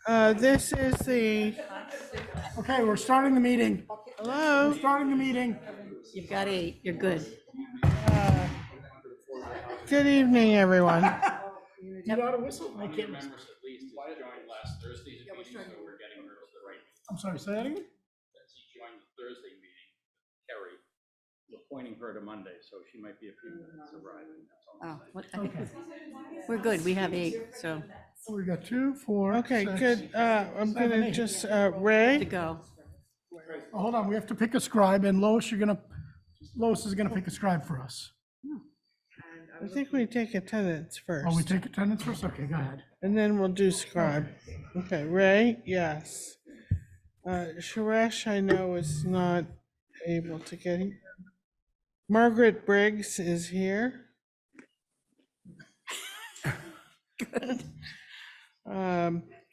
This is the, Okay, we're starting the meeting. hello? We're starting the meeting. You've got 8, you're good. Good evening, everyone. You got a whistle? I can't whistle. At least is joined last Thursday's meeting, so we're getting her to the right. I'm sorry, say that again? She joined the Thursday meeting, Kerry. We're pointing her to Monday, so she might be a few minutes arriving. That's all I'm saying. I think Okay. we're good. We have 8, so We got 2, 4. Okay, 6. good. I'm seven, gonna eight. just, to Ray, go. Oh, hold on, we have to pick a scribe, and Lois is gonna pick a scribe for us. I think we take attendance Oh, we first, take attendance first? Okay, go ahead. and then we'll do scribe. Okay, Ray, yes. Suresh, I know, is not able to get here. Margaret Briggs is here.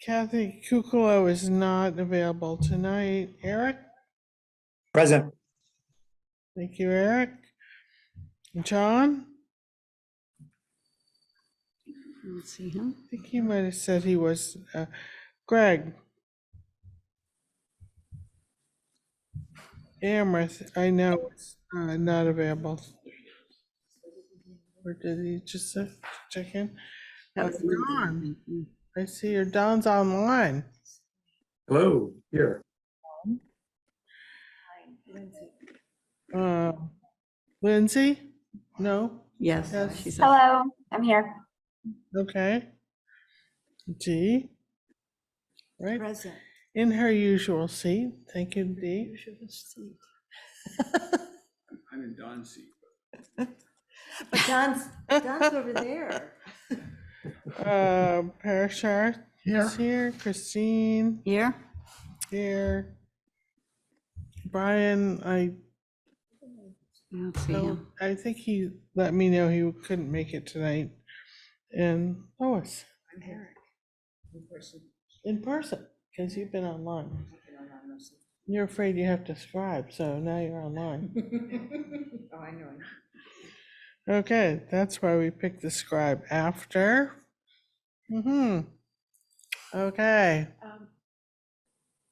Kathy Kukolo is not available tonight. Eric? Present. Thank you, Eric. John? Let's see him. I think he might have said he was, Greg. Amherst, I know, is not available. Or did he just check in? Dawn, I see your Dawn's online. Hello, here. Lindsay? No? Yes, Yes. she's Hello, I'm here. Okay. Dee? Right, present. in her usual seat. Thank you, Dee. I'm in Dawn's seat. But Don's over there. Parashar Here. is here. Christine Here? here. Brian, I don't see him. I think he let me know he couldn't make it tonight. And Lois, I'm here. In person. in person, because you've been online. You know, not mostly. You're afraid you have to scribe, so now you're online. Oh, I know. Okay, that's why we picked the scribe after. Okay,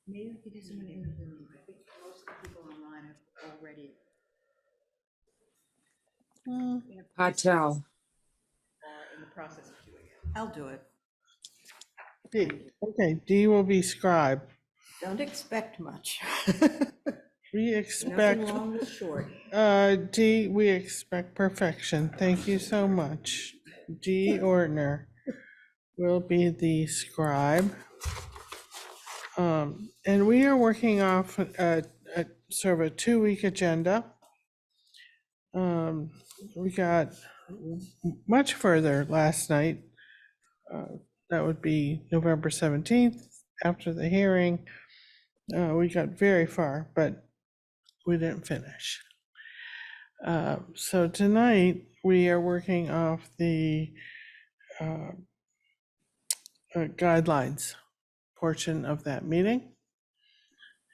Maybe we could do someone in the room. I think most of the people online have already. Patel. Are in the process of doing it. I'll do it. D. Okay, D will be scribe. Don't expect much. We Nothing expect, long with short. D, we expect perfection. Thank you so much. D. Ortner will be the scribe. And we are working off a sort of a 2-week agenda. We got much further last night. That would be November 17th, after the hearing. We got very far, but we didn't finish. So tonight, we are working off the guidelines portion of that meeting.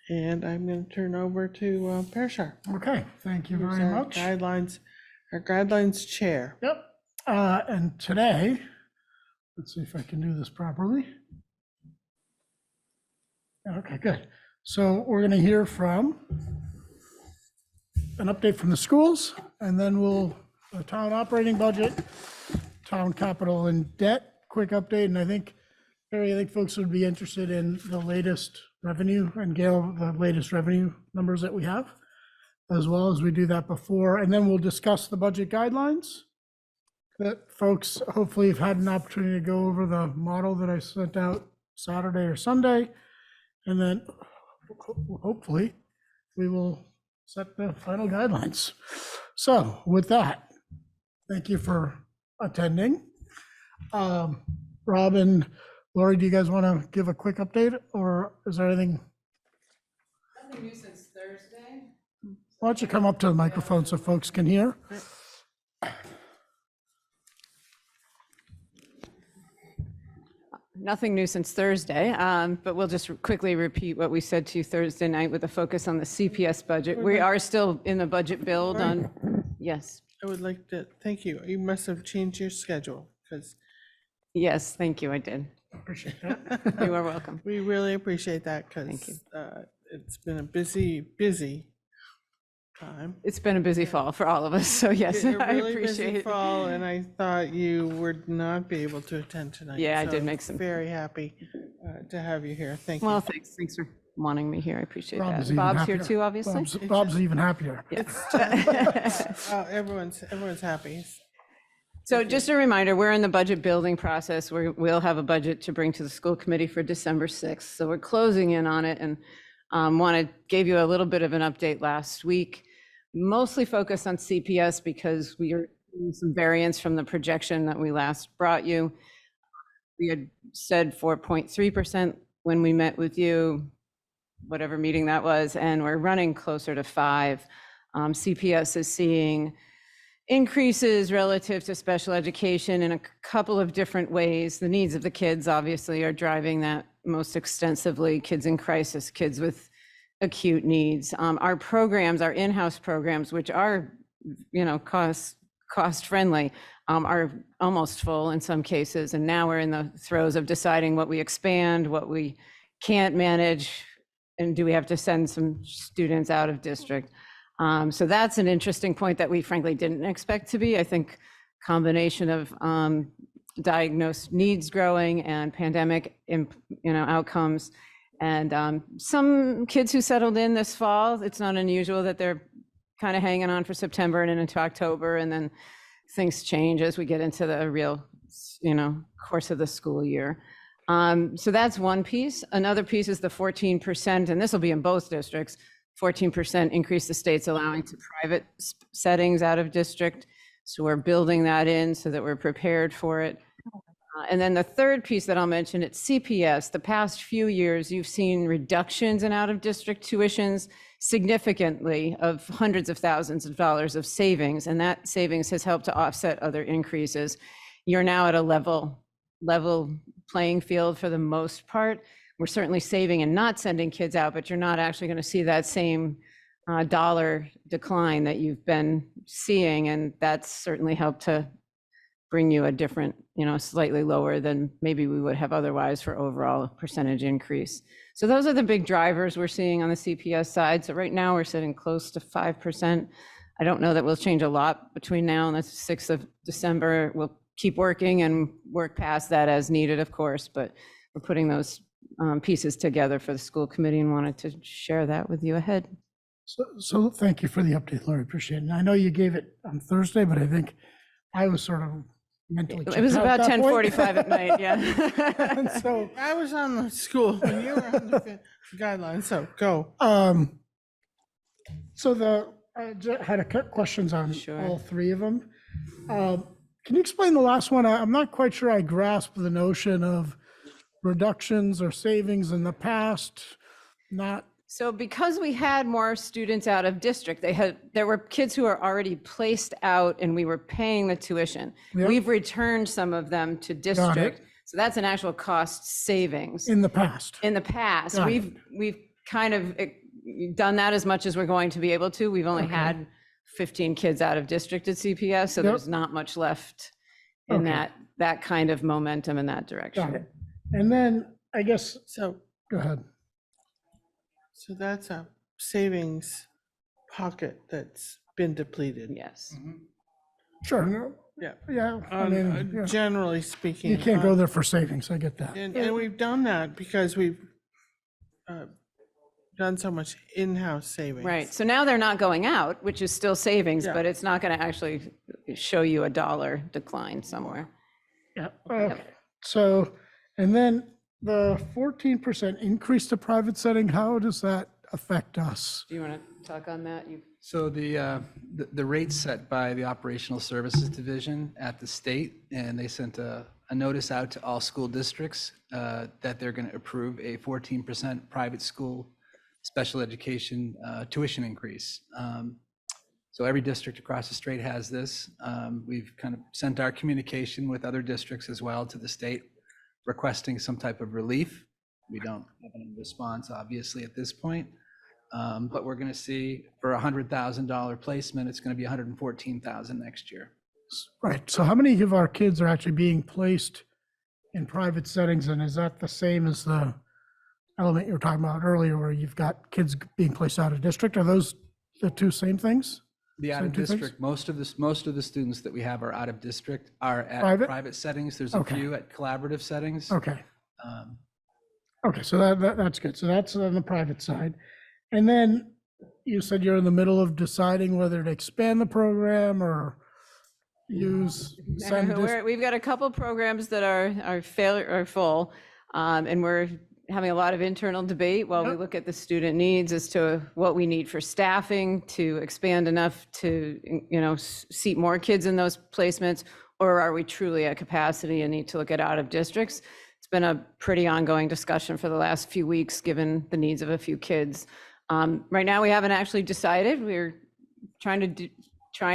And I'm going to turn over to Parashar. Okay, thank you who's very our much. Our guidelines chair. Yep. And today, let's see if I can do this properly. Okay, good. So we're going to hear from an update from the schools, and then the town operating budget, town capital and debt, quick update. And I think, Barry, I think folks would be interested in the latest revenue, and Gail, the latest revenue numbers that we have, as well as we do that before. And then we'll discuss the budget guidelines that folks hopefully have had an opportunity to go over the model that I sent out Saturday or Sunday. And then hopefully we will set the final guidelines. So with that, thank you for attending. Rob and Lori, do you guys want to give a quick update, or is there anything? Nothing new since Thursday. Why don't you come up to the microphone so folks can hear? Nothing new since Thursday, but we'll just quickly repeat what we said to you Thursday night with a focus on the CPS budget. We are still in the budget build on, yes, I would like to, thank you. You must have changed your schedule because yes, thank you, I did. Appreciate that. You are welcome. We really appreciate that Thank you. because it's been a busy time. It's been a busy fall for all of us, so yes, A I really appreciate busy it. fall, and I thought you would not be able to attend tonight. Yeah, I so did make some- Very happy to have you here. Thank you. Well, thanks for wanting me here. I appreciate Rob that. is even Bob's here happier. too, obviously. Bob's even happier. Everyone's happy. So just a reminder, we're in the budget building process. We'll have a budget to bring to the school committee for December 6th. So we're closing in on it, and gave you a little bit of an update last week, mostly focused on CPS because we are seeing some variance from the projection that we last brought you. We had said 4.3% when we met with you, whatever meeting that was, and we're running closer to 5. CPS is seeing increases relative to special education in a couple of different ways. The needs of the kids obviously are driving that most extensively, kids in crisis, kids with acute needs. Our programs, our in-house programs, which are, cost friendly, are almost full in some cases. And now we're in the throes of deciding what we expand, what we can't manage, and do we have to send some students out of district? So that's an interesting point that we frankly didn't expect to be. I think combination of diagnosed needs growing and pandemic, outcomes, and some kids who settled in this fall. It's not unusual that they're kind of hanging on for September and into October, and then things change as we get into the real, course of the school year. So that's one piece. Another piece is the 14%, and this will be in both districts. 14% increase the state's allowing to private settings out of district. So we're building that in so that we're prepared for it. And then the third piece that I'll mention, it's CPS. The past few years, you've seen reductions in out of district tuitions significantly of hundreds of thousands of dollars of savings. And that savings has helped to offset other increases. You're now at a level playing field for the most part. We're certainly saving and not sending kids out, but you're not actually going to see that same dollar decline that you've been seeing. And that's certainly helped to bring you a different, slightly lower than maybe we would have otherwise for overall percentage increase. So those are the big drivers we're seeing on the CPS side. So right now we're sitting close to 5%. I don't know that we'll change a lot between now and the 6th of December. We'll keep working and work past that as needed, of course, but we're putting those pieces together for the school committee and wanted to share that with you ahead. So thank you for the update, Lori. Appreciate it. And I know you gave it on Thursday, but I think I was sort of mentally It was checked out about at that point. 10:45 at night, yeah. And so, I was on the school when you were on the guidelines, so go. I had questions on Sure. all three of them. Can you explain the last one? I'm not quite sure I grasp the notion of reductions or savings in the past, not, So because we had more students out of district, there were kids who are already placed out and we were paying the tuition. Yep. We've returned some of them to district. So that's an actual cost savings. in the past. In the past, Got it. we've kind of done that as much as we're going to be able to. We've only Okay. had 15 kids out of district at CPS, so Yep. there's not much left in Okay. that kind of momentum in that Got direction. it. And then, I guess, So go ahead. that's a savings pocket that's been depleted. Yes. Sure, no, Yeah. yeah, I mean, yeah. Generally speaking. You can't go there for savings, I get that. And we've done that because we've done so much in-house savings. Right. So now they're not going out, which is still savings, Yeah. but it's not going to actually show you a dollar decline somewhere. Yeah, okay. So, and then the 14% increase to private setting, how does that affect us? Do you want to talk on that? So the rate's set by the Operational Services Division at the state, and they sent a notice out to all school districts that they're going to approve a 14% private school special education tuition increase. So every district across the state has this. We've kind of sent our communication with other districts as well to the state requesting some type of relief. We don't have any response, obviously, at this point. But we're going to see for a $100,000 placement, it's going to be $114,000 next year. Right, so how many of our kids are actually being placed in private settings, and is that the same as the element you were talking about earlier where you've got kids being placed out of district? Are those the two same things? The out Same of two things? district, most of the students that we have are out of district, are at Private? private settings. There's a Okay. few at collaborative settings. Okay. Um, Okay, so that's good. So that's on the private side. And then you said you're in the middle of deciding whether to expand the program or use send dis- We've got a couple programs that are full, and we're having a lot of internal debate while we Yep. look at the student needs as to what we need for staffing to expand enough to, seat more kids in those placements, or are we truly at capacity and need to look at out of districts? It's been a pretty ongoing discussion for the last few weeks, given the needs of a few kids. Right now, we haven't actually decided. We're trying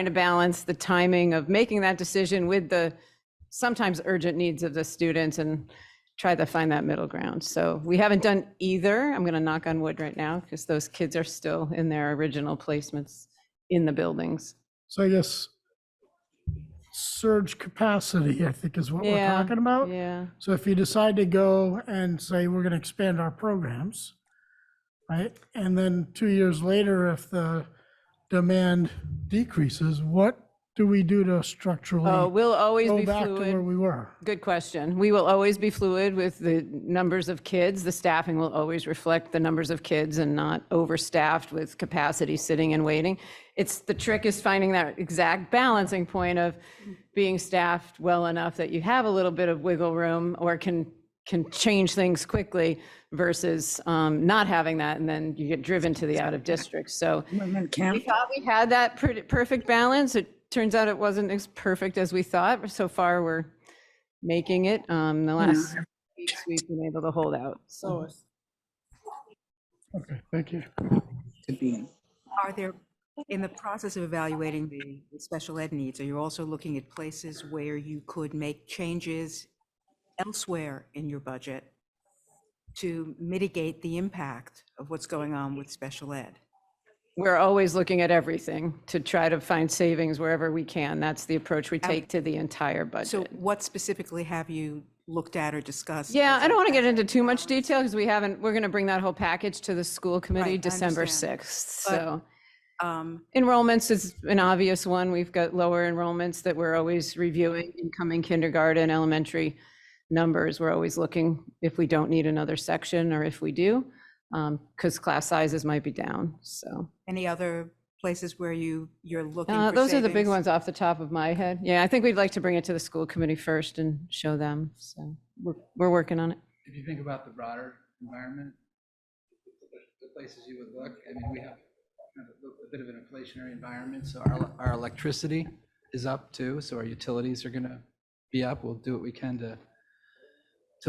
to balance the timing of making that decision with the sometimes urgent needs of the students and try to find that middle ground. So we haven't done either. I'm going to knock on wood right now because those kids are still in their original placements in the buildings. So I guess surge capacity, I think, is what we're Yeah, talking about. Yeah. So if you decide to go and say, we're going to expand our programs, right? And then 2 years later, if the demand decreases, what do we do to structurally Oh, we'll always go be back to where fluid. we were? Good question. We will always be fluid with the numbers of kids. The staffing will always reflect the numbers of kids and not overstaffed with capacity sitting and waiting. The trick is finding that exact balancing point of being staffed well enough that you have a little bit of wiggle room or can change things quickly versus not having that, and then you get driven to the out of district. So Women we camp. thought we had that perfect balance. It turns out it wasn't as perfect as we thought. So far, we're making it. The last weeks, we've been able to hold out. So Okay, thank you. Are there, in the process of evaluating the special ed needs, are you also looking at places where you could make changes elsewhere in your budget to mitigate the impact of what's going on with special ed? we're always looking at everything to try to find savings wherever we can. That's the approach we take to the entire So budget. what specifically have you looked at or discussed? Yeah, I don't want to get into too much detail because we're going to bring that whole package to the school committee Right, I December understand. 6th. But- So Um, enrollments is an obvious one. We've got lower enrollments that we're always reviewing, incoming kindergarten, elementary numbers. We're always looking if we don't need another section or if we do, because class sizes might be down, so. Any other places where you're looking for Those are the big savings? ones off the top of my head. Yeah, I think we'd like to bring it to the school committee first and show them, so we're working on it. If you think about the broader environment, the places you would look, I mean, we have kind of a bit of an inflationary environment, so our electricity is up too, so our utilities are gonna be up. We'll do what we can to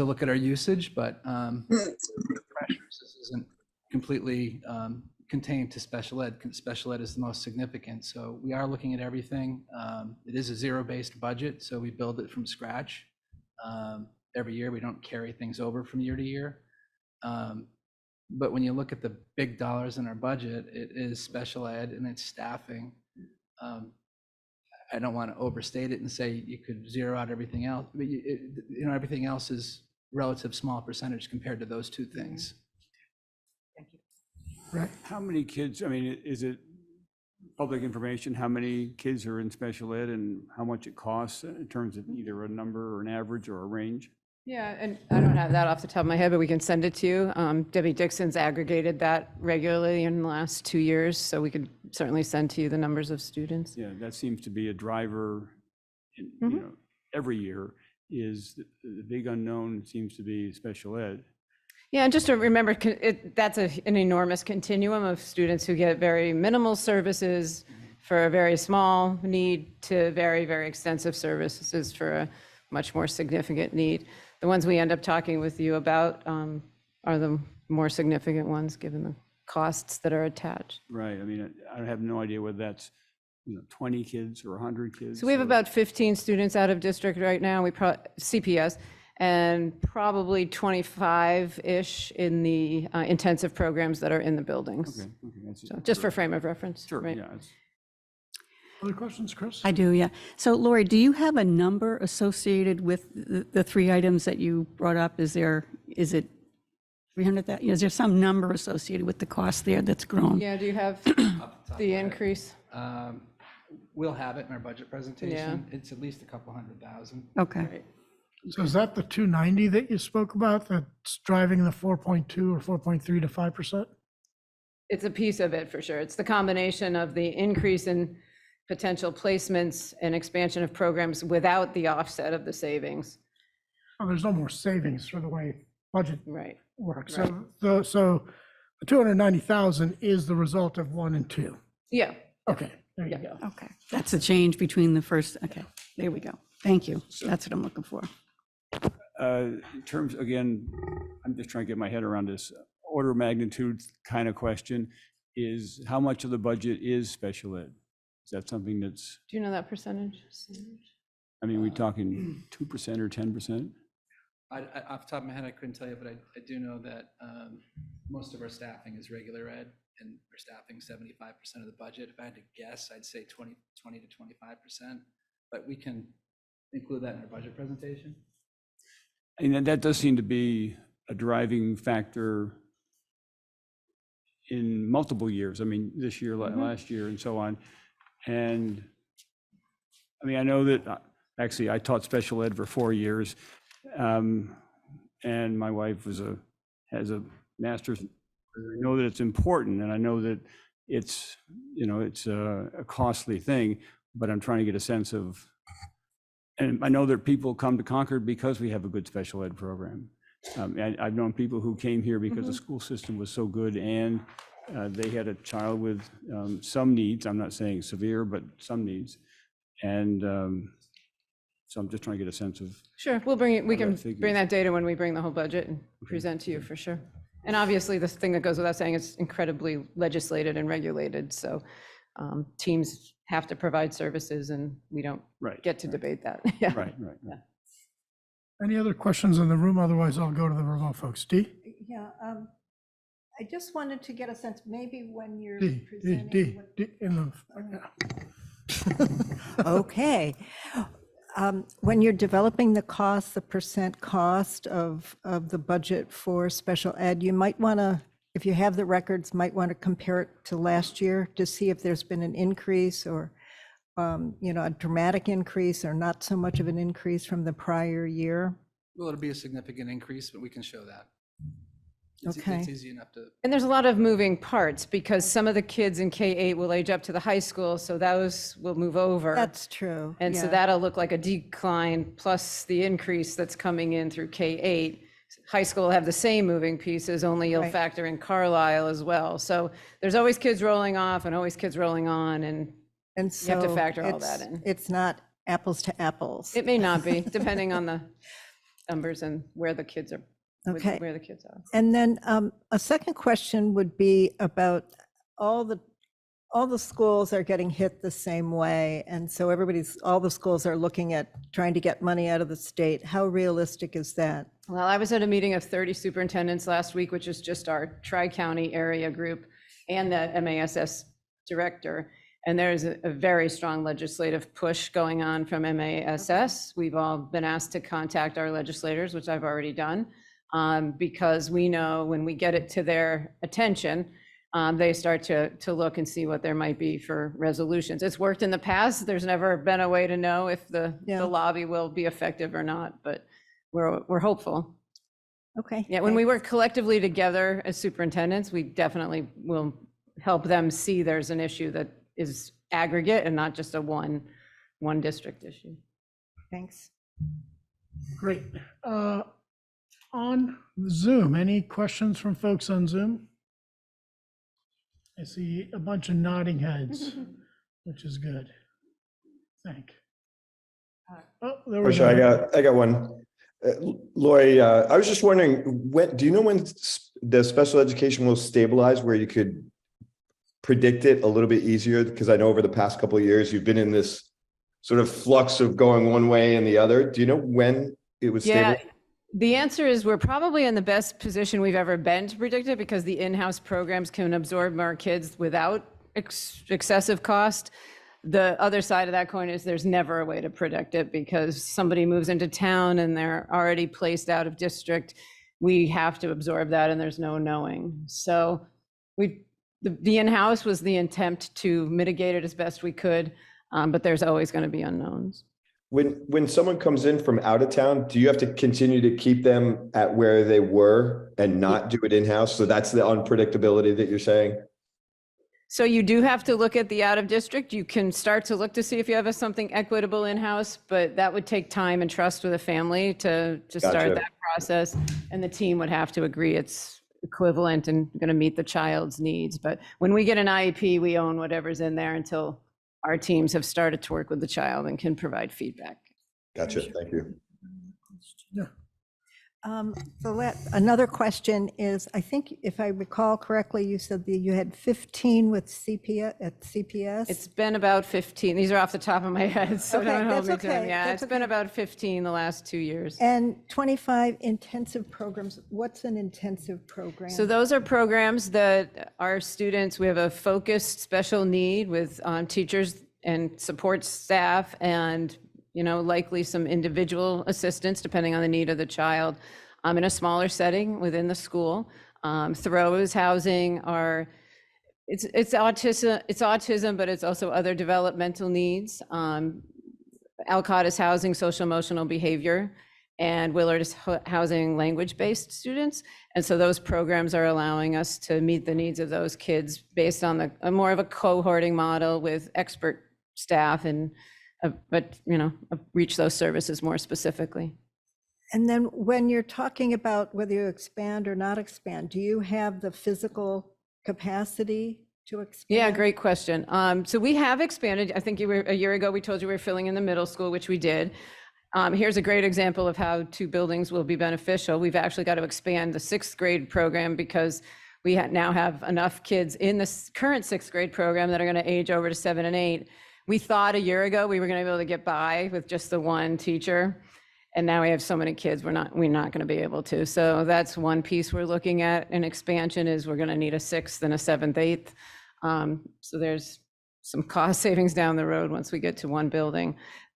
look at our usage, but pressures, this isn't completely contained to special ed. Special ed is the most significant, so we are looking at everything. It is a zero-based budget, so we build it from scratch. Every year, we don't carry things over from year to year. But when you look at the big dollars in our budget, it is special ed and it's staffing. I don't want to overstate it and say you could zero out everything else, but everything else is relative small percentage compared to those two things. Right. How many kids, I mean, is it public information, how many kids are in special ed and how much it costs in terms of either a number or an average or a range? Yeah, and I don't have that off the top of my head, but we can send it to you. Debbie Dixon's aggregated that regularly in the last 2 years, so we could certainly send to you the numbers of students. Yeah, that seems to be a driver, in, every year is the big unknown seems to be special ed. Yeah, and just to remember, that's an enormous continuum of students who get very minimal services for a very small need to very, very extensive services for a much more significant need. The ones we end up talking with you about are the more significant ones, given the costs that are attached. Right, I mean, I have no idea whether that's, 20 kids or 100 kids. So we have or- about 15 students out of district right now, CPS, and probably 25-ish in the intensive programs that are in the buildings. Okay, that's. So just for frame of reference, Sure, right? yeah. Other questions, Chris? I do, yeah. So Lori, do you have a number associated with the three items that you brought up? Is it 300,000? Is there some number associated with the cost there that's grown? Yeah, do you have Off the top of the my head. increase? We'll have it in our budget presentation. It's at least a couple $100,000. Okay. Right. So is that the 290 that you spoke about that's driving the 4.2 or 4.3 to 5%? It's a piece of it for sure. It's the combination of the increase in potential placements and expansion of programs without the offset of the savings. Oh, there's no more savings for the way budget Right. works. Right. So the 290,000 is the result of 1 and 2. Yeah. Okay, there you Yeah. go. Okay. That's a change between the first, okay, there we go. Thank you. That's what I'm looking for. In terms, again, I'm just trying to get my head around this order of magnitude kind of question, is how much of the budget is special ed? Is that something that's, Do you know that percentage? I mean, we talking 2% or 10%? Off the top of my head, I couldn't tell you, but I do know that most of our staffing is regular ed, and we're staffing 75% of the budget. If I had to guess, I'd say 20 to 25%, but we can include that in our budget presentation. And that does seem to be a driving factor in multiple years. I mean, this year, last year, and so on. And I mean, I know that actually I taught special ed for 4 years, and my wife has a master's. I know that it's important, and I know that it's a costly thing, but I'm trying to get a sense of. And I know that people come to Concord because we have a good special ed program. I've known people who came here because the school system was so good, and they had a child with some needs. I'm not saying severe, but some needs. And so I'm just trying to get a sense of. Sure, we can figures. bring that data when we bring the whole budget and present to you for sure. And obviously, the thing that goes without saying is incredibly legislated and regulated. So teams have to provide services, and we don't get to debate that. Yeah. Right. Any other questions in the room? Otherwise, I'll go to the remote folks. Dee? Yeah, I just wanted to get a sense, maybe when you're Dee, presenting. in the, Okay. When you're developing the cost, the percent cost of the budget for special ed, you might want to, if you have the records, might want to compare it to last year to see if there's been an increase or, a dramatic increase or not so much of an increase from the prior year. Well, it'll be a significant increase, but we can show that. Okay. It's easy enough to. And there's a lot of moving parts because some of the kids in K-8 will age up to the high school, so those will move over. That's true. And so yeah. that'll look like a decline plus the increase that's coming in through K-8. High school will have the same moving pieces, only you'll Right. factor in Carlisle as well. So there's always kids rolling off and always kids rolling on, and And you have to so factor all it's- that in. It's not apples to apples. It may not be, depending on the numbers and where the kids are, Okay. where the kids are. And then a second question would be about all the schools are getting hit the same way. And so all the schools are looking at trying to get money out of the state. How realistic is that? Well, I was at a meeting of 30 superintendents last week, which is just our tri-county area group and the MASS director. And there's a very strong legislative push going on from MASS. We've all been asked to contact our legislators, which I've already done, because we know when we get it to their attention, they start to look and see what there might be for resolutions. It's worked in the past. There's never been a way to know if the lobby will be effective or not, but we're hopeful. Okay. Yeah, when we work collectively together as superintendents, we definitely will help them see there's an issue that is aggregate and not just a one district issue. Thanks. Great. On Zoom, any questions from folks on Zoom? I see a bunch of nodding heads, which is good. Thank. Oh, there we Wish I go. got one. Lori, I was just wondering, do you know when the special education will stabilize where you could predict it a little bit easier? Because I know over the past couple of years, you've been in this sort of flux of going one way and the other. Do you know when it was stable? Yeah, the answer is we're probably in the best position we've ever been to predict it because the in-house programs can absorb more kids without excessive cost. The other side of that coin is there's never a way to predict it because somebody moves into town and they're already placed out of district. We have to absorb that and there's no knowing. So the in-house was the attempt to mitigate it as best we could, but there's always going to be unknowns. When someone comes in from out of town, do you have to continue to keep them at where they were and not do it in-house? So that's the unpredictability that you're saying? So you do have to look at the out of district. You can start to look to see if you have something equitable in-house, but that would take time and trust with a family to start Gotcha. that process. And the team would have to agree it's equivalent and going to meet the child's needs. But when we get an IEP, we own whatever's in there until our teams have started to work with the child and can provide feedback. Gotcha. Thank you. Yeah. Another question is, I think if I recall correctly, you said that you had 15 with CPS at CPS? It's been about 15. These are off the top of my head, so Okay, don't hold that's me to them. okay, Yeah, that's it's been okay. about 15 the last 2 years. And 25 intensive programs. What's an intensive program? So those are programs that our students, we have a focused special need with teachers and support staff and, likely some individual assistance depending on the need of the child in a smaller setting within the school. Throws housing it's autism, but it's also other developmental needs. Alcott is housing social emotional behavior, and Willard is housing language-based students. And so those programs are allowing us to meet the needs of those kids based on more of a cohorting model with expert staff and, reach those services more specifically. And then when you're talking about whether you expand or not expand, do you have the physical capacity to expand? Yeah, great question. So we have expanded. I think a year ago, we told you we were filling in the middle school, which we did. Here's a great example of how 2 buildings will be beneficial. We've actually got to expand the 6th grade program because we now have enough kids in the current 6th grade program that are going to age over to 7 and 8. We thought a year ago we were going to be able to get by with just the one teacher. And now we have so many kids, we're not going to be able to. So that's one piece we're looking at. An expansion is we're going to need a 6th and a 7th, 8th. So there's some cost savings down the road once we get to one building.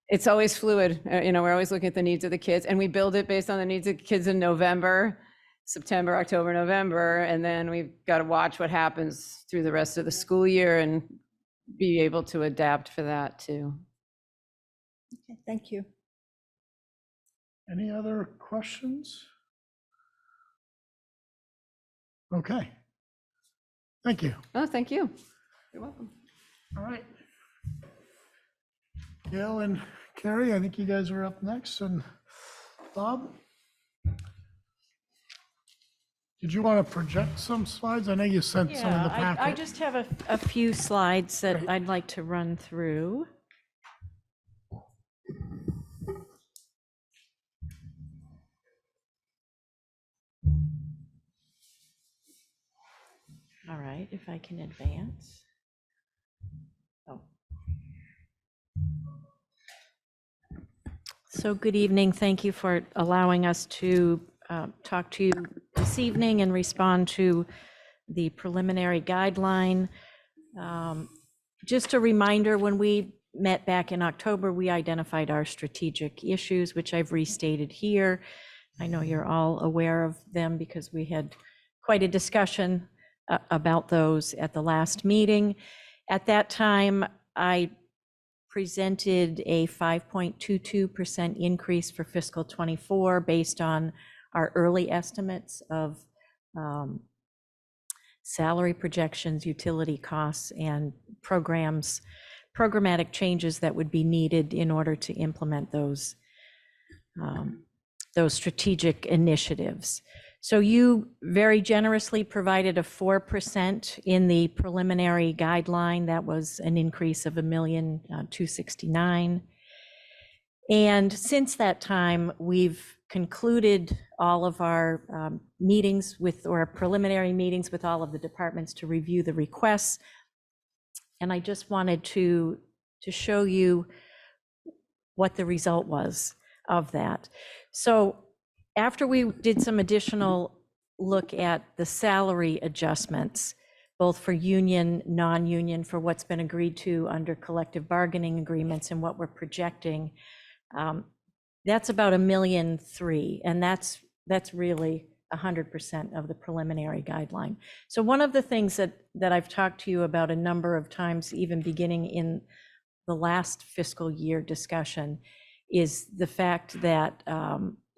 It's always fluid. We're always looking at the needs of the kids, and we build it based on the needs of kids in November, September, October, November. And then we've got to watch what happens through the rest of the school year and be able to adapt for that too. Okay, thank you. Any other questions? Okay. Thank you. Oh, thank you. You're welcome. All right. Gail and Carrie, I think you guys are up next, and Bob? Did you want to project some slides? I know you sent some in the Yeah, packet. I just have a few slides that Great. I'd like to run through. All right, if I can advance. Oh. So good evening. Thank you for allowing us to talk to you this evening and respond to the preliminary guideline. Just a reminder, when we met back in October, we identified our strategic issues, which I've restated here. I know you're all aware of them because we had quite a discussion about those at the last meeting. At that time, I presented a 5.22% increase for fiscal '24 based on our early estimates of salary projections, utility costs, and programmatic changes that would be needed in order to implement those strategic initiatives. So you very generously provided a 4% in the preliminary guideline. That was an increase of $1,269,000. And since that time, we've concluded all of our meetings or preliminary meetings with all of the departments to review the requests. And I just wanted to show you what the result was of that. So after we did some additional look at the salary adjustments, both for union, non-union, for what's been agreed to under collective bargaining agreements and what we're projecting. That's about $1.3 million, and that's really 100% of the preliminary guideline. So one of the things that I've talked to you about a number of times, even beginning in the last fiscal year discussion, is the fact that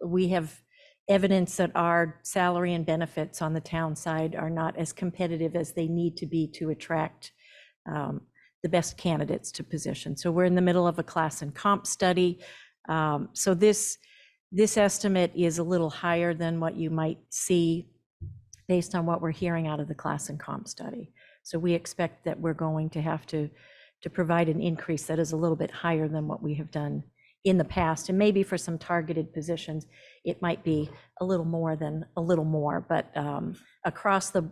we have evidence that our salary and benefits on the town side are not as competitive as they need to be to attract the best candidates to positions. So we're in the middle of a class and comp study. So this estimate is a little higher than what you might see based on what we're hearing out of the class and comp study. So we expect that we're going to have to provide an increase that is a little bit higher than what we have done in the past. And maybe for some targeted positions, it might be a little more than a little more, but across the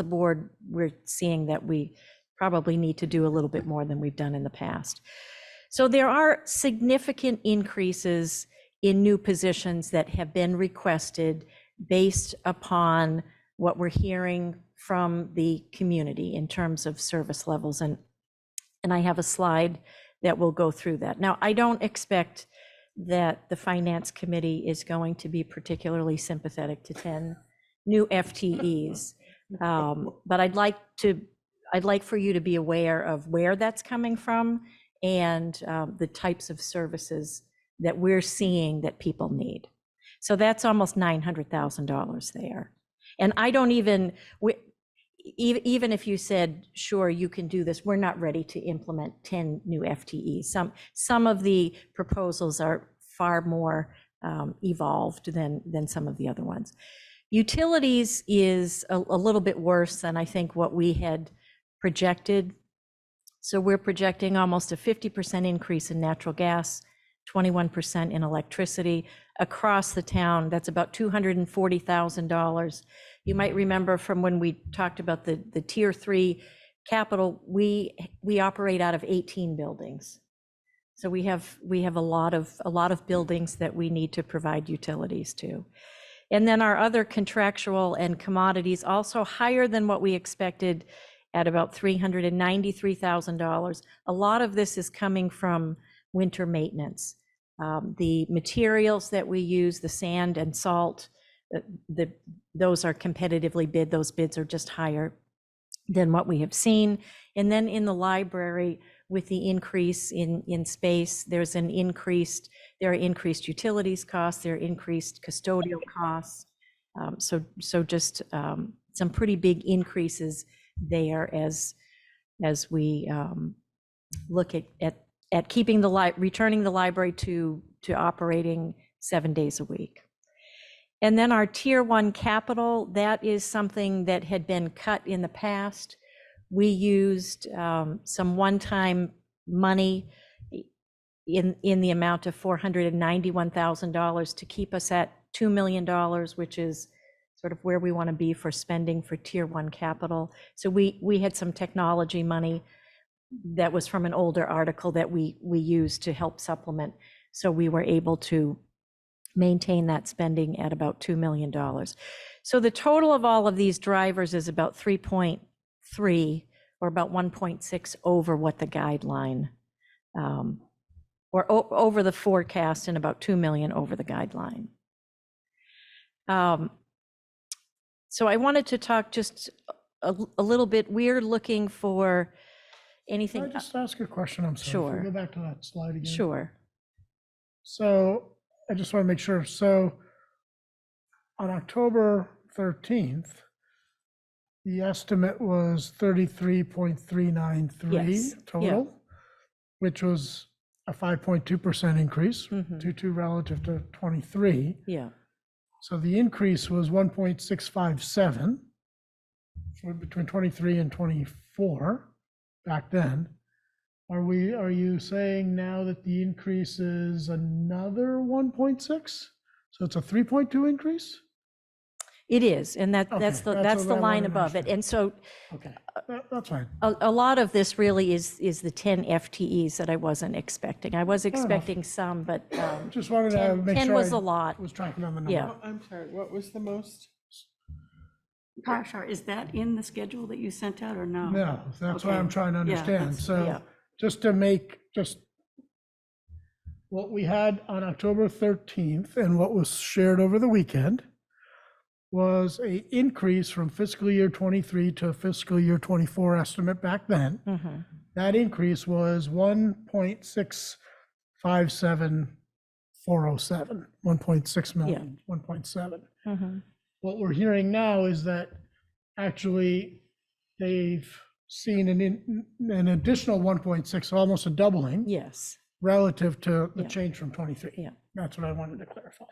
board, we're seeing that we probably need to do a little bit more than we've done in the past. So there are significant increases in new positions that have been requested based upon what we're hearing from the community in terms of service levels. And I have a slide that will go through that. Now, I don't expect that the Finance Committee is going to be particularly sympathetic to 10 new FTEs, but I'd like for you to be aware of where that's coming from and the types of services that we're seeing that people need. So that's almost $900,000 there. And I don't even if you said, sure, you can do this, we're not ready to implement 10 new FTEs. Some of the proposals are far more evolved than some of the other ones. Utilities is a little bit worse than I think what we had projected. So we're projecting almost a 50% increase in natural gas, 21% in electricity across the town. That's about $240,000. You might remember from when we talked about the tier 3 capital, we operate out of 18 buildings. So we have a lot of buildings that we need to provide utilities to. And then our other contractual and commodities also higher than what we expected at about $393,000. A lot of this is coming from winter maintenance. The materials that we use, the sand and salt, those are competitively bid. Those bids are just higher than what we have seen. And then in the library, with the increase in space, there are increased utilities costs, there are increased custodial costs. So just some pretty big increases there as we look at keeping returning the library to operating 7 days a week. And then our tier 1 capital, that is something that had been cut in the past. We used some one-time money in the amount of $491,000 to keep us at $2 million, which is sort of where we want to be for spending for tier 1 capital. So we had some technology money that was from an older article that we used to help supplement. So we were able to maintain that spending at about $2 million. So the total of all of these drivers is about 3.3 or about 1.6 over what the guideline, or over the forecast, and about 2 million over the guideline. So I wanted to talk just a little bit. We're looking for anything. Can I just ask a question? I'm sorry. Sure. If we go back to that slide again. Sure. So I just want to make sure. So on October 13th, the estimate was 33.393 Yes. total, which was a 5.2% increase, Mhm. 22 relative to 23. Yeah. So the increase was 1.657 between 23 and 24 back then. Are you saying now that the increase is another 1.6? So it's a 3.2 increase? It is, and that's Okay, the that's what I line wanted to above it. understand. And so Okay, that's fine. a lot of this really is the 10 FTEs that I wasn't expecting. I was enough. expecting some, but Just wanted to 10 make 10 sure was I a lot. was tracking on the number. Yeah. I'm sorry, what was the most? Parshar, is that in the schedule that you sent out or no? No, that's what Okay. I'm trying to Yeah, understand. that's- So yeah. just to make, just what we had on October 13th and what was shared over the weekend was a increase from fiscal year 23 to fiscal year 24 estimate back then. That increase was 1.657407, 1.6 million, 1.7. What we're hearing now is that actually they've seen an additional 1.6, so almost a doubling Yes. relative to the Yeah. change from 23. Yeah. That's what I wanted to clarify.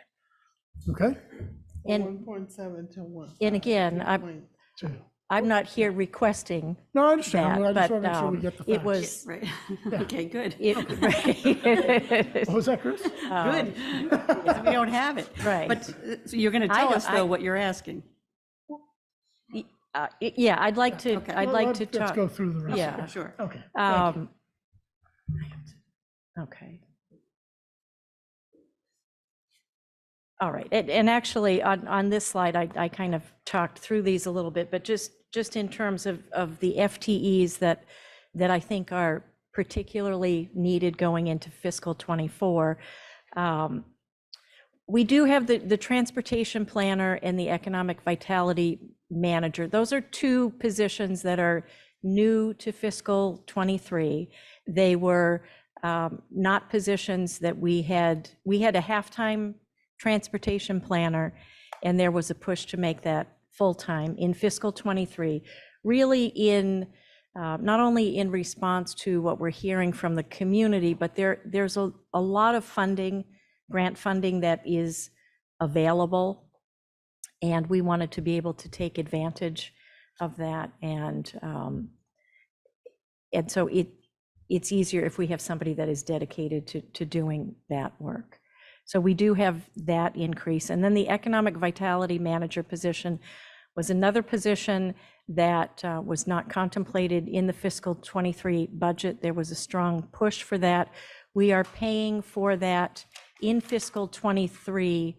Okay? And- 1.7 to 1. And again, So- I'm not here requesing No, I understand. I that, just but want to make sure we get the it facts. was, Right. Okay, good. right. What was that, Chris? Good. Because we don't have it. Right. But so you're going to I tell don't- us, though, what you're asking. Yeah, I'd like to, Okay. I'd like to Let's talk. go through the rest. Yeah. Sure. Okay. Thank you. Okay. All right, and actually, on this slide, I kind of talked through these a little bit, but just in terms of the FTEs that I think are particularly needed going into fiscal '24, we do have the transportation planner and the economic vitality manager. Those are two positions that are new to fiscal '23. They were not positions that we had a half-time transportation planner, and there was a push to make that full-time in fiscal '23, really in not only in response to what we're hearing from the community, but there's a lot of funding, grant funding that is available, and we wanted to be able to take advantage of that, and so it's easier if we have somebody that is dedicated to doing that work. So we do have that increase. And then the economic vitality manager position was another position that was not contemplated in the fiscal '23 budget. There was a strong push for that. We are paying for that in fiscal '23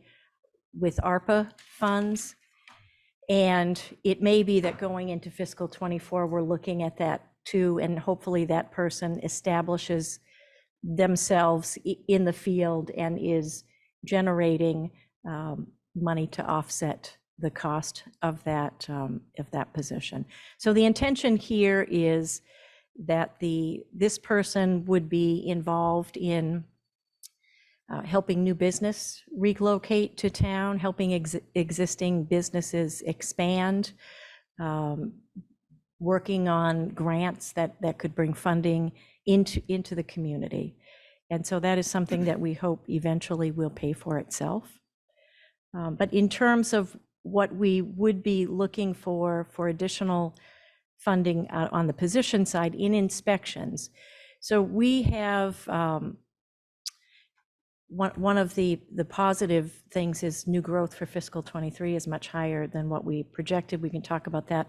with ARPA funds. And it may be that going into fiscal '24, we're looking at that too, and hopefully that person establishes themselves in the field and is generating money to offset the cost of that position. So the intention here is that this person would be involved in helping new business relocate to town, helping existing businesses expand, working on grants that could bring funding into the community. And so that is something that we hope eventually will pay for itself. But in terms of what we would be looking for additional funding on the position side in inspections. So we have, one of the positive things is new growth for fiscal '23 is much higher than what we projected. We can talk about that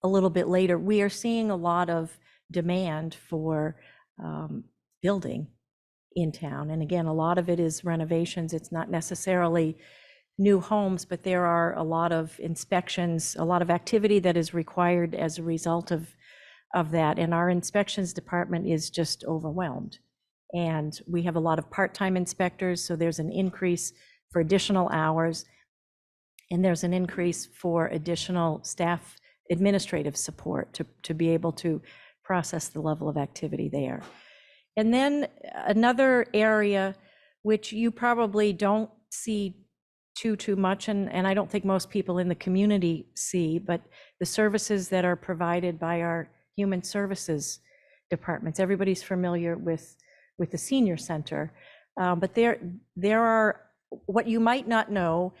a little bit later. We are seeing a lot of demand for building in town. And again, a lot of it is renovations. It's not necessarily new homes, but there are a lot of inspections, a lot of activity that is required as a result of that. And our inspections department is just overwhelmed. And we have a lot of part-time inspectors, so there's an increase for additional hours. And there's an increase for additional staff administrative support to be able to process the level of activity there. And then another area which you probably don't see too much, and I don't think most people in the community see, but the services that are provided by our human services departments. Everybody's familiar with the senior center, but there are, what you might not know,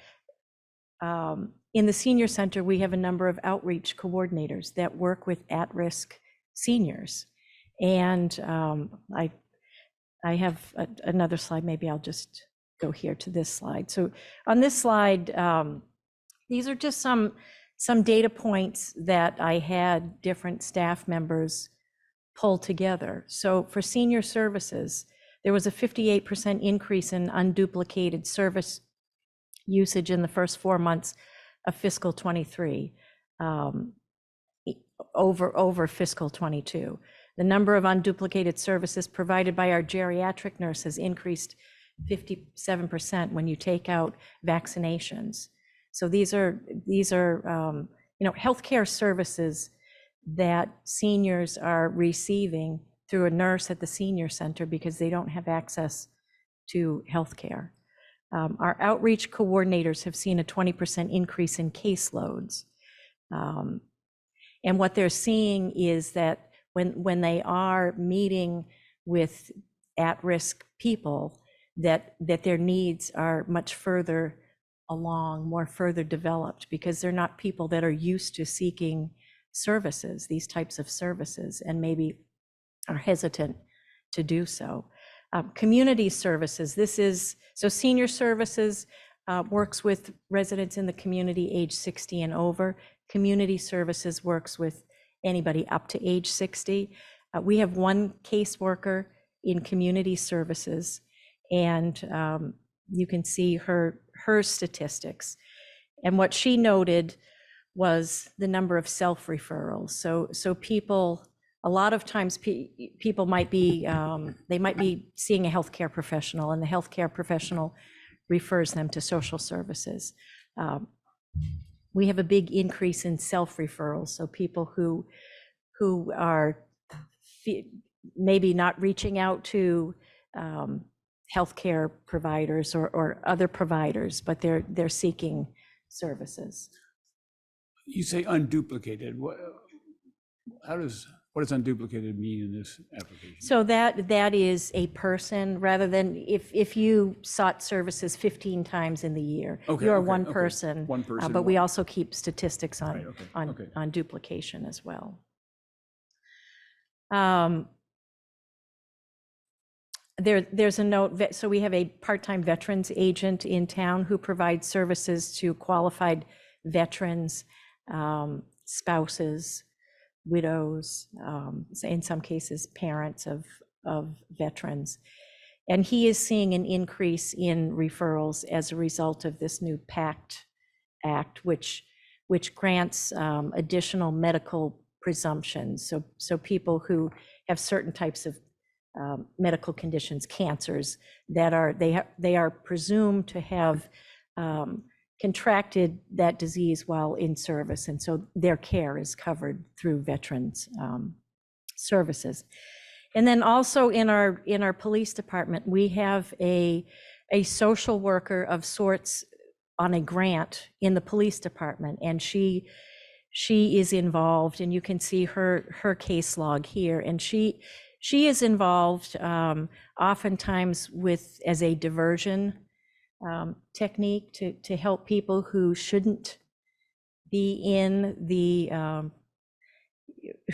in the senior center, we have a number of outreach coordinators that work with at-risk seniors. And I have another slide, maybe I'll just go here to this slide. So on this slide, these are just some data points that I had different staff members pull together. So for senior services, there was a 58% increase in unduplicated service usage in the first 4 months of fiscal '23. um, over fiscal '22. The number of unduplicated services provided by our geriatric nurses increased 57% when you take out vaccinations. So these are healthcare services that seniors are receiving through a nurse at the senior center because they don't have access to healthcare. Our outreach coordinators have seen a 20% increase in caseloads. And what they're seeing is that when they are meeting with at-risk people, that their needs are much further along, more further developed, because they're not people that are used to seeking services, these types of services, and maybe are hesitant to do so. Community services, so senior services works with residents in the community age 60 and over. Community services works with anybody up to age 60. We have one caseworker in community services, and you can see her statistics. And what she noted was the number of self-referrals. So people, a lot of times people might be, they might be seeing a healthcare professional, and the healthcare professional refers them to social services. We have a big increase in self-referrals, so people who are maybe not reaching out to healthcare providers or other providers, but they're seeking services. You say unduplicated. What does unduplicated mean in this application? So that is a person, rather than if you sought services 15 times in the year, you're one person. One person. But we also keep statistics on Right, on duplication as well. There's a note, so we have a part-time veterans agent in town who provides services to qualified veterans, spouses, widows, in some cases, parents of veterans. And he is seeing an increase in referrals as a result of this new PACT Act, which grants additional medical presumptions. So people who have certain types of medical conditions, cancers, that they are presumed to have contracted that disease while in service, and so their care is covered through veterans services. And then also in our police department, we have a social worker of sorts on a grant in the police department, and she is involved, and you can see her case log here, and she is involved oftentimes as a diversion technique to help people who shouldn't be in the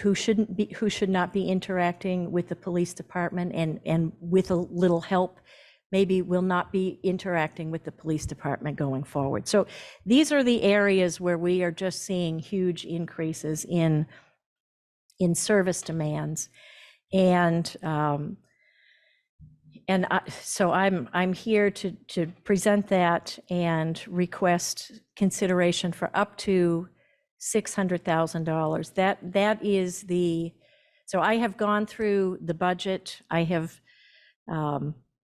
who should not be interacting with the police department, and with a little help maybe will not be interacting with the police department going forward. So these are the areas where we are just seeing huge increases in service demands. So I'm here to present that and request consideration for up to $600,000. That is so I have gone through the budget. I have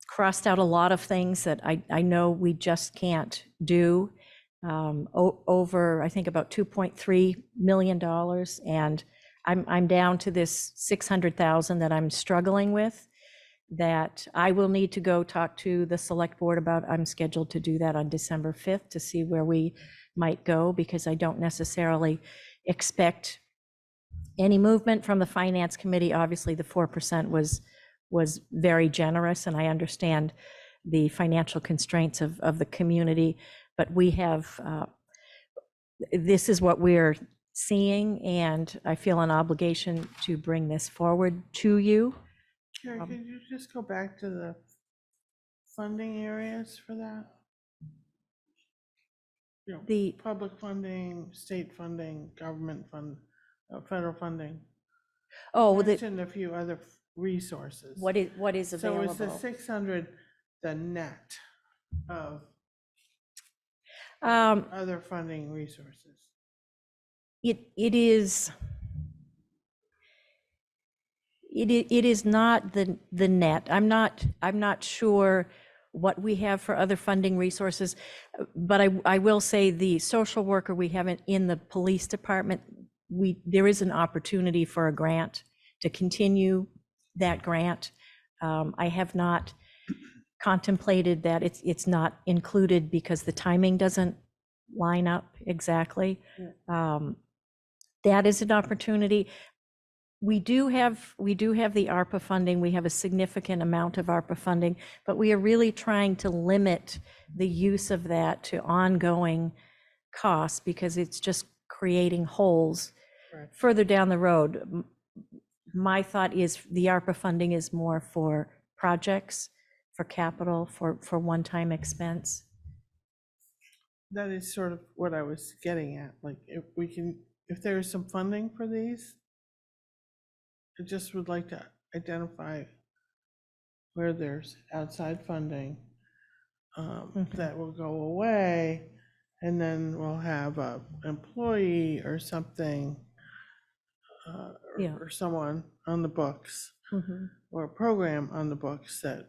crossed out a lot of things that I know we just can't do, over, I think, about $2.3 million. And I'm down to this 600,000 that I'm struggling with, that I will need to go talk to the select board about. I'm scheduled to do that on December 5th to see where we might go, because I don't necessarily expect any movement from the finance committee. Obviously, the 4% was very generous, and I understand the financial constraints of the community, but we have, this is what we're seeing, and I feel an obligation to bring this forward to you. Carrie, could you just go back to the funding areas for that? The public funding, state funding, government fund, federal funding. Oh, Mentioned a few other resources. what is So available? is the 600 the net of other funding resources? it is, it is not the net. I'm not sure what we have for other funding resources, but I will say the social worker we have in the police department, there is an opportunity for a grant to continue that grant. I have not contemplated that. It's not included because the timing doesn't line up exactly. That is an opportunity. We do have the ARPA funding. We have a significant amount of ARPA funding, but we are really trying to limit the use of that to ongoing costs because it's just creating holes further down the road. My thought is the ARPA funding is more for projects, for capital, for one-time expense. That is sort of what I was getting at, like if there is some funding for these, I just would like to identify where there's outside funding that will go away, and then we'll have a employee or something, or someone on the books, or a program on the books that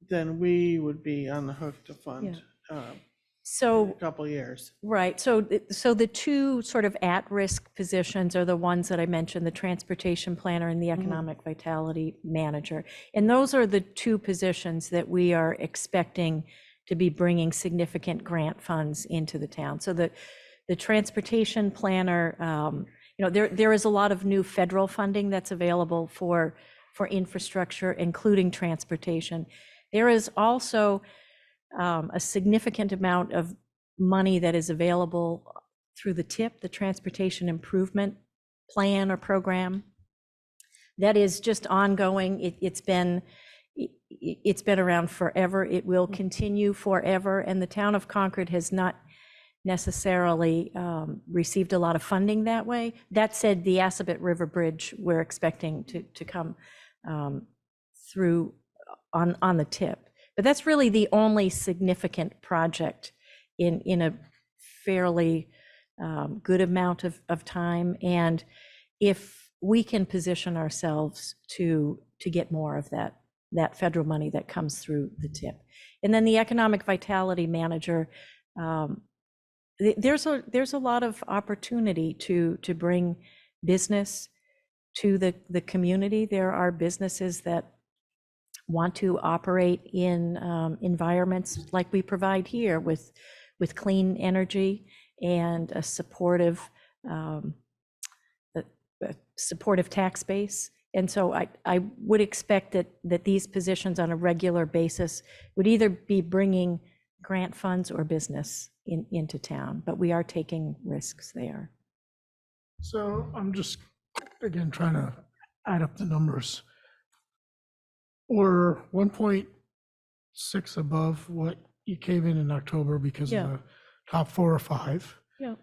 then we would be on the hook to fund. So, a couple years. Right. So the two sort of at-risk positions are the ones that I mentioned, the transportation planner and the economic vitality manager. And those are the two positions that we are expecting to be bringing significant grant funds into the town. So the transportation planner, there is a lot of new federal funding that's available for infrastructure, including transportation. There is also a significant amount of money that is available through the TIP, the Transportation Improvement Plan or Program. That is just ongoing. It's been around forever. It will continue forever. And the town of Concord has not necessarily received a lot of funding that way. That said, the Assabet River Bridge, we're expecting to come through on the TIP. But that's really the only significant project in a fairly good amount of time. And if we can position ourselves to get more of that federal money that comes through the TIP. And then the economic vitality manager, there's a lot of opportunity to bring business to the community. There are businesses that want to operate in environments like we provide here with clean energy and a supportive tax base. And so I would expect that these positions on a regular basis would either be bringing grant funds or business into town, but we are taking risks there. So I'm just, again, trying to add up the numbers. We're 1.6 above what you came in October because of the top 4 or 5. Yeah.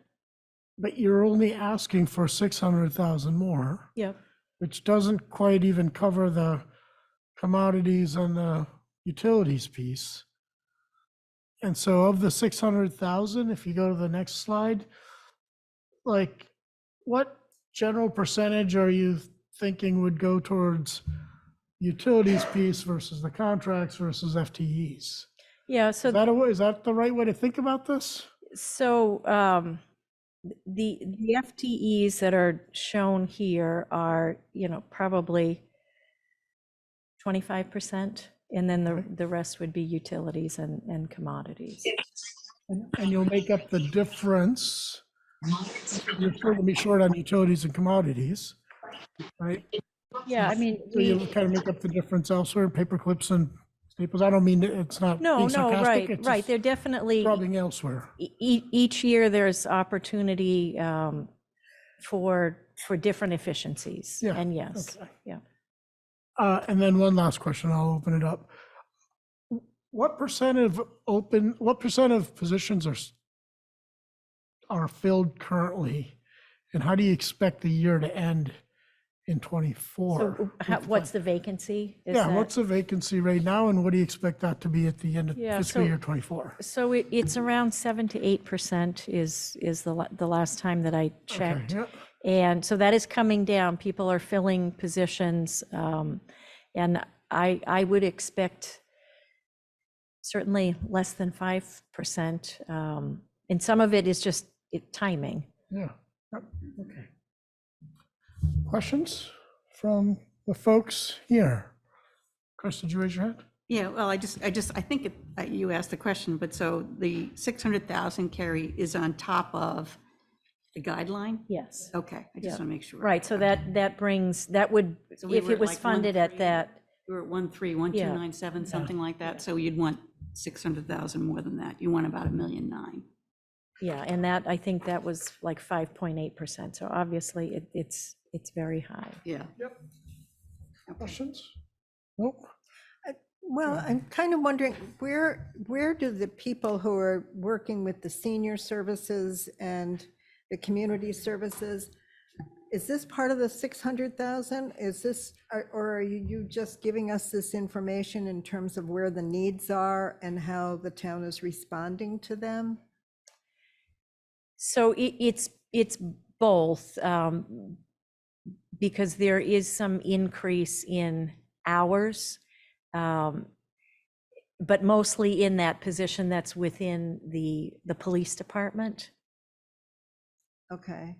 But you're only asking for 600,000 more. Yep. Which doesn't quite even cover the commodities and the utilities piece. And so of the 600,000, if you go to the next slide, like what general percentage are you thinking would go towards utilities piece versus the contracts versus FTEs? Yeah, so Is that the right way to think about this? So the FTEs that are shown here are, probably 25%, and then the rest would be utilities and commodities. And you'll make up the difference. You're still gonna be short on utilities and commodities, right? Yeah, I mean, So you'll kind of make up the difference elsewhere, paper clips and staples. I don't mean, it's not No, being sarcastic. right. It's They're just definitely, rubbing elsewhere. each year there's opportunity for different efficiencies. Yeah, And yes, okay. yeah. And then one last question, I'll open it up. What percent of positions are filled currently? And how do you expect the year to end in '24. So what's the vacancy? Is Yeah, that- what's the vacancy right now, and what do you expect that to be at the end of Yeah, fiscal so- year '24? So it's around 7 to 8% is the last time that I checked. Yeah, And so that is coming down. People are filling positions. And I would expect certainly less than 5%. And some of it is just timing. yeah. Okay. Questions from the folks here? Chris, did you raise your hand? Yeah, well, I think you asked the question, but so the 600,000 carry is on top of the guideline? Yes. Okay, I just want to make sure. Right, so that brings, that would, So we if were it at was like funded at 1.3. that, We were at 1.31297, something like that, so you'd want 600,000 more than that. You want about $1.9 million. yeah, and that, I think that was like 5.8%. So obviously it's very high. Yeah. Questions? Nope. Well, I'm kind of wondering, where do the people who are working with the senior services and the community services, is this part of the 600,000? Is this, or are you just giving us this information in terms of where the needs are and how the town is responding to them? So it's both, because there is some increase in hours, but mostly in that position that's within the police department, Okay.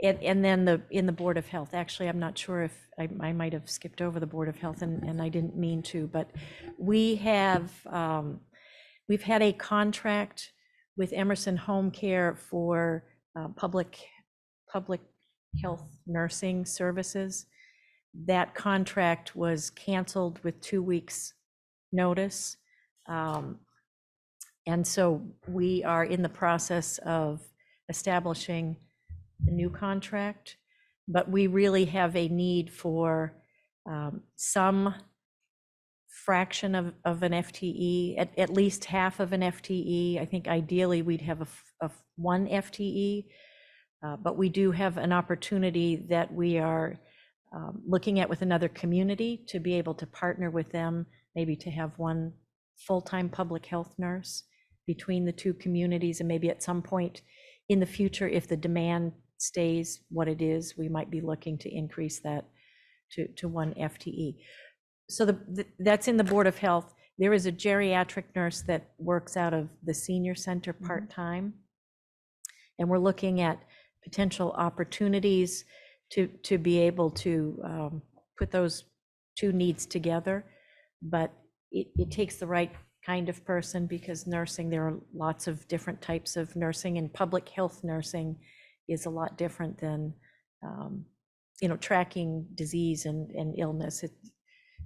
and then in the Board of Health. Actually, I'm not sure if I might have skipped over the Board of Health, and I didn't mean to, but we've had a contract with Emerson Home Care for public health nursing services. That contract was canceled with 2 weeks' notice. And so we are in the process of establishing a new contract, but we really have a need for some fraction of an FTE, at least half of an FTE. I think ideally we'd have a 1 FTE, but we do have an opportunity that we are looking at with another community to be able to partner with them, maybe to have 1 full-time public health nurse between the 2 communities. And maybe at some point in the future, if the demand stays what it is, we might be looking to increase that to 1 FTE. So that's in the Board of Health. There is a geriatric nurse that works out of the senior center part-time. And we're looking at potential opportunities to be able to put those 2 needs together. But it takes the right kind of person, because nursing, there are lots of different types of nursing, and public health nursing is a lot different than, tracking disease and illness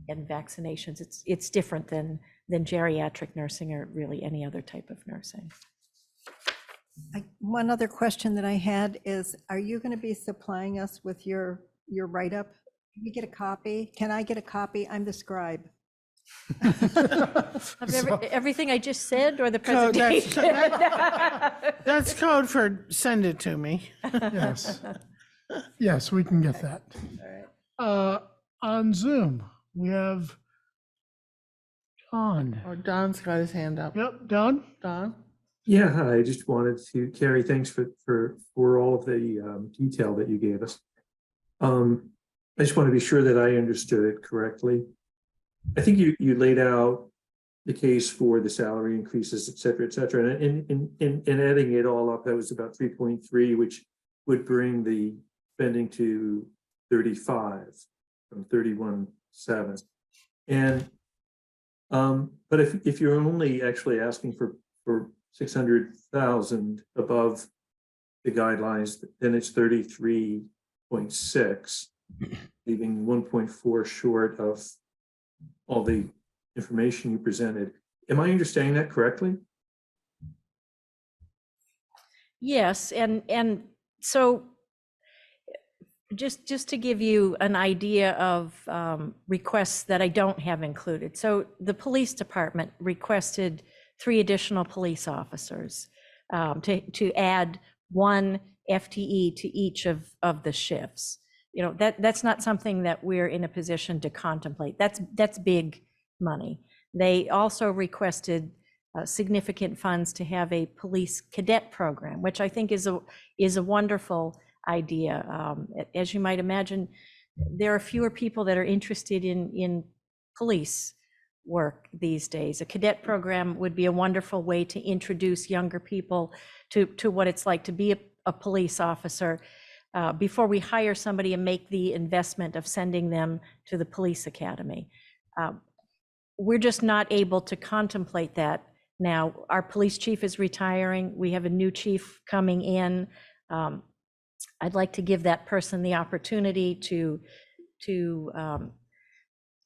and vaccinations. It's different than geriatric nursing or really any other type of nursing. One other question that I had is, are you going to be supplying us with your write-up? Can we get a copy? Can I get a copy? I'm the scribe. Of everything I just said, or the Code, presentation? That's code for send it to me. Yes. Yes, we can get that. On Zoom, we have Don. Or Don's got his hand up. Yep, Don? Don? Yeah, hi. I just wanted to, Carrie, thanks for all of the detail that you gave us. I just want to be sure that I understood it correctly. I think you laid out the case for the salary increases, et cetera, and adding it all up, that was about 3.3, which would bring the spending to 35 from 31.7. And but if you're only actually asking for 600,000 above the guidelines, then it's 33.6, leaving 1.4 short of all the information you presented. Am I understanding that correctly? Yes, and so just to give you an idea of requests that I don't have included. So the police department requested 3 additional police officers to add 1 FTE to each of the shifts. that's not something that we're in a position to contemplate. That's big money. They also requested significant funds to have a police cadet program, which I think is a wonderful idea. As you might imagine, there are fewer people that are interested in police work these days. A cadet program would be a wonderful way to introduce younger people to what it's like to be a police officer before we hire somebody and make the investment of sending them to the police academy. We're just not able to contemplate that now. Our police chief is retiring. We have a new chief coming in. I'd like to give that person the opportunity to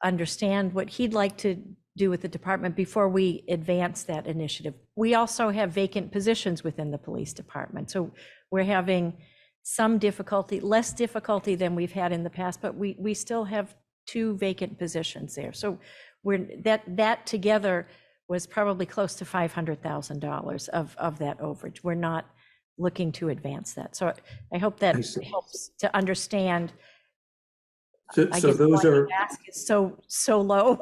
understand what he'd like to do with the department before we advance that initiative. We also have vacant positions within the police department. So we're having some difficulty, less difficulty than we've had in the past, but we still have 2 vacant positions there. So that together was probably close to $500,000 of that overage. We're not looking to advance that. So I hope that helps to understand. So, I so guess those why are, the ask is so low.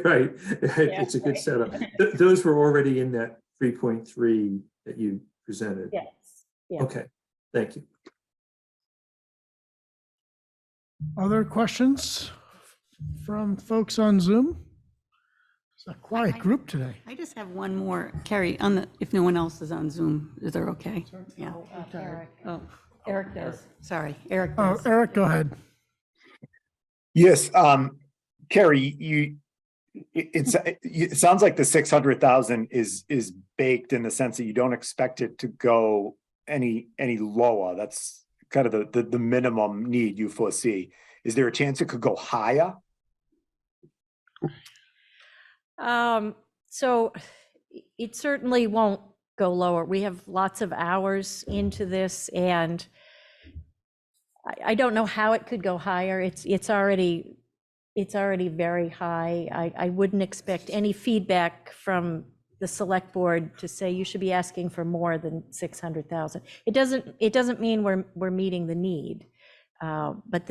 right, it's a good setup. Those were already in that 3.3 that you presented. Yes. Yeah. Okay, thank you. Other questions from folks on Zoom? It's a quiet group today. I just have one more, Carrie, on the, if no one else is on Zoom, is there okay? Yeah. Eric. Oh, Eric does. Sorry, Eric Oh, does. Eric, go ahead. Yes, Carrie, it sounds like the 600,000 is baked in the sense that you don't expect it to go any lower. That's kind of the minimum need you foresee. Is there a chance it could go higher? So it certainly won't go lower. We have lots of hours into this, and I don't know how it could go higher. It's already very high. I wouldn't expect any feedback from the select board to say you should be asking for more than 600,000. It doesn't mean we're meeting the need, but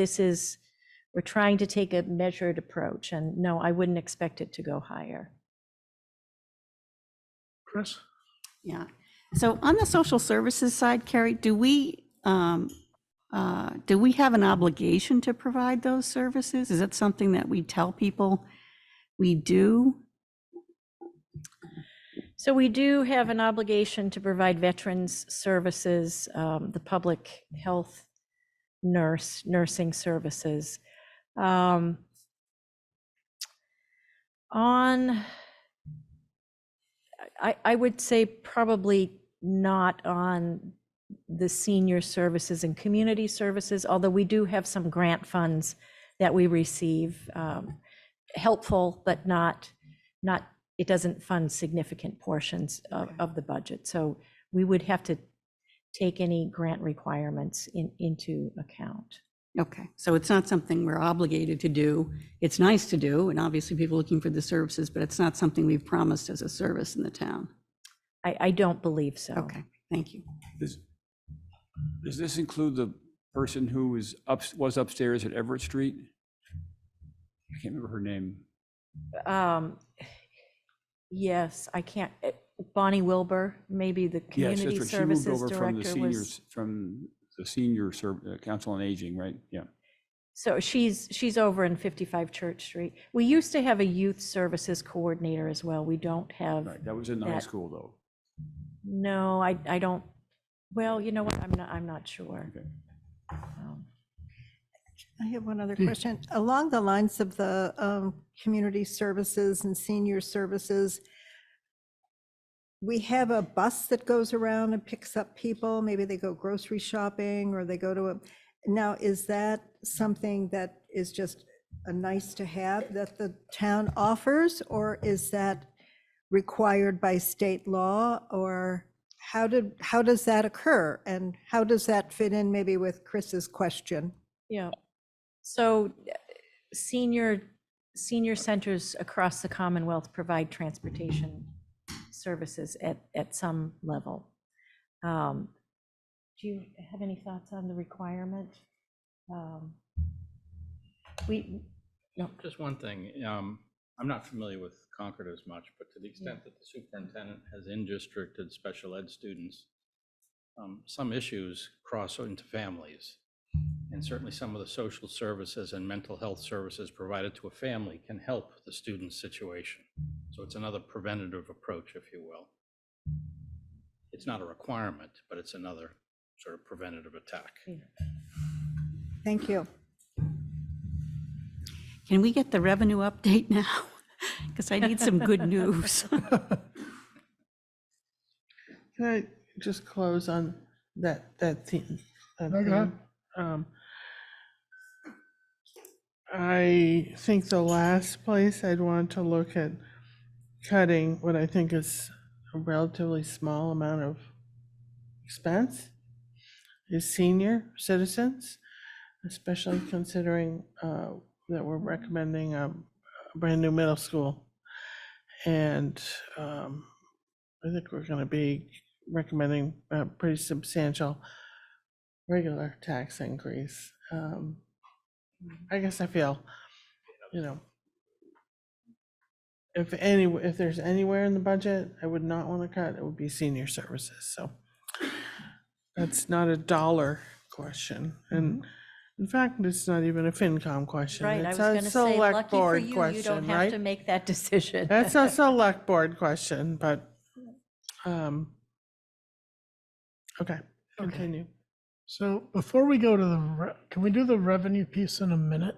we're trying to take a measured approach, and no, I wouldn't expect it to go higher. Chris? Yeah. So on the social services side, Carrie, do we have an obligation to provide those services? Is that something that we tell people we do? So we do have an obligation to provide veterans services, the public health nursing services. I would say probably not on the senior services and community services, although we do have some grant funds that we receive, helpful, but not, it doesn't fund significant portions of the budget. So we would have to take any grant requirements into account. Okay, so it's not something we're obligated to do. It's nice to do, and obviously people looking for the services, but it's not something we've promised as a service in the town. I don't believe so. Okay, thank you. Does this include the person who was upstairs at Everett Street? I can't remember her name. Yes, I can't, Bonnie Wilbur, maybe the Yes, community that's right. She moved services over from the director seniors, was. from the senior council on aging, right? Yeah. So she's over in 55 Church Street. We used to have a youth services coordinator as well. We don't have. Right. That was in the high that. school though. No, I don't. Well, you know what? I'm not sure. Okay. I have one other question. Along the lines of the community services and senior services, we have a bus that goes around and picks up people. Maybe they go grocery shopping or they go to a, now is that something that is just a nice to have that the town offers, or is that required by state law, or how does that occur? And how does that fit in maybe with Chris's question? Yeah. So senior centers across the Commonwealth provide transportation services at some level. Do you have any thoughts on the requirement? No. Just one thing, I'm not familiar with Concord as much, but to the extent that the superintendent has in-districted special ed students, some issues cross into families. And certainly some of the social services and mental health services provided to a family can help the student's situation. So it's another preventative approach, if you will. It's not a requirement, but it's another sort of preventative attack. Thank you. Can we get the revenue update now? Because I need some good news. Can I just close on that theme? Okay. I think the last place I'd want to look at cutting what I think is a relatively small amount of expense is senior citizens, especially considering that we're recommending a brand new middle school. And I think we're going to be recommending a pretty substantial regular tax increase. I guess I feel, if there's anywhere in the budget I would not want to cut, it would be senior services. So that's not a dollar question. And in fact, it's not even a FinCom question. Right, I It's was a going to say, select lucky for board you, you question, don't have right? to make that decision. That's a select board question, but, okay, continue. So before we go to the, can we do the revenue piece in a minute?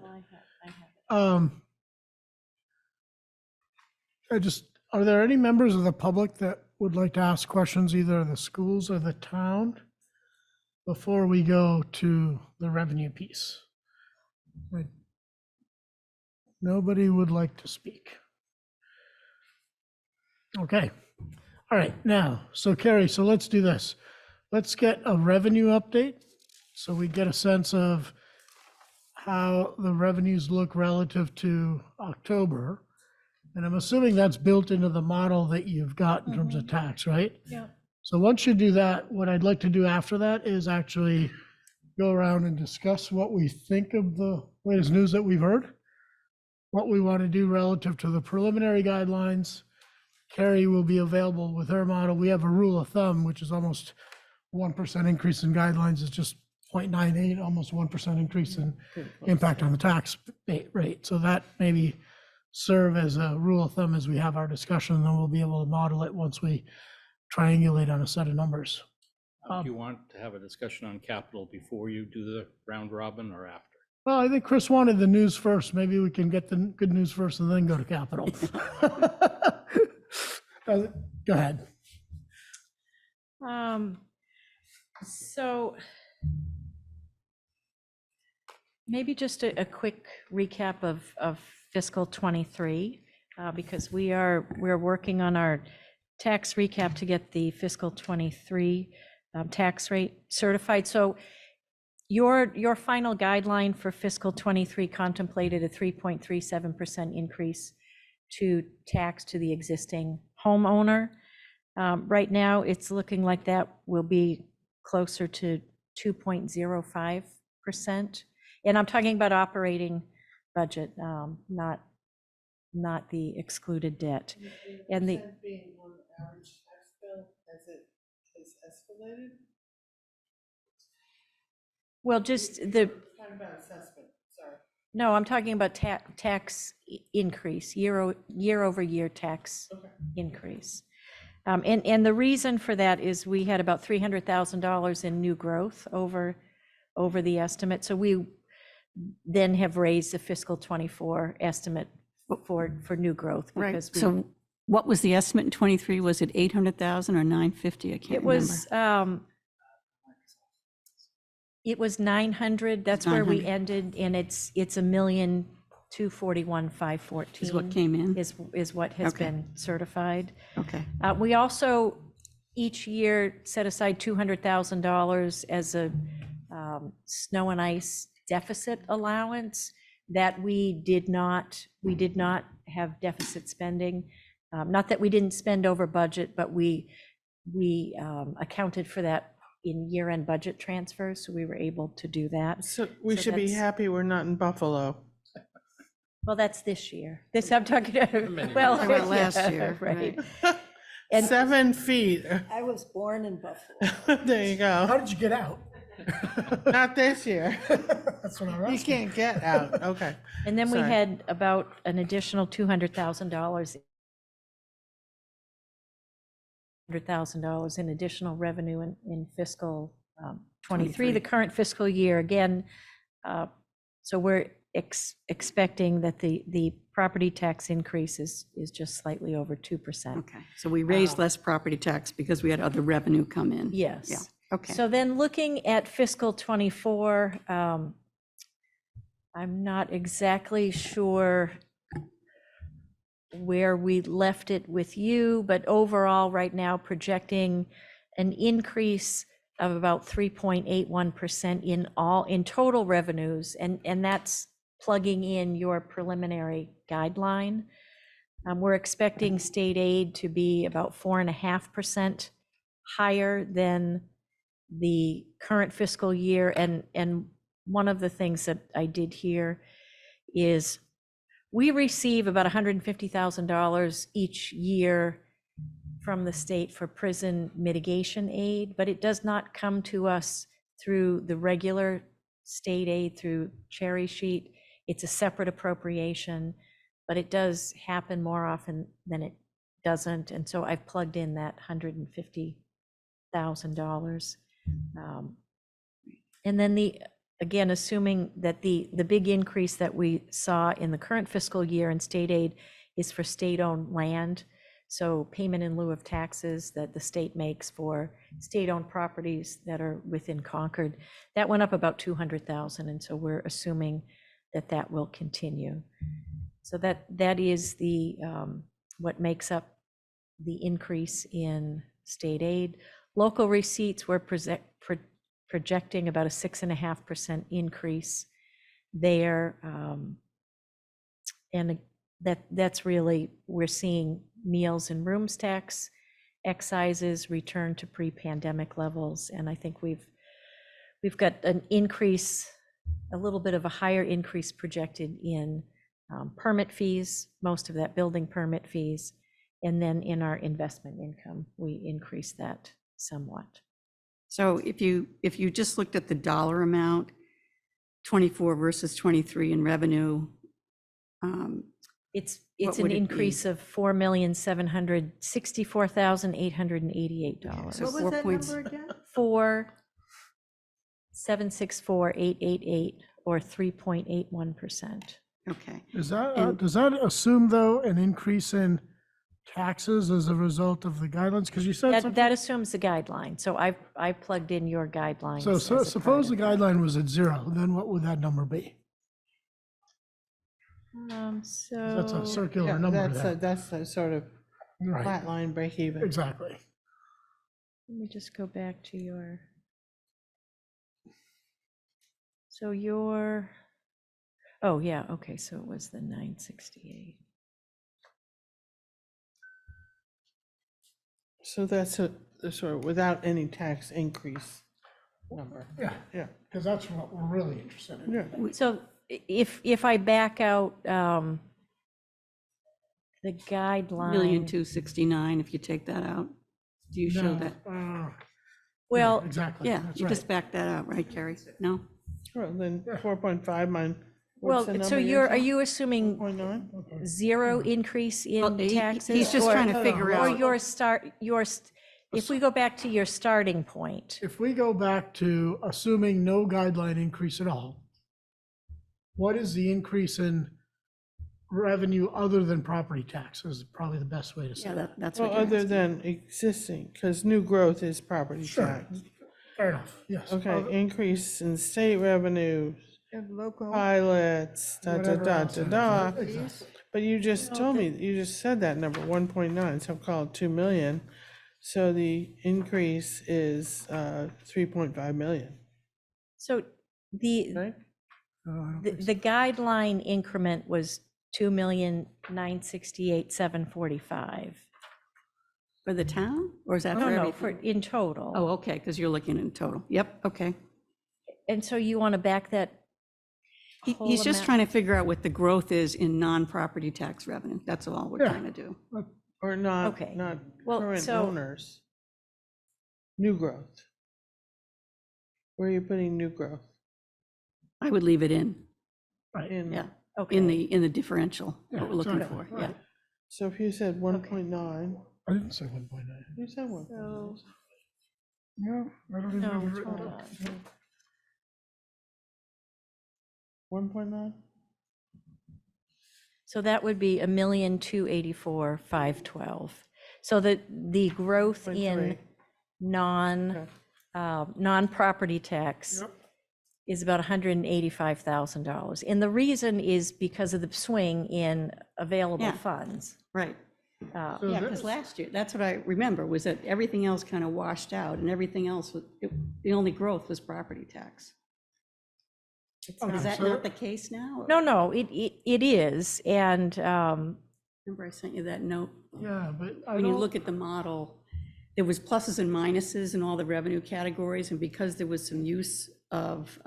Are there any members of the public that would like to ask questions, either of the schools or the town, before we go to the revenue piece? Nobody would like to speak. Okay. All right, now, so Carrie, so let's do this. Let's get a revenue update so we get a sense of how the revenues look relative to October. And I'm assuming that's built into the model that you've got in terms of tax, right? Yeah. So once you do that, what I'd like to do after that is actually go around and discuss what we think of the latest news that we've heard, what we want to do relative to the preliminary guidelines. Carrie will be available with her model. We have a rule of thumb, which is almost 1% increase in guidelines is just 0.98, almost 1% increase in impact on the tax rate. So that maybe serve as a rule of thumb as we have our discussion, and then we'll be able to model it once we triangulate on a set of numbers. Do you want to have a discussion on capital before you do the round robin or after? Well, I think Chris wanted the news first. Maybe we can get the good news first and then go to capital. Go ahead. So maybe just a quick recap of fiscal '23, because we're working on our tax recap to get the fiscal '23 tax rate certified. So your final guideline for fiscal '23 contemplated a 3.37% increase to tax to the existing homeowner. Right now, it's looking like that will be closer to 2.05%. And I'm talking about operating budget, not the excluded debt. And the being on the average tax bill as it is escalated? Well, just the, Talking about assessment, sorry. no, I'm talking about tax increase, year over year tax increase. And the reason for that is we had about $300,000 in new growth over the estimate. So we then have raised the fiscal '24 estimate for new growth. Right, Because so what was the estimate in '23? Was it 800,000 or 950? I can't remember. It was 900. That's where we ended, and it's $1,241,514. Is what came in? Is what has been certified. Okay. We also each year set aside $200,000 as a snow and ice deficit allowance that we did not have deficit spending. Not that we didn't spend over budget, but we accounted for that in year-end budget transfers, so we were able to do that. So we So should be that's- happy we're not in Buffalo. Well, that's this year. This, I'm talking, well. Talking about last yeah, year, Right. And- 7 feet. I was born in Buffalo. There you How go. did you get out? Not this year. That's what I'm You asking. can't get out. Okay. And then we Sorry. had about an additional $200,000 $100,000 in additional revenue in fiscal '23, the current fiscal year, again. So we're expecting that the property tax increase is just slightly over 2%. Okay, so we raised less property tax because we had other revenue come in. Yes. Yeah, okay. So then looking at fiscal '24, I'm not exactly sure where we left it with you, but overall, right now, projecting an increase of about 3.81% in total revenues, and that's plugging in your preliminary guideline. We're expecting state aid to be about 4.5% higher than the current fiscal year, and one of the things that I did here is we receive about $150,000 each year from the state for prison mitigation aid, but it does not come to us through the regular state aid through cherry sheet. It's a separate appropriation, but it does happen more often than it doesn't. And so I've plugged in that $150,000. And then again, assuming that the big increase that we saw in the current fiscal year in state aid is for state-owned land. So payment in lieu of taxes that the state makes for state-owned properties that are within Concord, that went up about 200,000. And so we're assuming that that will continue. So that is the what makes up the increase in state aid. Local receipts, we're projecting about a 6.5% increase there. And that's really, we're seeing meals and rooms tax, excises return to pre-pandemic levels. And I think we've got an increase, a little bit of a higher increase projected in permit fees, most of that building permit fees. And then in our investment income, we increase that somewhat. So if you just looked at the dollar amount, 24 versus 23 in revenue, It's What an would it be? increase of $4,764,888. So What was 4 that points. number again? 4,764,888, or 3.81%. Okay. Does that, And- does that assume, though, an increase in taxes as a result of the guidelines? Because you said That something. assumes the guideline, so I plugged in your guidelines. So as a part suppose the of that. guideline was at 0, then what would that number be? So. That's a circular Yeah, number that's there. that's a sort of Right, flat line break even. exactly. Let me just go back to your. So your, oh, yeah, okay, so it was the 968. So that's a sort of without any tax increase number. Yeah, Yeah, because that's what we're really interested in. yeah. So if I back out the guideline. 1,269,000, if you take that out. Do you show No, that? Well, Exactly. Yeah, that's you right. just back that out, right, Carrie? No? Well, then 4.5 mine. well, What's the so number are saying? you assuming 0.9? zero increase Well, in he- taxes? he's just or- trying to figure Or out. if we go back to your starting point, If we go back to assuming no guideline increase at all, what is the increase in revenue other than property taxes? Probably the best way to say Yeah, that. that's Well, what you're other asking. than existing, because new growth is property Sure. tax. Fair enough, yes. Okay, increase in state revenue, Of local, pilots, Whatever else it is, . exactly. But you just told me, you just said that number, 1.9, so call it 2 million. So the increase is 3.5 million, so the right? the guideline increment was 2,968,745. For the town, or is that for No, everything? no, for, in total. Oh, okay, because you're looking in total. Yep, okay. And so you want to back that whole He's just amount- trying to figure out what the growth is in non-property tax revenue. That's all we're Yeah. trying to do. Or not, Okay. not Well, current so- owners. New growth. Where are you putting new growth? I would leave it in, In, yeah, Okay. in the differential, Yeah, what we're looking exactly, for, yeah. so if you said 1.9, I didn't say 1.9. you said 1.9. No, I don't even No, have it hold written. on. 1.9? So that would be 1,284,512. So the growth in 0.3. non-property tax Yep. is about $185,000. And the reason is because of the swing in available Yeah. funds. Right, Uh, So yeah, that- because last year, that's what I remember, was that everything else kind of washed out, and everything else, the only growth was property tax. Okay, Is that so- not the case now? No, no, it is. And Remember I sent you that note? Yeah, but I When you don't, look at the model, there was pluses and minuses in all the revenue categories, and because there was some use of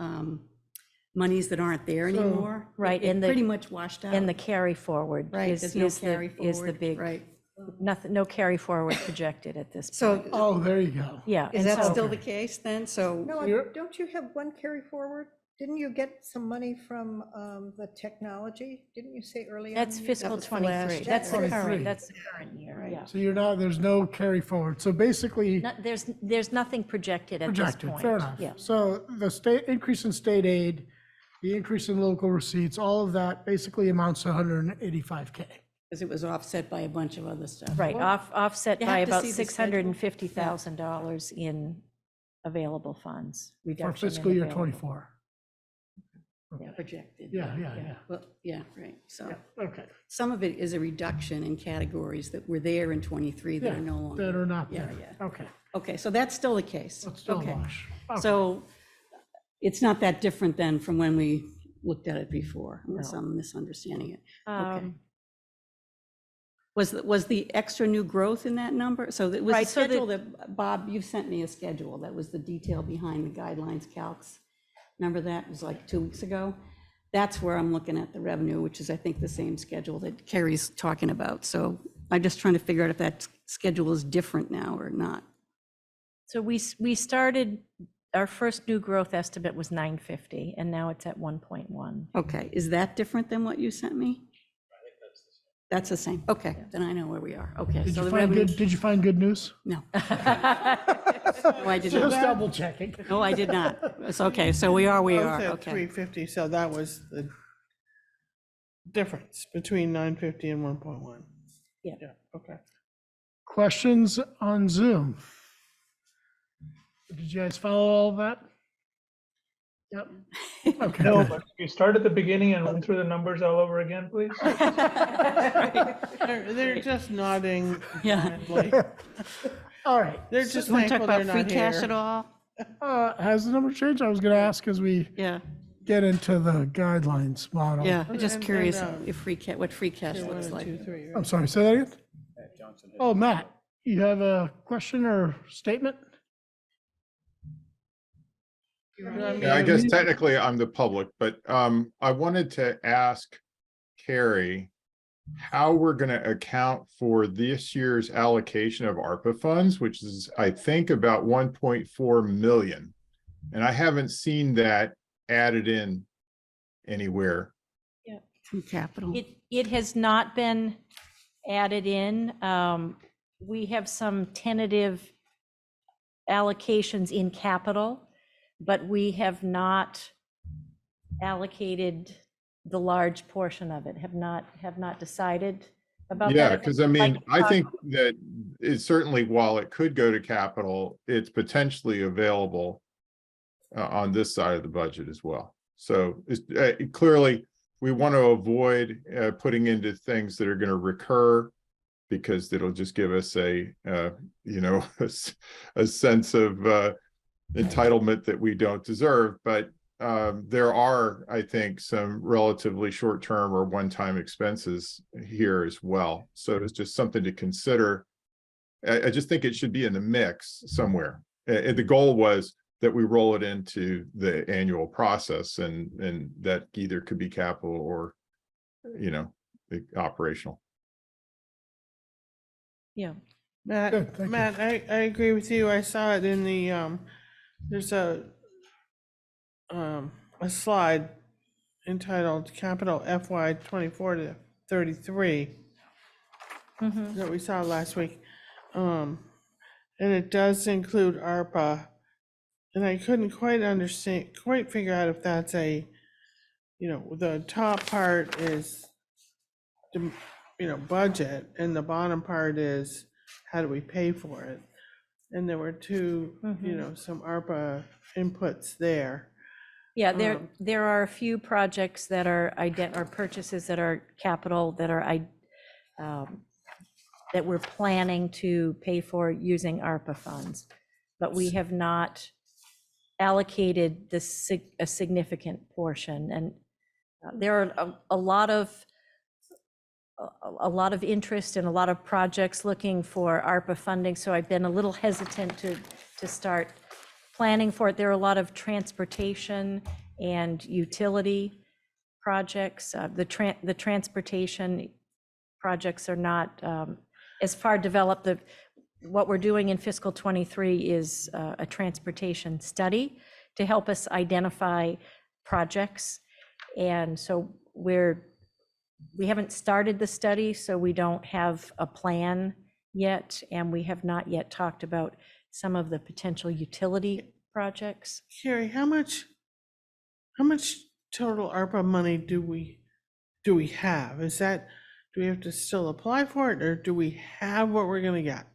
monies that aren't there So- anymore, Right, it and the- pretty much washed out. and the carry forward Right, is there's no is carry the is the forward, big, right. nothing, no carry forward projected at this point. So oh, there you go. Yeah. is and that so- still the case then? So, No, You're- don't you have one carry forward? Didn't you get some money from the technology? Didn't you say earlier? That's fiscal was for last 23. year. That's the 23. current, that's the current year, yeah. So you're not, there's no carry forward. So basically, There's nothing projected at this projected, point. fair enough. Yeah. So the state increase in state aid, the increase in local receipts, all of that basically amounts to 185K. because it was offset by a bunch of other stuff. Right, offset You by have to about see the schedule. $650,000 in available funds. For reduction in fiscal year available. 24. Yeah, projected. Yeah, yeah, yeah. Well, yeah, right. So Okay. some of it is a reduction in categories that were there in 23 that Yeah, are no longer. that are not Yeah, there. yeah. Okay, Okay, so that's still the case. that's still a Okay. wash. Okay. So it's not that different than from when we looked at it before, unless I'm misunderstanding it. Okay. Um, Was the extra new growth in that number? So it was a Right, so the- schedule that, Bob, you sent me a schedule that was the detail behind the guidelines calcs. Remember that? It was like 2 weeks ago. That's where I'm looking at the revenue, which is, I think, the same schedule that Carrie's talking about. So I'm just trying to figure out if that schedule is different now or not. So we started, our first new growth estimate was 950, and now it's at 1.1. Okay, is that different than what you sent me? That's the same. Okay, then I know where we are. Okay, Did so you the find revenue, good, did you find good news? no. No, I did Just not. double checking. No, I did not. It's okay, so we are, we Both are, at okay. 350, so that was the difference between 950 and 1.1. Yeah. Yeah, okay. Questions on Zoom? Did you guys follow all of that? Yep. Okay. No, but we start at the beginning and run through the numbers all over again, please. They're just nodding. Yeah. blindly. All right. They're just You want to talk thankful they're about free not cash here. at all? Has the number changed? I was going to ask as we Yeah, get into the guidelines model. yeah, I'm just And- curious and, if what free cash Okay, looks 1 like. and 2, 3, right? I'm sorry, say that again? Oh, Matt, you have a question or statement? Yeah, I guess technically I'm the public, but I wanted to ask Carrie how we're going to account for this year's allocation of ARPA funds, which is, I think, about 1.4 million. And I haven't seen that added in anywhere. From capital. It has not been added in. We have some tentative allocations in capital, but we have not allocated the large portion of it, have not decided about that. Yeah, because I mean, Like, I think that it certainly, while it could go to capital, it's potentially available on this side of the budget as well. So it's clearly, we want to avoid putting into things that are going to recur, because it'll just give us a, you know, a sense of entitlement that we don't deserve. But there are, I think, some relatively short-term or one-time expenses here as well. So it's just something to consider I just think it should be in the mix somewhere. And the goal was that we roll it into the annual process, and that either could be capital or, the operational. Yeah. Good, thank you. Matt, I agree with you. I saw it in the, there's a slide entitled Capital FY 24 to 33 that we saw last week. And it does include ARPA. And I couldn't quite figure out if that's the top part is, budget, and the bottom part is how do we pay for it? And there were two, some ARPA inputs there. Yeah, there are a few projects that are or purchases that are capital that are that we're planning to pay for using ARPA funds, but we have not allocated a significant portion. And there are a lot of interest and a lot of projects looking for ARPA funding, so I've been a little hesitant to start planning for it. There are a lot of transportation and utility projects. The transportation projects are not as far developed. What we're doing in fiscal 23 is a transportation study to help us identify projects. And so we haven't started the study, so we don't have a plan yet, and we have not yet talked about some of the potential utility projects. Carrie, how much total ARPA money do we have? Do we have to still apply for it, or do we have what we're gonna get?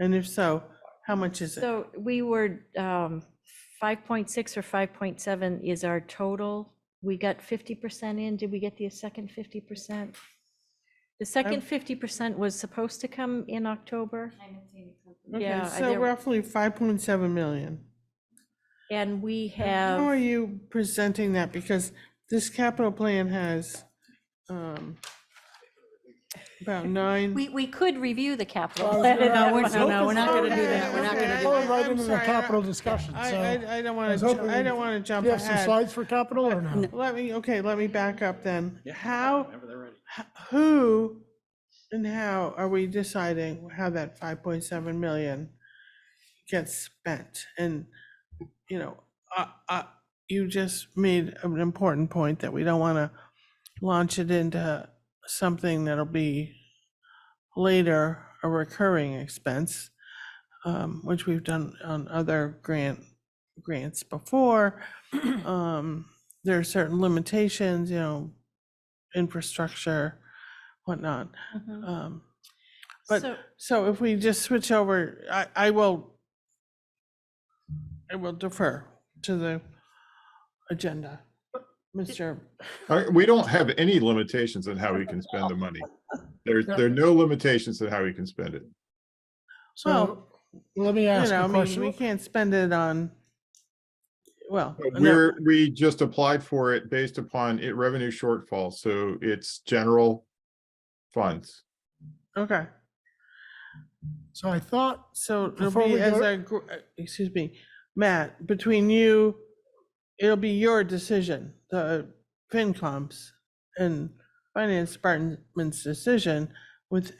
And if so, how much is it? So we were 5.6 or 5.7 is our total. We got 50% in. Did we get the second 50%? The second 50% was supposed to come in October. Okay, Yeah, so roughly 5.7 million. And we How have, are you presenting that? Because this capital plan has about 9. we could review the capital. Well, plan. I was No, hoping- we're not gonna do that. We're not gonna do Going that. right I'm into the sorry, capital discussion, so. I don't want was to, hoping I don't want to jump Do you have some ahead. slides for capital or no? Let me back up then. How, Whenever they're ready. who and how are we deciding how that 5.7 million gets spent? And, you just made an important point that we don't want to launch it into something that'll be later a recurring expense, which we've done on other grants before. There are certain limitations, infrastructure, whatnot. But so if we just switch over, I will defer to the agenda, Mr. We don't have any limitations on how we can spend the money. There are no limitations on how we can spend it. So let me ask a we question. can't spend it on, no, We just applied for it based upon revenue shortfall, so it's general funds. okay. So I thought, So it'll Before be we as go- excuse me, Matt, between you, it'll be your decision, the FinCom's and Finance Department's decision with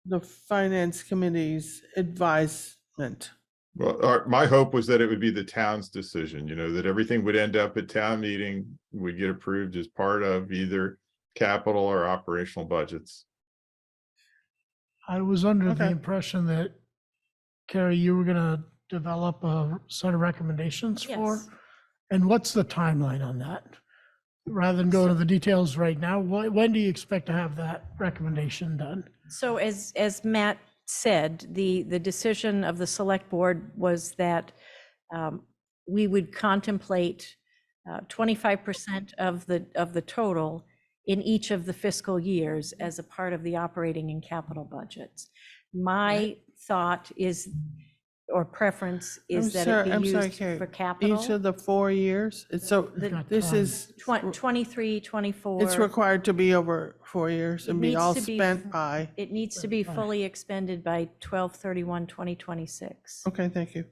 the Finance Committee's advisement. Well, my hope was that it would be the town's decision, that everything would end up at town meeting, would get approved as part of either capital or operational budgets. I was under the Okay. impression that, Carrie, you were gonna develop a set of recommendations for? Yes. And what's the timeline on that? Rather than go to the details right now, when do you expect to have that recommendation done? So as Matt said, the decision of the select board was that we would contemplate 25% of the total in each of the fiscal years as a part of the operating and capital budgets. My thought is or preference I'm is that sorry, it I'm be sorry, used Carrie. for Each capital. of the 4 years, it's so, got this time. is, 23, 24. it's required to be over 4 years It and be needs all to be spent f- by, It needs to be fully expended by 12/31/2026. okay, thank you.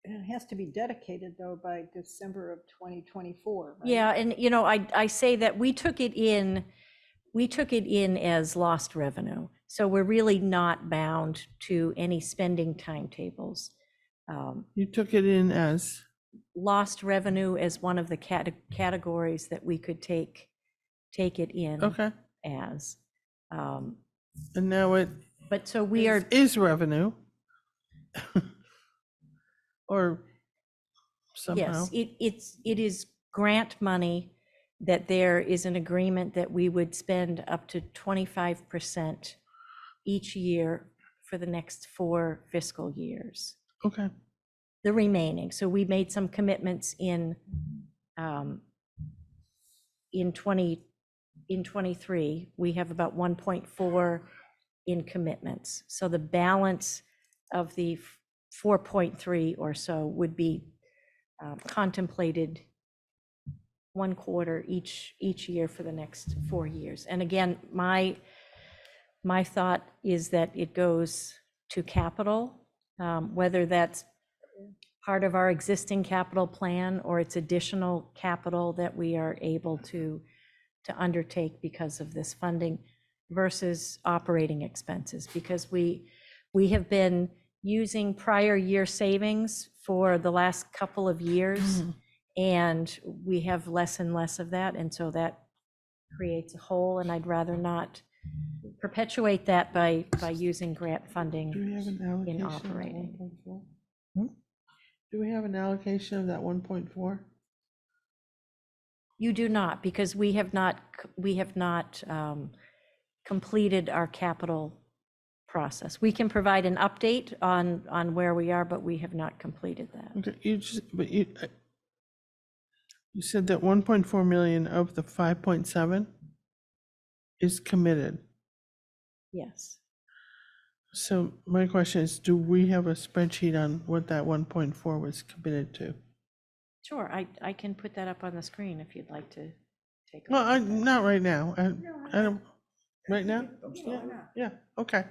And it has to be dedicated, though, by December of 2024, right? Yeah, and you know, I say that we took it in as lost revenue. So we're really not bound to any spending timetables. You took it in as, Lost revenue as one of the categories that we could take it in okay, as. and now it But so we are, is revenue. Or somehow. yes, it is grant money that there is an agreement that we would spend up to 25% each year for the next 4 fiscal years. Okay, The remaining. So we made some commitments in 23. We have about 1.4 in commitments. So the balance of the 4.3 or so would be contemplated 1 quarter each year for the next 4 years. And again, my thought is that it goes to capital, whether that's part of our existing capital plan or it's additional capital that we are able to undertake because of this funding versus operating expenses, because we have been using prior year savings for the last couple of years, and we have less and less of that, and so that creates a hole, and I'd rather not perpetuate that by using grant do we funding have an allocation in of that operating. 1.4? Do we have an allocation of that 1.4? You do not, because we have not completed our capital process. We can provide an update on where we are, but we have not completed that. Okay, but you said that 1.4 million of the 5.7 is committed. Yes. So my question is, do we have a spreadsheet on what that 1.4 was committed to? Sure, I can put that up on the screen if you'd like to take a Well, look at that. not right now. I don't, right now? Yeah, okay.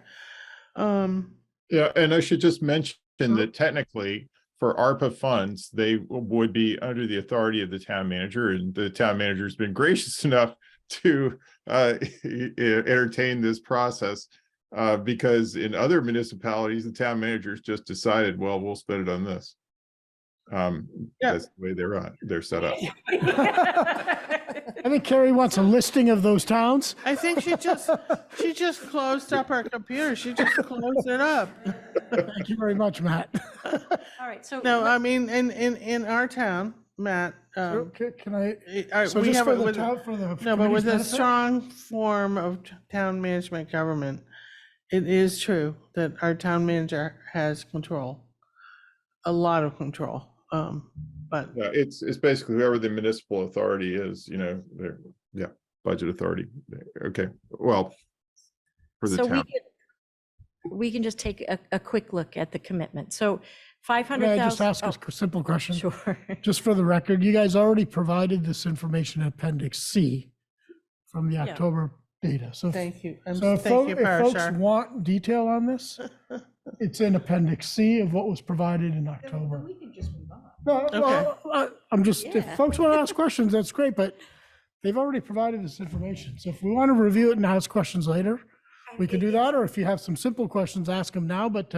Yeah, and I should just mention that technically for ARPA funds, they would be under the authority of the town manager, and the town manager's been gracious enough to entertain this process. Because in other municipalities, the town managers just decided, well, we'll spend it on this. That's the way they're set up. I think Carrie wants a listing of those towns. I think she just closed up her computer. She just closed it up. Thank you very much, Matt. All right, so. No, I mean, in our town, Matt, Okay, can I, so we just have for it the with, town, for the. no, but with a committee's benefit? strong form of town management government, it is true that our town manager has control, a lot of control. But Yeah, it's basically whoever the municipal authority is, their budget authority. Okay, well, for the So town. we can just take a quick look at the commitment. So May 500,000. I just ask a simple question? Sure. Just for the record, you guys already provided this information in Appendix C from the October data. So thank you. so if Thank you, folks Parashar. want detail on this, it's in Appendix C of what was provided in October. We can just move on. No, well, I'm just, if Yeah. folks want to ask questions, that's great, but they've already provided this information. So if we want to review it and ask questions later, we can do that, or if you have some simple questions, ask them now, but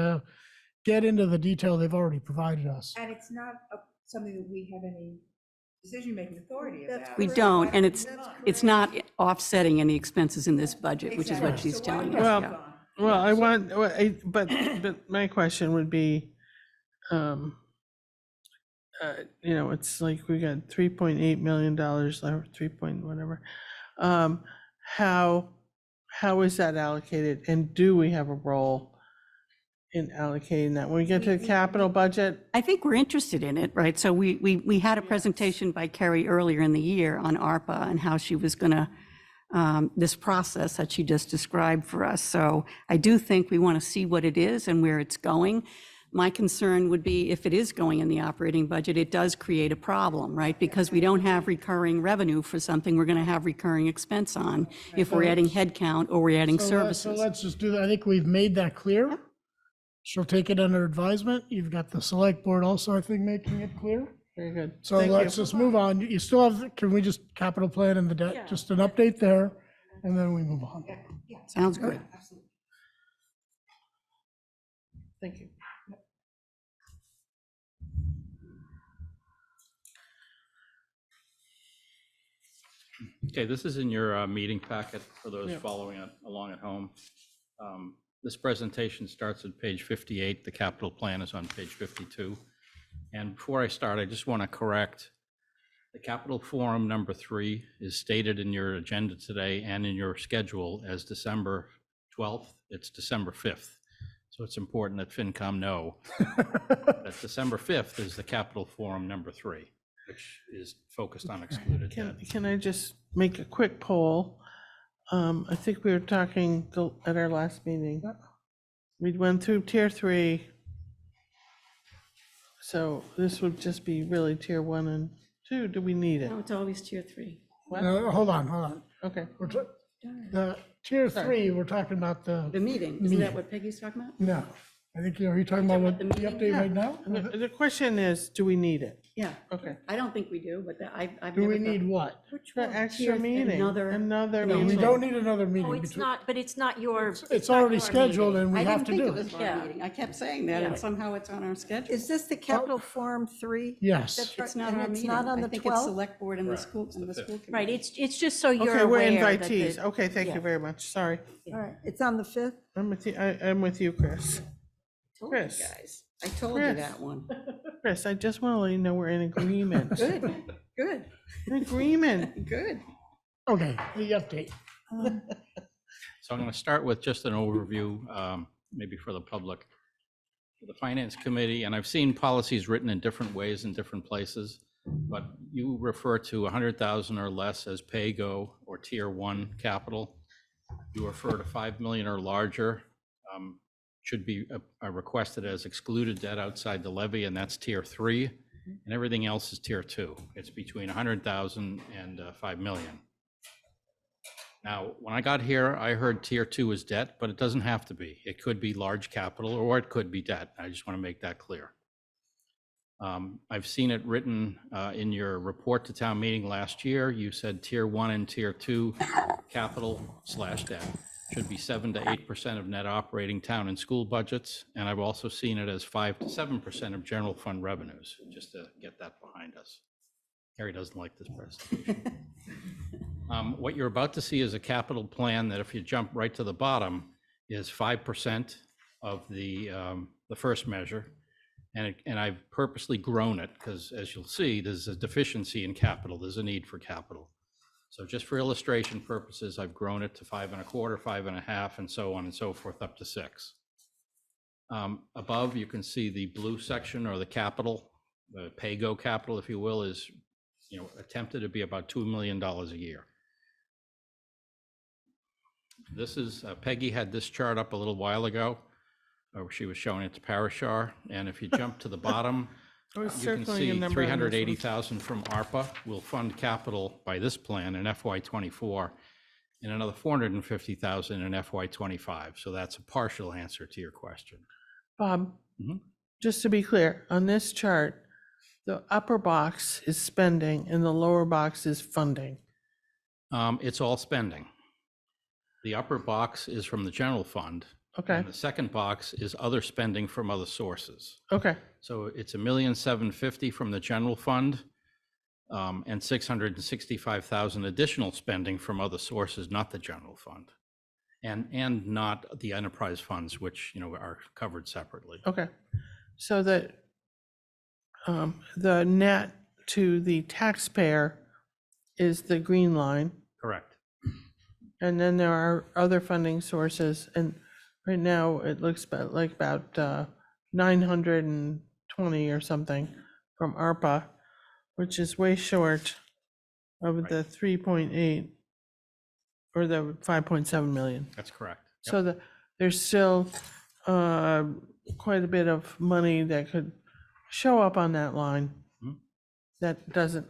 get into the detail they've already provided us. And it's not something that we have any decision-making authority about. We don't, and it's not offsetting any expenses in this budget, which is what she's telling us. Well, yeah. well, I want, but my question would be, it's like we got $3.8 million left, 3 point whatever. How is that allocated, and do we have a role in allocating that? When we get to the capital budget, I think we're interested in it, right? So we had a presentation by Carrie earlier in the year on ARPA and how she was going to, this process that she just described for us. So I do think we want to see what it is and where it's going. My concern would be if it is going in the operating budget, it does create a problem, right? Because we don't have recurring revenue for something we're going to have recurring expense on if we're adding headcount or we're adding So services. let's just do that. I think we've made that clear. She'll take it under advisement. You've got the select board also, I think, making it clear. Very good. So Thank let's you. just move on. You still have, can we just capital plan and the debt, just an update there, and then we move on. Sounds good. Thank you. Okay, this is in your meeting packet for those following along at home. This presentation starts at page 58. The capital plan is on page 52. And before I start, I just want to correct the capital forum number 3 is stated in your agenda today and in your schedule as December 12th. It's December 5th. So it's important that FinCom know that December 5th is the capital forum number 3, which is focused on excluded debt. Can I just make a quick poll? I think we were talking at our last meeting. We went through tier 3. So this would just be really tier 1 and 2. Do we need it? No, it's always tier 3. No, hold on. Okay. The tier 3, we're talking about the. The meeting, isn't that what Peggy's talking about? No, I think, are you talking about what the update right now? The question is, do we need it? Yeah. Okay. I don't think we do, but I've Do never we thought- need what? The extra meeting, another No, we meeting. don't need another Oh, meeting. it's not, but it's not your. It's not already your scheduled meeting. and we I have didn't to think do it was it. our Yeah. meeting. I kept saying that, Yeah. and somehow it's on our schedule. Is this the capital forum 3? Yes. It's not And our it's meeting. not on I the think it's 12th? select board and the school, and the school committee. Right, it's just so you're Okay, we're aware that invitees. the- Okay, thank yeah. you very much. Sorry. All right, it's on the 5th? I'm with you, I'm with you, Chris. Told you Chris. guys. I told you Chris. that one. Chris, I just want to let you know we're in agreement. Good, good, In agreement. good. Okay, the update. So I'm going to start with just an overview, maybe for the public. The Finance Committee, and I've seen policies written in different ways in different places, but you refer to 100,000 or less as pay-go or tier 1 capital. You refer to 5 million or larger, should be requested as excluded debt outside the levy, and that's tier 3, and everything else is tier 2. It's between 100,000 and 5 million. Now, when I got here, I heard tier 2 is debt, but it doesn't have to be. It could be large capital or it could be debt. I just want to make that clear. I've seen it written in your report to town meeting last year. You said tier 1 and tier 2 capital/debt should be 7 to 8% of net operating town and school budgets. And I've also seen it as 5 to 7% of general fund revenues, just to get that behind us. Harry doesn't like this presentation. What you're about to see is a capital plan that, if you jump right to the bottom, is 5% of the first measure. And I've purposely grown it because, as you'll see, there's a deficiency in capital. There's a need for capital. So just for illustration purposes, I've grown it to 5.25, 5.5, and so on and so forth, up to 6. Above, you can see the blue section, or the capital, the pay-go capital, if you will, is attempted to be about $2 million a year. This is, Peggy had this chart up a little while ago, where she was showing it to Parashar, and if you jump to the bottom, I was you can circling a see number on this one. 380,000 from ARPA will fund capital by this plan in FY24, and another 450,000 in FY25. So that's a partial answer to your question. Bob, Mhm. just to be clear, on this chart, the upper box is spending and the lower box is funding. It's all spending. The upper box is from the general fund. Okay, And the second box is other spending from other sources. okay, So it's $1,750,000 from the general fund, and $665,000 additional spending from other sources, not the general fund, and not the enterprise funds, which are covered separately. okay. So that the net to the taxpayer is the green line. Correct. And then there are other funding sources, and right now it looks like about 920 or something from ARPA, which is way short of the 3.8 or the 5.7 million. That's correct. Yep. So there's still quite a bit of money that could show up on that line. Hmm? That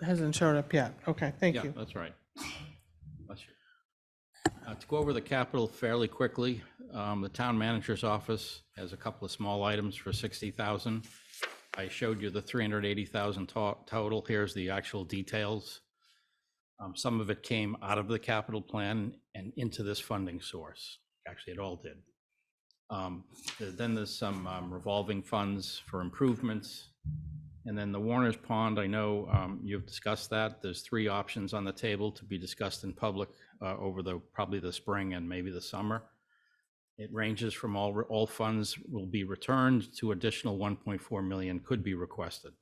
hasn't showed up yet. Okay, thank Yeah, you. that's right. Bless you. To go over the capital fairly quickly, the town manager's office has a couple of small items for 60,000. I showed you the 380,000 total. Here's the actual details. Some of it came out of the capital plan and into this funding source. Actually, it all did. Then there's some revolving funds for improvements. And then the Warner's Pond, I know you've discussed that. There's 3 options on the table to be discussed in public over probably the spring and maybe the summer. It ranges from all funds will be returned to additional 1.4 million could be requested.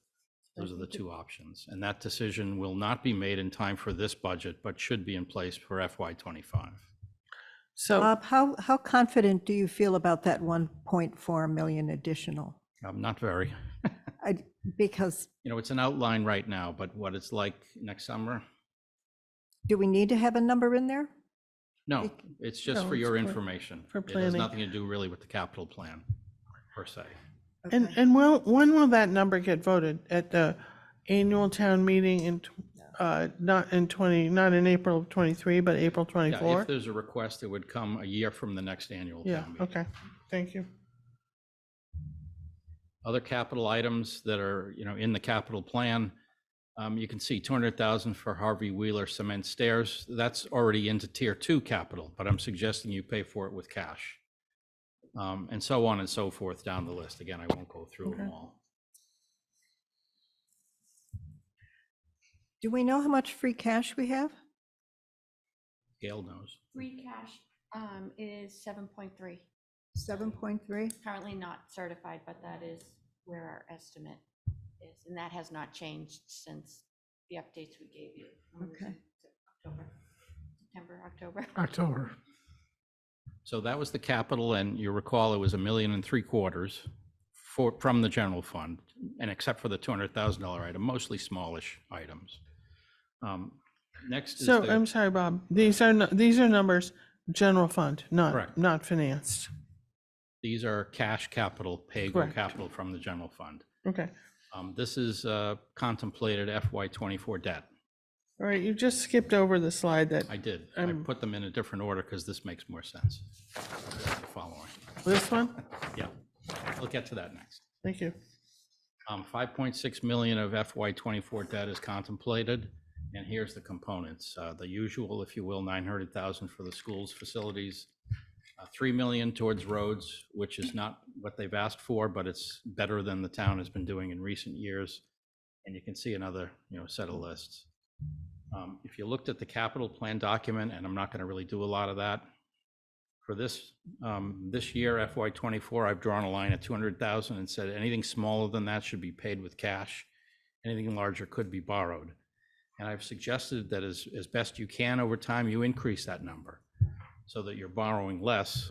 Those are the 2 options. And that decision will not be made in time for this budget, but should be in place for FY25. So, Bob, how confident do you feel about that 1.4 million additional? Not very. Because It's an outline right now, but what it's like next summer, do we need to have a number in there? no, it's just No, for it's your for- information. for It has planning. nothing to do really with the capital plan per se. and when will that number get voted? At the annual town meeting in, not in April of 23, but April Yeah, 24? if there's a request, it would come a year from the next annual Yeah, town meeting. okay, thank you. Other capital items that are, in the capital plan, you can see 200,000 for Harvey Wheeler cement stairs. That's already into tier 2 capital, but I'm suggesting you pay for it with cash. And so on and so forth down the list. Again, I won't go through them all. Do we know how much free cash we have? Gail knows. Free cash is 7.3. 7.3? Currently not certified, but that is where our estimate is. And that has not changed since the updates we gave you. Okay. September, October. October. So that was the capital, and you recall it was $1.75 million from the general fund, and except for the $200,000 item, mostly smallish items. Next is So, the- I'm sorry, Bob, these are numbers, general fund, Correct. not financed. These are cash capital, pay-go Correct. capital from the general fund. Okay, This is contemplated FY24 debt. all right, you just skipped over the slide that, I did. I I'm- put them in a different order because this makes more sense. Following. this one? Yeah, we'll get to that next. Thank you. 5.6 million of FY24 debt is contemplated, and here's the components. The usual, if you will, 900,000 for the schools facilities, 3 million towards roads, which is not what they've asked for, but it's better than the town has been doing in recent years. And you can see another, set of lists. If you looked at the capital plan document, and I'm not going to really do a lot of that, for this year, FY24, I've drawn a line at 200,000 and said anything smaller than that should be paid with cash. Anything larger could be borrowed. And I've suggested that as best you can over time, you increase that number so that you're borrowing less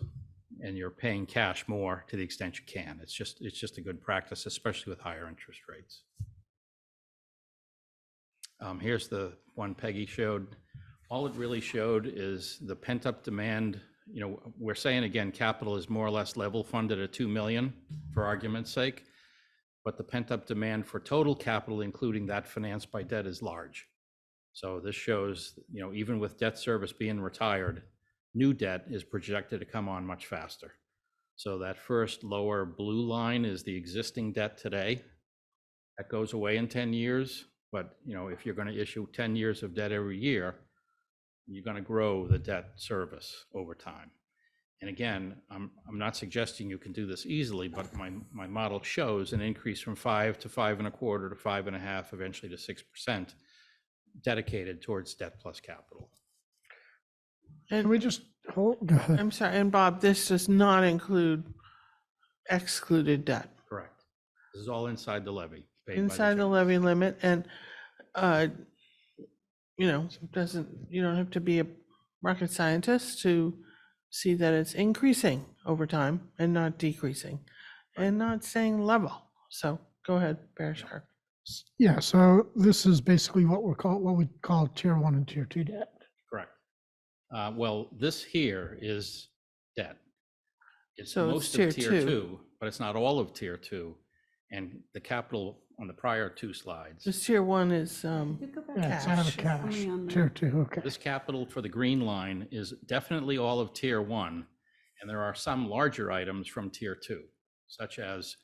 and you're paying cash more to the extent you can. It's just a good practice, especially with higher interest rates. Here's the one Peggy showed. All it really showed is the pent-up demand. We're saying again, capital is more or less level funded at 2 million for argument's sake, but the pent-up demand for total capital, including that financed by debt, is large. So this shows, even with debt service being retired, new debt is projected to come on much faster. So that first lower blue line is the existing debt today. That goes away in 10 years. But, if you're going to issue 10 years of debt every year, you're going to grow the debt service over time. And again, I'm not suggesting you can do this easily, but my model shows an increase from 5 to 5.25 to 5.5, eventually to 6%, dedicated towards debt plus capital. Can we just hold? Go ahead. I'm sorry, and Bob, this does not include excluded debt. Correct. This is all inside the levy. paid by Inside the general. levy limit, and, you don't have to be a rocket scientist to see that it's increasing over time and not decreasing, and not staying level. So go ahead, Barisher. Yeah, so this is basically what we call tier 1 and tier 2 debt. Correct. Well, this here is debt. It's So it's most tier of tier two. 2, but it's not all of tier 2. And the capital on the prior 2 slides. This tier one is Yeah, it's out of cash. cash, tier two, okay. This capital for the green line is definitely all of tier 1. And there are some larger items from tier 2, such as,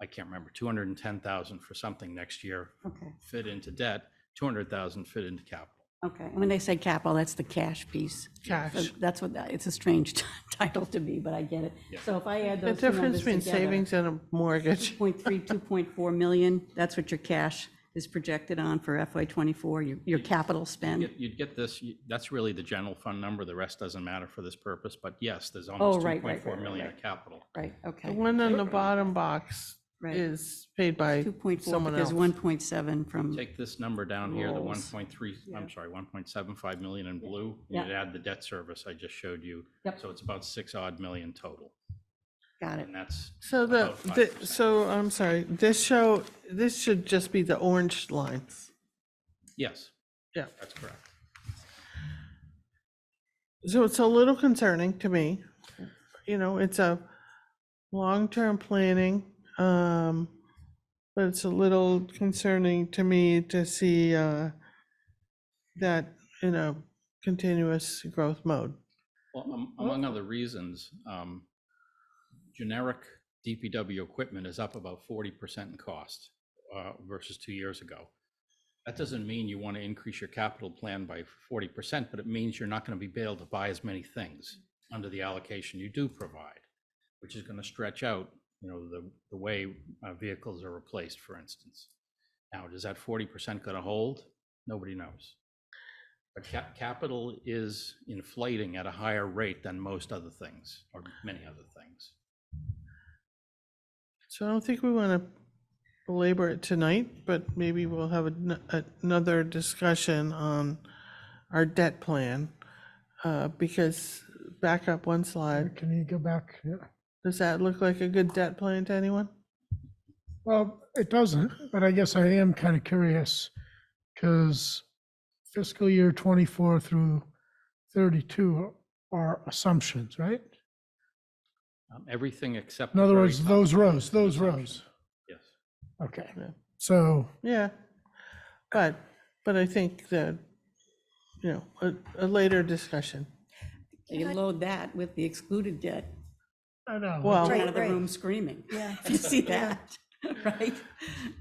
I can't remember, 210,000 for something next year Okay, fit into debt, 200,000 fit into capital. okay. And when they say capital, that's the cash piece. Cash. So that's what, it's a strange title to me, but I get it. Yeah. So if I add The those two difference numbers between together, savings and a mortgage. 2.3, 2.4 million, that's what your cash is projected on for FY '24, your capital spend. You'd get this, that's really the general fund number. The rest doesn't matter for this purpose. But yes, there's almost right, 2.4 million of capital. Right, The okay. one in the bottom box Right. is paid by 2.4, but someone there's else. 1.7 from, Take this number down here, the Rolls. 1.3, I'm sorry, 1.75 million in blue. Yeah. You'd add the debt service I just showed you. Yep. So it's about 6 odd million total. got it. And that's So about 5%. so I'm sorry, this should just be the orange lines. Yes, Yeah. that's correct. So it's a little concerning to me. You know, it's a long-term planning, but it's a little concerning to me to see that in a continuous growth mode. Well, among other reasons, generic DPW equipment is up about 40% in cost versus 2 years ago. That doesn't mean you want to increase your capital plan by 40%, but it means you're not going to be able to buy as many things under the allocation you do provide, which is going to stretch out, you know, the way vehicles are replaced, for instance. Now, is that 40% going to hold? Nobody knows. But capital is inflating at a higher rate than most other things, or many other things. So I don't think we want to belabor it tonight, but maybe we'll have another discussion on our debt plan. Because back up one slide, Can you go back? Yeah. does that look like a good debt plan to anyone? Well, it doesn't, but I guess I am kind of curious because fiscal year 24 through 32 are assumptions, right? Everything except. In the other very words, top those line rows, is those assumption. rows. Yes. Okay. Yeah. So, Yeah, but I think that, you know, a later discussion. You load that with the excluded debt, I know. Well, run out of the Right. room screaming. Yeah. If you see that, right?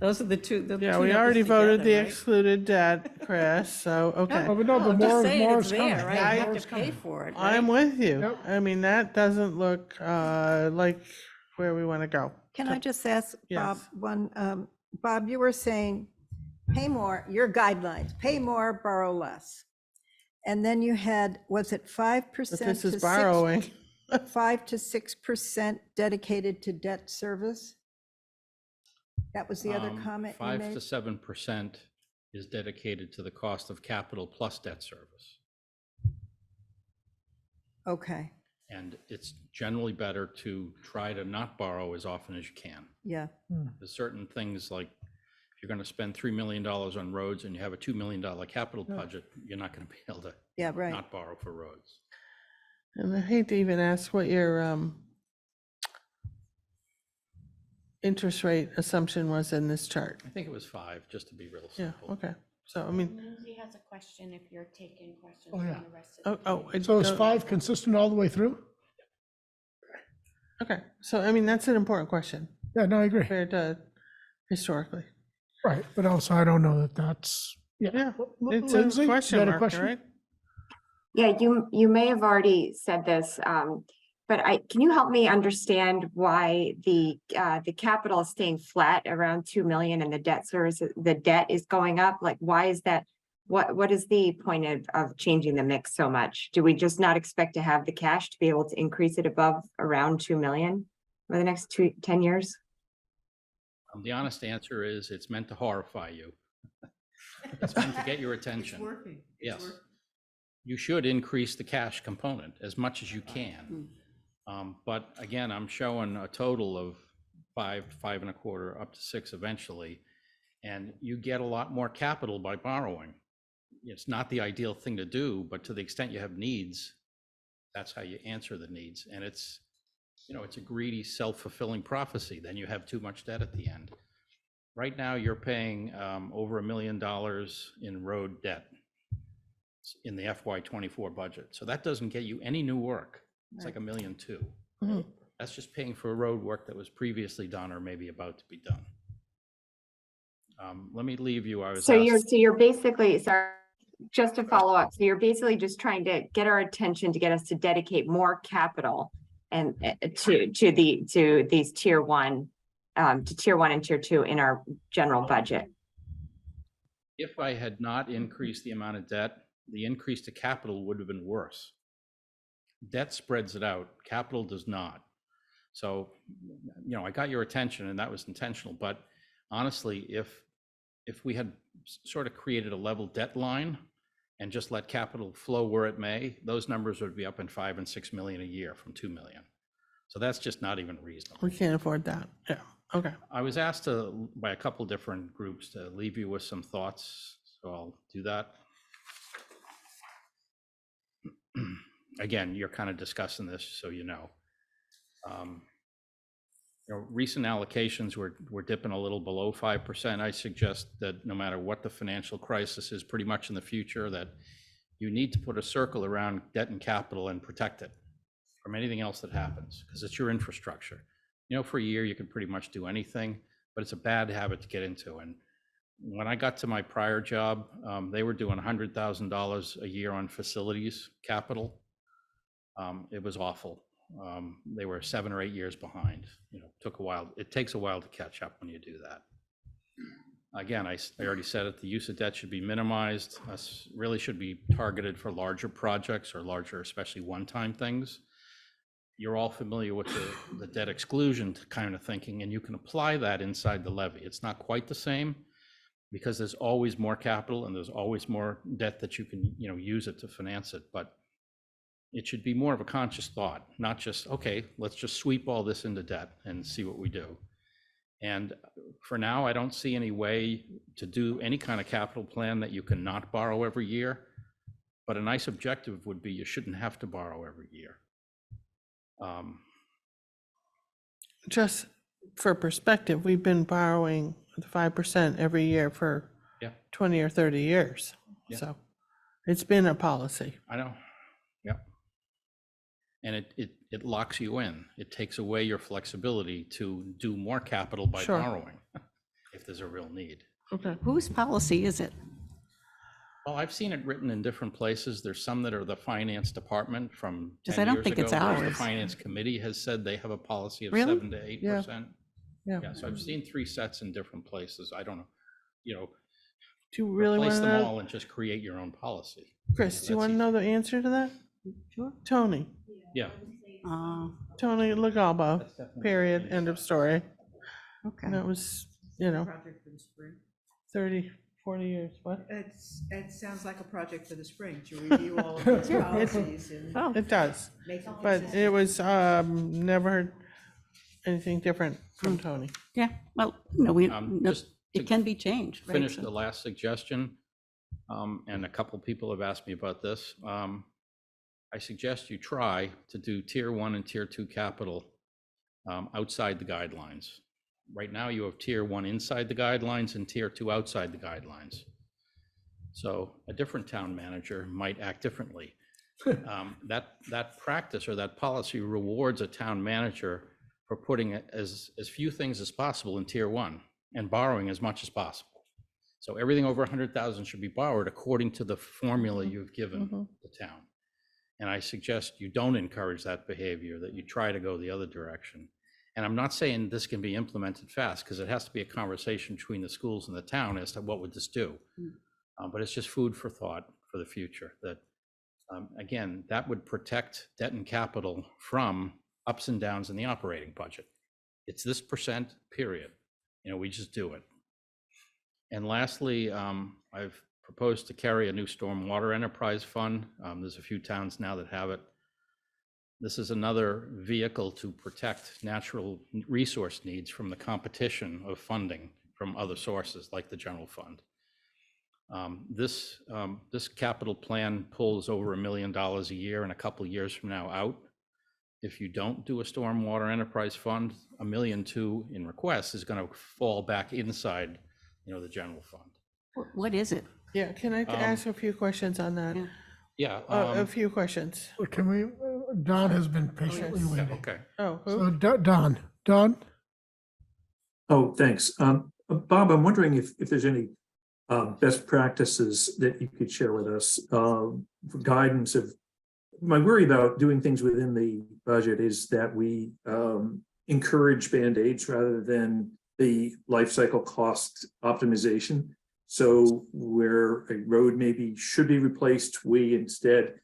Those are the two. the Yeah, two we numbers already voted the together, right? excluded debt, Chris, so, okay. Oh, but no, but I'm just more, saying more it's is coming. there, right? I- You have More is to pay coming. for it, I'm right? with you. Yep. I mean, that doesn't look like where we want to go. Can I just ask Bob Yes. one, Bob, you were saying, pay more, your guidelines, pay more, borrow less. And then you had, was it 5%? But this to is 6 borrowing. 5 to 6% dedicated to debt service? That was the other comment you 5 to made? 7% is dedicated to the cost of capital plus debt service. Okay, And it's generally better to try to not borrow as often as you can. yeah, There's certain things like if you're going to spend $3 million on roads and you have a $2 million capital budget, you're not going to be able to yeah, right. not borrow for roads. And I hate to even ask what your interest rate assumption was in this chart. I think it was 5, just to be real Yeah, simple. okay. So, I mean, Lindsay has a question if you're taking questions Oh, from yeah. the rest of oh, the. So is don't- 5 consistent all the way through? Okay, so, I mean, that's an important question Yeah, no, I agree. compared to historically. Right, but also I don't know that that's, yeah. Yeah, it's Lindsay, a you question got a mark, question? right? Yeah, you may have already said this, but can you help me understand why the capital is staying flat around 2 million and the debt service, the debt is going up? Like, why is that? What is the point of changing the mix so much? Do we just not expect to have the cash to be able to increase it above around 2 million over the next 10 years? The honest answer is it's meant to horrify you. It's meant to get your attention. working. Yes. You should increase the cash component as much as you can. But again, I'm showing a total of 5, 5.25, up to 6 eventually. And you get a lot more capital by borrowing. It's not the ideal thing to do, but to the extent you have needs, that's how you answer the needs. And it's it's a greedy, self-fulfilling prophecy. Then you have too much debt at the end. Right now, you're paying over $1 million in road debt in the FY24 budget. So that doesn't get you any new work. It's like $1.2 million. Mhm. That's just paying for road work that was previously done or maybe about to be done. Let me leave you. I was So asked. you're basically, sorry, just to follow up, so you're basically just trying to get our attention to get us to dedicate more capital and to these tier one, to tier one and tier two in our general budget. If I had not increased the amount of debt, the increase to capital would have been worse. Debt spreads it out, capital does not. So, I got your attention and that was intentional, but honestly, if we had sort of created a level debt line and just let capital flow where it may, those numbers would be up in 5 and 6 million a year from 2 million. So that's just not even reasonable. We can't afford that. Yeah, okay. I was asked by a couple different groups to leave you with some thoughts, so I'll do that. Again, you're kind of discussing this, so you know. Recent allocations we're dipping a little below 5%. I suggest that no matter what the financial crisis is pretty much in the future, that you need to put a circle around debt and capital and protect it from anything else that happens, because it's your infrastructure. For a year, you can pretty much do anything, but it's a bad habit to get into. And when I got to my prior job, they were doing $100,000 a year on facilities capital. It was awful. They were 7 or 8 years behind. Took a while. It takes a while to catch up when you do that. Again, I already said it, the use of debt should be minimized. Us really should be targeted for larger projects or larger, especially one-time things. You're all familiar with the debt exclusion kind of thinking, and you can apply that inside the levy. It's not quite the same because there's always more capital and there's always more debt that you can, use it to finance it. But it should be more of a conscious thought, not just, okay, let's just sweep all this into debt and see what we do. And for now, I don't see any way to do any kind of capital plan that you can not borrow every year. But a nice objective would be you shouldn't have to borrow every year. Just for perspective, we've been borrowing the 5% every year for Yeah. 20 or 30 years. Yeah. So it's been a policy. I know. Yeah. And it locks you in. It takes away your flexibility to do more capital by Sure. borrowing if there's a real need. Okay. Whose policy is it? Well, I've seen it written in different places. There's some that are the finance department from 10 'Cause I don't years think ago. it's There's ours. The finance committee has said they have a policy of Really? 7 to 8%. Yeah. Yeah, so I've seen 3 sets in different places. I don't know, Do you really want replace to them know? all and just create your own policy. Chris, do you That's want to easy. know the answer to that? Sure. Tony, Yeah. Tony Legalbo, That's definitely period, the end of story. Okay. And that was, Project for the spring. 30, 40 years, what? It sounds like a project for the spring to review all of these policies and Oh, It does, make them but consistent. it was, never heard anything different from Tony. yeah, well, Just to it can be changed, right? finish So- the last suggestion, and a couple people have asked me about this. I suggest you try to do tier 1 and tier 2 capital outside the guidelines. Right now, you have tier 1 inside the guidelines and tier 2 outside the guidelines. So a different town manager might act differently. That practice or that policy rewards a town manager for putting as few things as possible in tier 1 and borrowing as much as possible. So everything over 100,000 should be borrowed according to the formula you've given the town. And I suggest you don't encourage that behavior, that you try to go the other direction. And I'm not saying this can be implemented fast, because it has to be a conversation between the schools and the town as to what would this do. But it's just food for thought for the future, that, again, that would protect debt and capital from ups and downs in the operating budget. It's this percent, period. We just do it. And lastly, I've proposed to carry a new stormwater enterprise fund. There's a few towns now that have it. This is another vehicle to protect natural resource needs from the competition of funding from other sources like the general fund. This capital plan pulls over $1 million a year and a couple of years from now out. If you don't do a stormwater enterprise fund, $1.2 million in requests is going to fall back inside, the general fund. What is it? Yeah, can I ask a few questions on that? Yeah. A few questions. Can we, Don has been patiently Yeah, waiting. okay. Oh, who? So Don? Oh, thanks. Bob, I'm wondering if there's any best practices that you could share with us for guidance of. My worry about doing things within the budget is that we encourage Band-Aids rather than the life cycle cost optimization. So where a road maybe should be replaced, we instead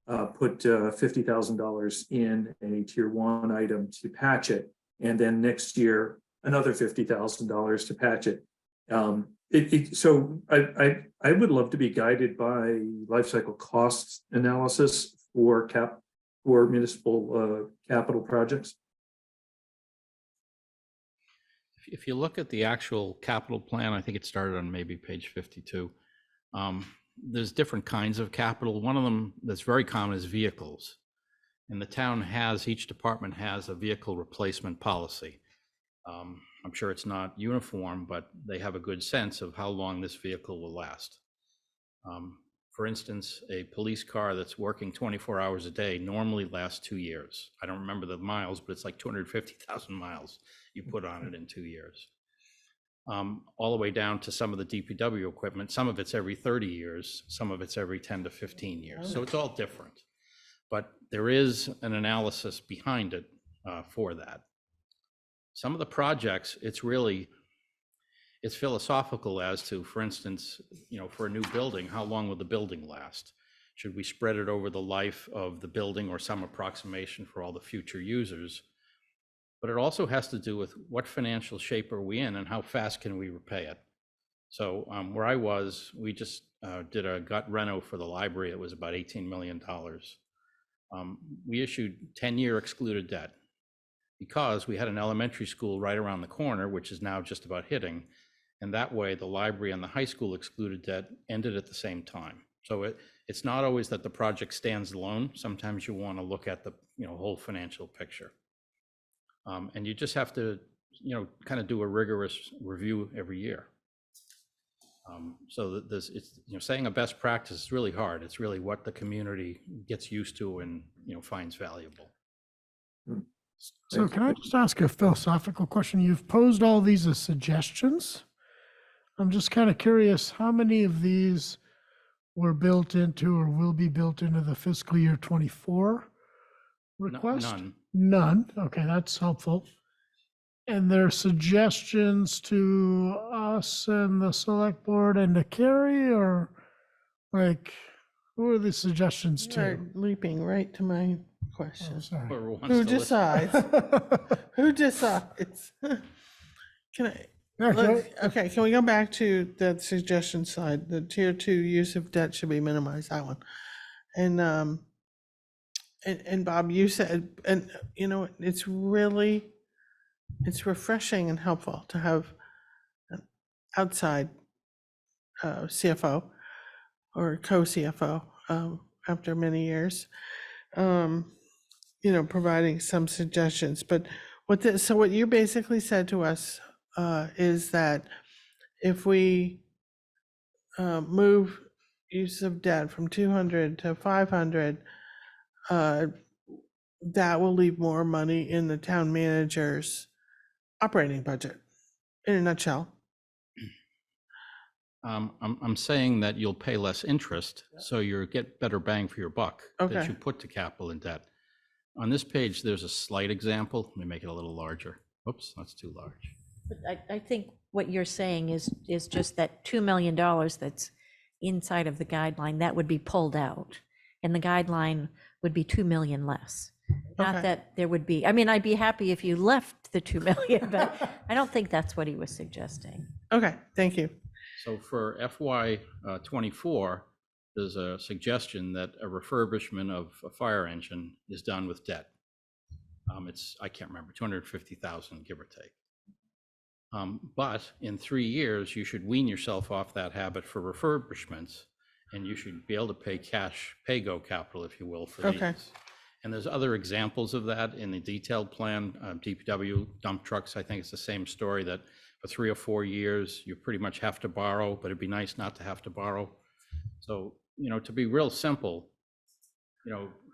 put $50,000 in a tier 1 item to patch it. And then next year, another $50,000 to patch it. So I would love to be guided by life cycle costs analysis for municipal capital projects. If you look at the actual capital plan, I think it started on maybe page 52. There's different kinds of capital. One of them that's very common is vehicles. And the town each department has a vehicle replacement policy. I'm sure it's not uniform, but they have a good sense of how long this vehicle will last. For instance, a police car that's working 24 hours a day normally lasts 2 years. I don't remember the miles, but it's like 250,000 miles you put on it in 2 years. All the way down to some of the DPW equipment. Some of it's every 30 years, some of it's every 10 to 15 years. So it's all different. But there is an analysis behind it for that. Some of the projects, it's philosophical as to, for instance, for a new building, how long will the building last? Should we spread it over the life of the building or some approximation for all the future users? But it also has to do with what financial shape are we in and how fast can we repay it? So where I was, we just did a gut reno for the library. It was about $18 million. We issued 10-year excluded debt because we had an elementary school right around the corner, which is now just about hitting. And that way the library and the high school excluded debt ended at the same time. So it's not always that the project stands alone. Sometimes you want to look at the whole financial picture. And you just have to, kind of do a rigorous review every year. So that it's saying a best practice is really hard. It's really what the community gets used to and finds valuable. So can I just ask a philosophical question? You've posed all these as suggestions. I'm just kind of curious, how many of these were built into or will be built into the fiscal year 24 request? None. None. Okay, that's helpful. And they're suggestions to us and the select board and to Carrie, or like, who are the suggestions You're to? leaping right to my question. Oh, sorry. Whoever wants Who to listen. decides? Who decides? Can I? Okay, can we go back to that suggestion side? The tier 2 use of debt should be minimized, that one. And Bob, you said, and it's refreshing and helpful to have an outside CFO or co-CFO after many years, providing some suggestions. But what you basically said to us is that if we move use of debt from 200 to 500, that will leave more money in the town manager's operating budget, in a nutshell. I'm saying that you'll pay less interest, so you get better bang for your buck that Okay. you put to capital and debt. On this page, there's a slight example. Let me make it a little larger. Oops, that's too large. But I think what you're saying is just that $2 million that's inside of the guideline, that would be pulled out. And the guideline would be 2 million less. Not Okay. that there would be, I mean, I'd be happy if you left the 2 million, but I don't think that's what he was suggesting. Okay, thank you. So for FY '24, there's a suggestion that a refurbishment of a fire engine is done with debt. I can't remember, 250,000, give or take. But in 3 years, you should wean yourself off that habit for refurbishments, and you should be able to pay cash, pay-go capital, if you will, for Okay. these. And there's other examples of that in the detailed plan. DPW dump trucks, I think it's the same story, that for 3 or 4 years, you pretty much have to borrow, but it'd be nice not to have to borrow. So, to be real simple,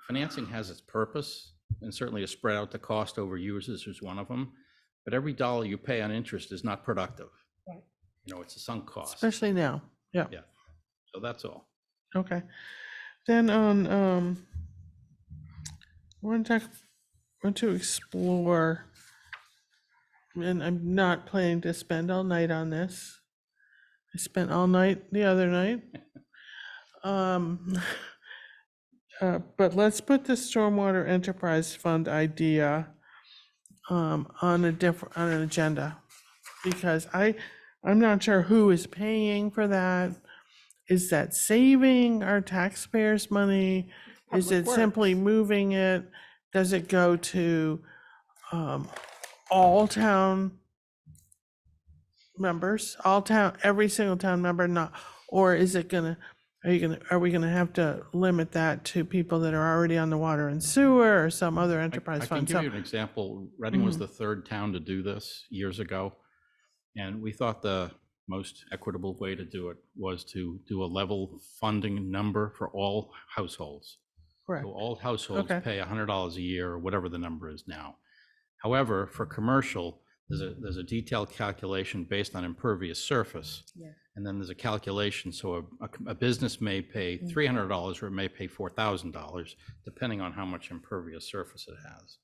financing has its purpose, and certainly to spread out the cost over users is one of them. But every dollar you pay on interest is not productive. Right. It's a sunk cost. Especially now. Yeah. Yeah. So that's all. Okay. Then on, I want to explore, and I'm not planning to spend all night on this. I spent all night the other night. But let's put the Stormwater Enterprise Fund idea on an agenda, because I'm not sure who is paying for that. Is that saving our taxpayers' money? Is Public it simply moving it? Does it go to all town members, every single town member, not, or is it are we gonna have to limit that to people that are already on the water and sewer or some other enterprise I can fund? give you an example. Reading was the third town to do this years ago. And we thought the most equitable way to do it was to do a level funding number for all households. Correct. So all households Okay. pay $100 a year, or whatever the number is now. However, for commercial, there's a detailed calculation based on impervious surface. Yeah. And then there's a calculation, so a business may pay $300 or it may pay $4,000, depending on how much impervious surface it has.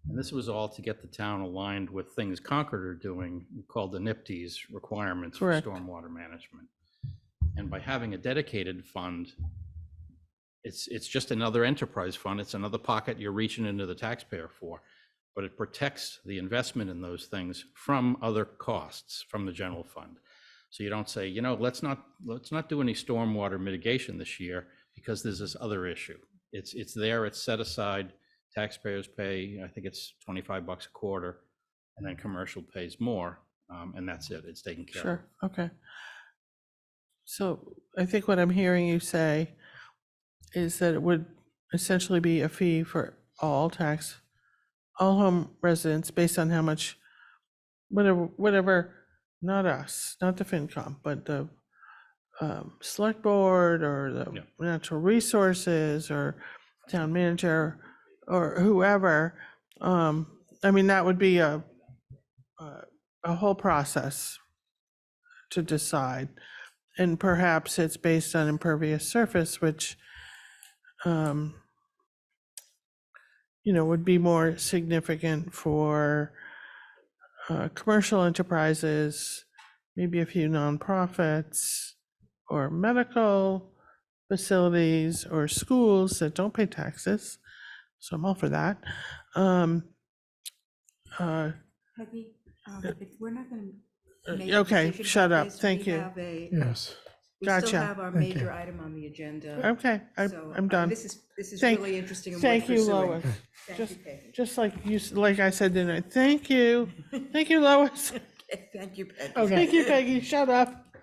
And this was all to get the town aligned with things Concord are doing, called the NIPD's requirements for Correct. stormwater management. And by having a dedicated fund, it's just another enterprise fund. It's another pocket you're reaching into the taxpayer for, but it protects the investment in those things from other costs from the general fund. So you don't say, let's not do any stormwater mitigation this year because there's this other issue. It's there, it's set aside. Taxpayers pay, I think it's $25 a quarter, and then commercial pays more, and that's it. It's taken care of. Sure, okay. So I think what I'm hearing you say is that it would essentially be a fee for all home residents based on how much, whatever, not us, not the FinCom, but the select board or the natural resources or town manager or whoever. That would be a whole process to decide. And perhaps it's based on impervious surface, which would be more significant for commercial enterprises, maybe a few nonprofits, or medical facilities, or schools that don't pay taxes. So I'm all for that. Peggy, if we're not going to make a Okay, decision shut about up. this, Thank we you. have a- Yes. We still Gotcha. have our Thank major you. item on the agenda. Okay, So, I'm done. This is Thank- really interesting and worth Thank you, pursuing. Lois. Thank you, Peggy. Just like I said tonight, thank you. Thank you, Lois. Thank you, Peggy. Okay. Thank you, Peggy. Shut up.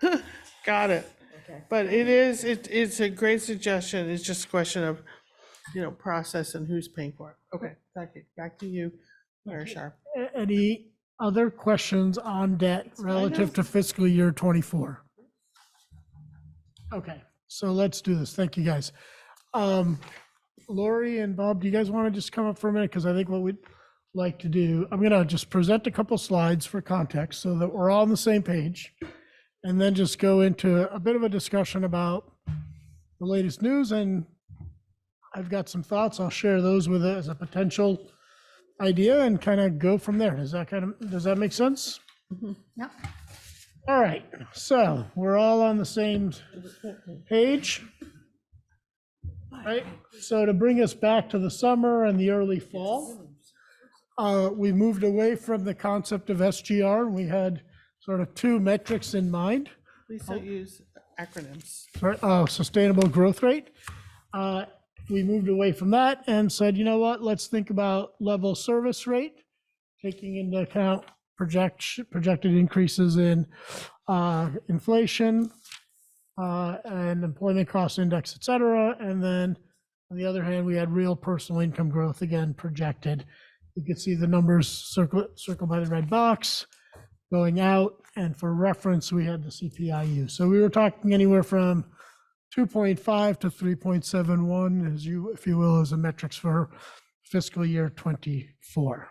Got it. Okay. But it's a great suggestion. It's just a question of, process and who's paying for it. Okay, thank you. Back to you, Mayor Sharp. Any other questions on debt relative to fiscal year '24? Okay, so let's do this. Thank you, guys. Lori and Bob, do you guys want to just come up for a minute? Because I think what we'd like to do, I'm going to just present a couple slides for context so that we're all on the same page, and then just go into a bit of a discussion about the latest news. And I've got some thoughts. I'll share those with it as a potential idea and kind of go from there. Does that make sense? Yep. All right, so we're all on the same page. Right, so to bring us back to the summer and the early fall, we moved away from the concept of SGR. We had sort of two metrics in mind. Please don't use acronyms. Sustainable growth rate. We moved away from that and said, you know what, let's think about level service rate, taking into account projected increases in inflation and employment cost index, et cetera, and then On the other hand, we had real personal income growth again projected. You can see the numbers circled by the red box going out. And for reference, we had the CPIU. So we were talking anywhere from 2.5 to 3.71, as you, if you will, as the metrics for fiscal year 24.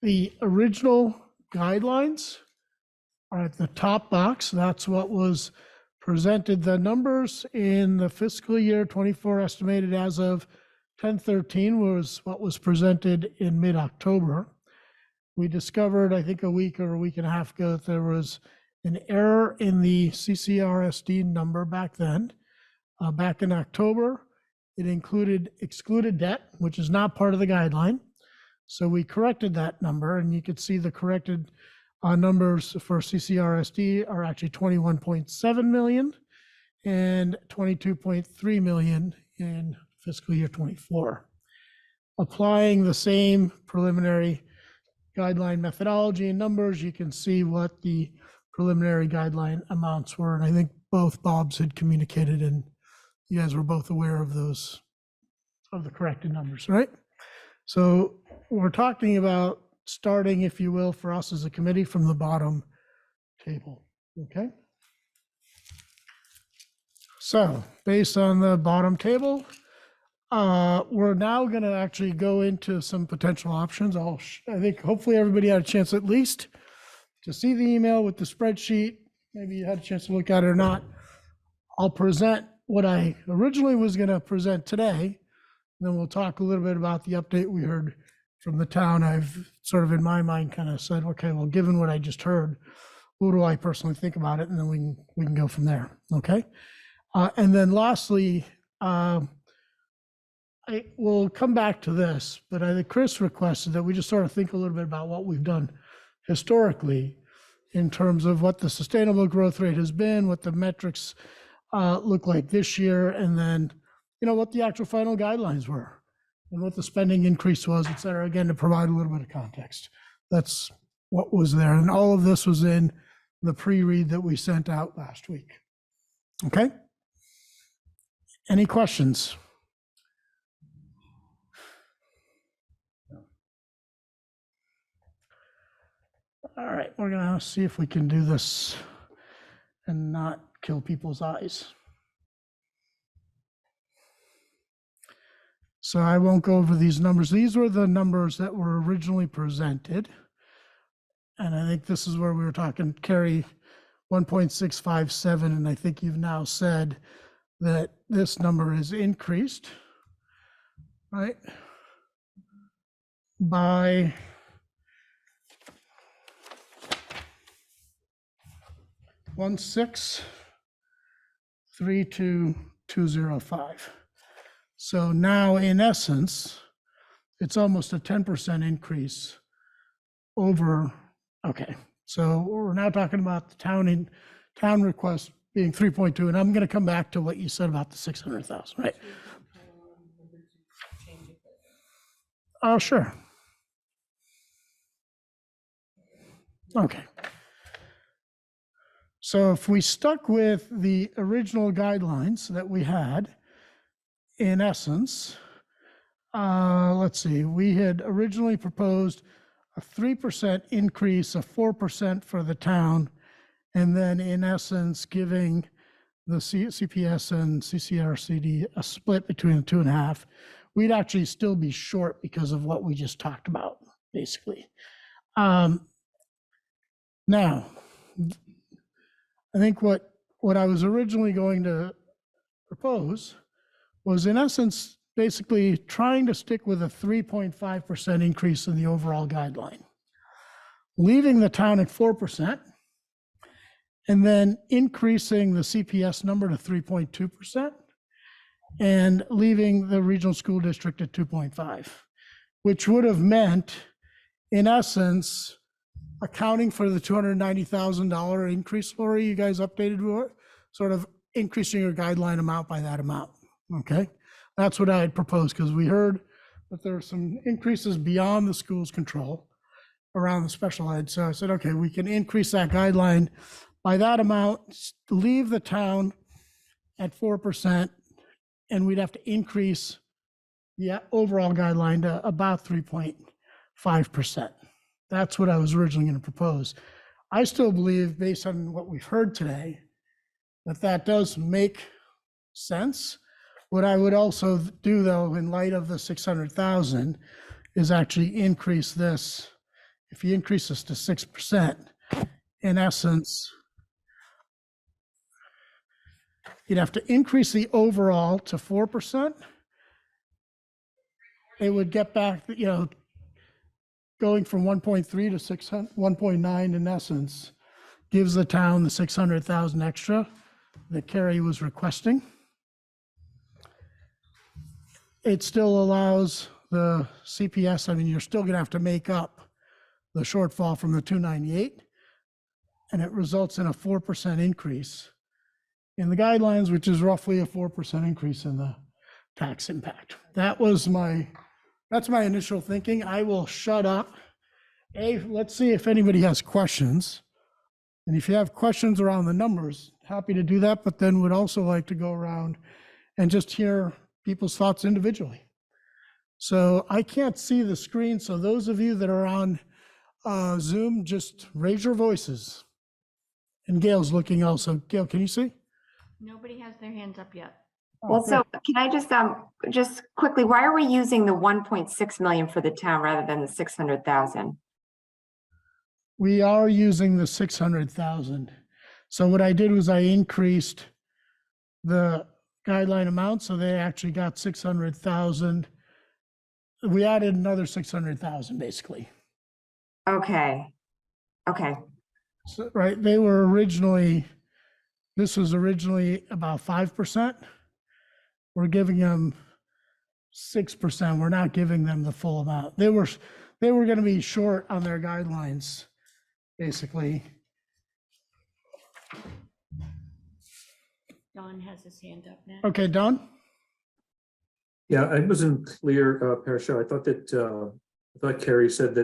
The original guidelines are at the top box. That's what was presented. The numbers in the fiscal year 24 estimated as of 10/13 was what was presented in mid-October. We discovered, I think a week or a week and a half ago, that there was an error in the CCRSD number back then. Back in October, it included excluded debt, which is not part of the guideline. So we corrected that number, and you could see the corrected numbers for CCRSD are actually 21.7 million and 22.3 million in fiscal year 24. Applying the same preliminary guideline methodology and numbers, you can see what the preliminary guideline amounts were. And I think both Bobs had communicated, and you guys were both aware of those, of the corrected numbers, right? So we're talking about starting, if you will, for us as a committee from the bottom table, okay? So based on the bottom table, we're now going to actually go into some potential options. I think hopefully everybody had a chance at least to see the email with the spreadsheet. Maybe you had a chance to look at it or not. I'll present what I originally was going to present today. Then we'll talk a little bit about the update we heard from the town. I've sort of in my mind kind of said, okay, well, given what I just heard, what do I personally think about it? And then we can go from there, okay? And then lastly, I will come back to this, but I think Chris requested that we just sort of think a little bit about what we've done historically in terms of what the sustainable growth rate has been, what the metrics look like this year, and then, you know, what the actual final guidelines were and what the spending increase was, et cetera, again, to provide a little bit of context. That's what was there. And all of this was in the pre-read that we sent out last week. Okay? Any questions? All right, we're gonna see if we can do this and not kill people's eyes. So I won't go over these numbers. These were the numbers that were originally presented. And I think this is where we were talking, Carrie, 1.657, and I think you've now said that this number is increased, right? By $1,632,205. So now, in essence, it's almost a 10% increase over. Okay, so we're now talking about the town request being 3.2, and I'm going to come back to what you said about the 600,000, right? Oh, sure. Okay. So if we stuck with the original guidelines that we had, in essence, let's see, we had originally proposed a 3% increase, a 4% for the town, and then in essence, giving the CPS and CCRCD a split between the 2.5. We'd actually still be short because of what we just talked about, basically. Now, I think what I was originally going to propose was, in essence, basically trying to stick with a 3.5% increase in the overall guideline, leaving the town at 4%, and then increasing the CPS number to 3.2%, and leaving the regional school district at 2.5, which would have meant, in essence, accounting for the $290,000 increase, Lori, you guys updated, sort of increasing your guideline amount by that amount. Okay, that's what I had proposed, because we heard that there are some increases beyond the school's control around the special ed. So I said, okay, we can increase that guideline by that amount, leave the town at 4%, and we'd have to increase the overall guideline to about 3.5%. That's what I was originally going to propose. I still believe, based on what we've heard today, that that does make sense. What I would also do, though, in light of the 600,000, is actually increase this. If you increase this to 6%, in essence, you'd have to increase the overall to 4%. It would get back, you know, going from 1.3 to 600, 1.9 in essence, gives the town the 600,000 extra that Carrie was requesting. It still allows the CPS, I mean, you're still gonna have to make up the shortfall from the 298, and it results in a 4% increase in the guidelines, which is roughly a 4% increase in the tax impact. That's my initial thinking. I will shut up. Let's see if anybody has questions. And if you have questions around the numbers, happy to do that, but then would also like to go around and just hear people's thoughts individually. So I can't see the screen, so those of you that are on Zoom, just raise your voices. And Gail's looking also. Gail, can you see? Nobody has their hands up yet. Well, so can I just quickly, why are we using the 1.6 million for the town rather than the 600,000? We are using the 600,000. So what I did was I increased the guideline amount, so they actually got 600,000. We added another 600,000 basically. Okay. Okay. So, right, they were originally, this was originally about 5%. We're giving them 6%. We're not giving them the full amount. They were going to be short on their guidelines, basically. Don has his hand up now. Okay, Don? Yeah, I wasn't clear, Parashar. I thought Carrie said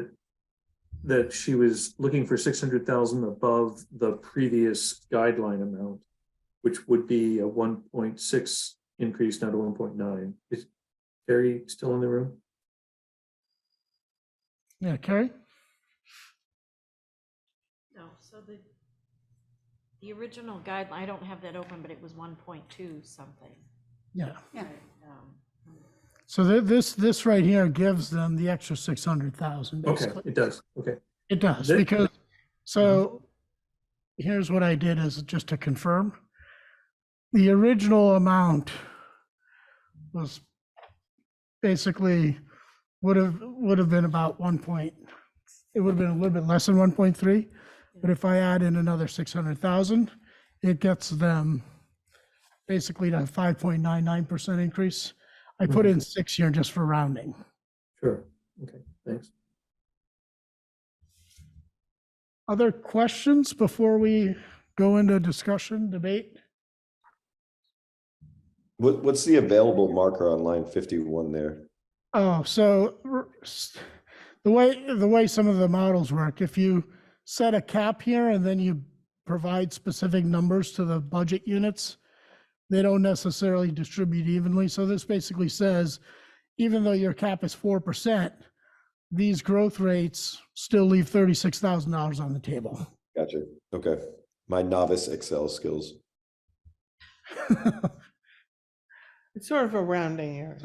that she was looking for 600,000 above the previous guideline amount, which would be a 1.6 increase, not a 1.9. Is Carrie still in the room? Yeah, Carrie? No, so the original guideline, I don't have that open, but it was 1.2 something. Yeah. Yeah. So this right here gives them the extra 600,000 Okay, basically. it does. Okay. It does, That- because, so here's what I did is just to confirm. The original amount was basically would have been about it would have been a little bit less than 1.3, but if I add in another 600,000, it gets them basically to 5.99% increase. I put in 6 here just for rounding. Sure. Okay, thanks. Other questions before we go into discussion, debate? What's the available marker on line 51 there? Oh, so the way some of the models work, if you set a cap here and then you provide specific numbers to the budget units, they don't necessarily distribute evenly. So this basically says, even though your cap is 4%, these growth rates still leave $36,000 on the table. Gotcha. Okay. My novice Excel skills. It's sort of a rounding error.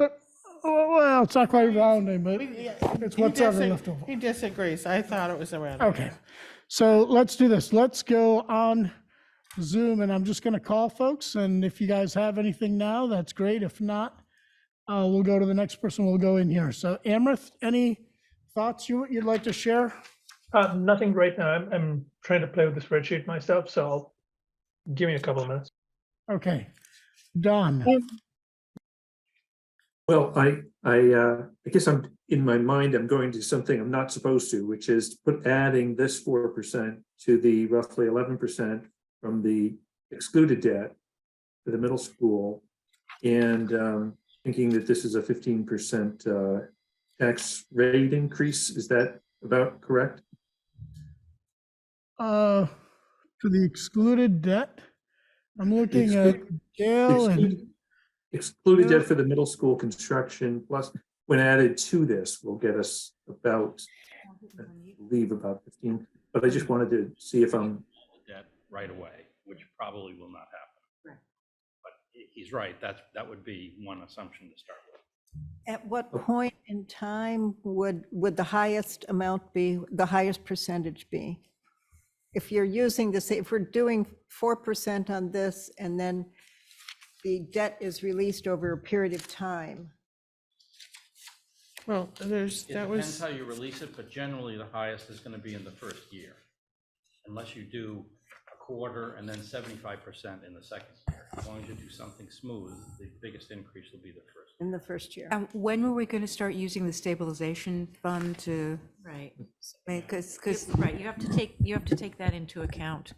Well, it's not quite rounding, but it's whatever left over. He disagrees. I thought it was a rounding. Okay, so let's do this. Let's go on Zoom, and I'm just going to call folks, and if you guys have anything now, that's great. If not, we'll go to the next person. We'll go in here. So Amrith, any thoughts you'd like to share? Nothing right now. I'm trying to play with the spreadsheet myself, so give me a couple of minutes. Okay, Don. Well, I guess I'm in my mind, I'm going to something I'm not supposed to, which is adding this 4% to the roughly 11% from the excluded debt for the middle school, and thinking that this is a 15% tax rate increase. Is that about correct? For the excluded debt, I'm looking at Gail and excluded debt for the middle school construction, plus when added to this, will get us about, I believe about 15. But I just wanted to see if I'm, Debt right away, which probably will not happen. But he's right, that would be one assumption to start with. At what point in time would the highest amount be, the highest percentage be? If you're using this, if we're doing 4% on this and then the debt is released over a period of time. Well, It depends how you release it, but generally the highest is going to be in the first year. Unless you do a quarter and then 75% in the second year. As long as you do something smooth, the biggest increase will be the first. In the first year. When were we going to start using the stabilization fund to? Right. Because Right, you have to take that into account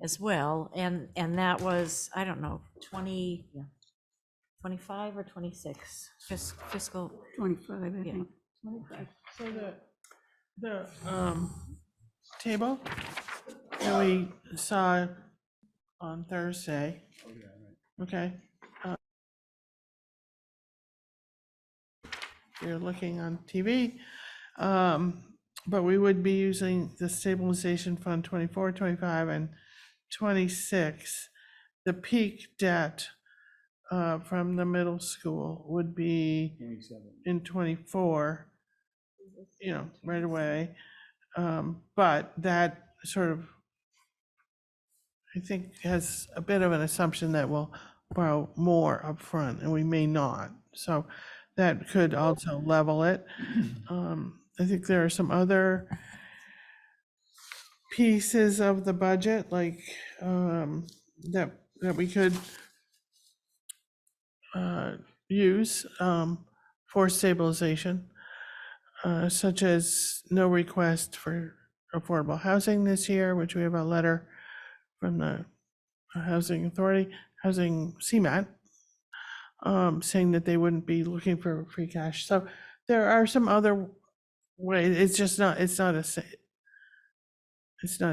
as well, and that was, I don't know, 25 or 26 fiscal. 25, I Yeah. think. 25. So the table that we saw on Thursday, okay? You're looking on TV, but we would be using the stabilization fund 24, 25, and 26. The peak debt from the middle school would be 27. in 24, right away. But that sort of, I think, has a bit of an assumption that we'll borrow more upfront, and we may not. So that could also level it. I think there are some other pieces of the budget, like that we could use for stabilization, such as no request for affordable housing this year, which we have a letter from the Housing Authority, Housing CMAT, saying that they wouldn't be looking for free cash. So there are some other ways. It's not a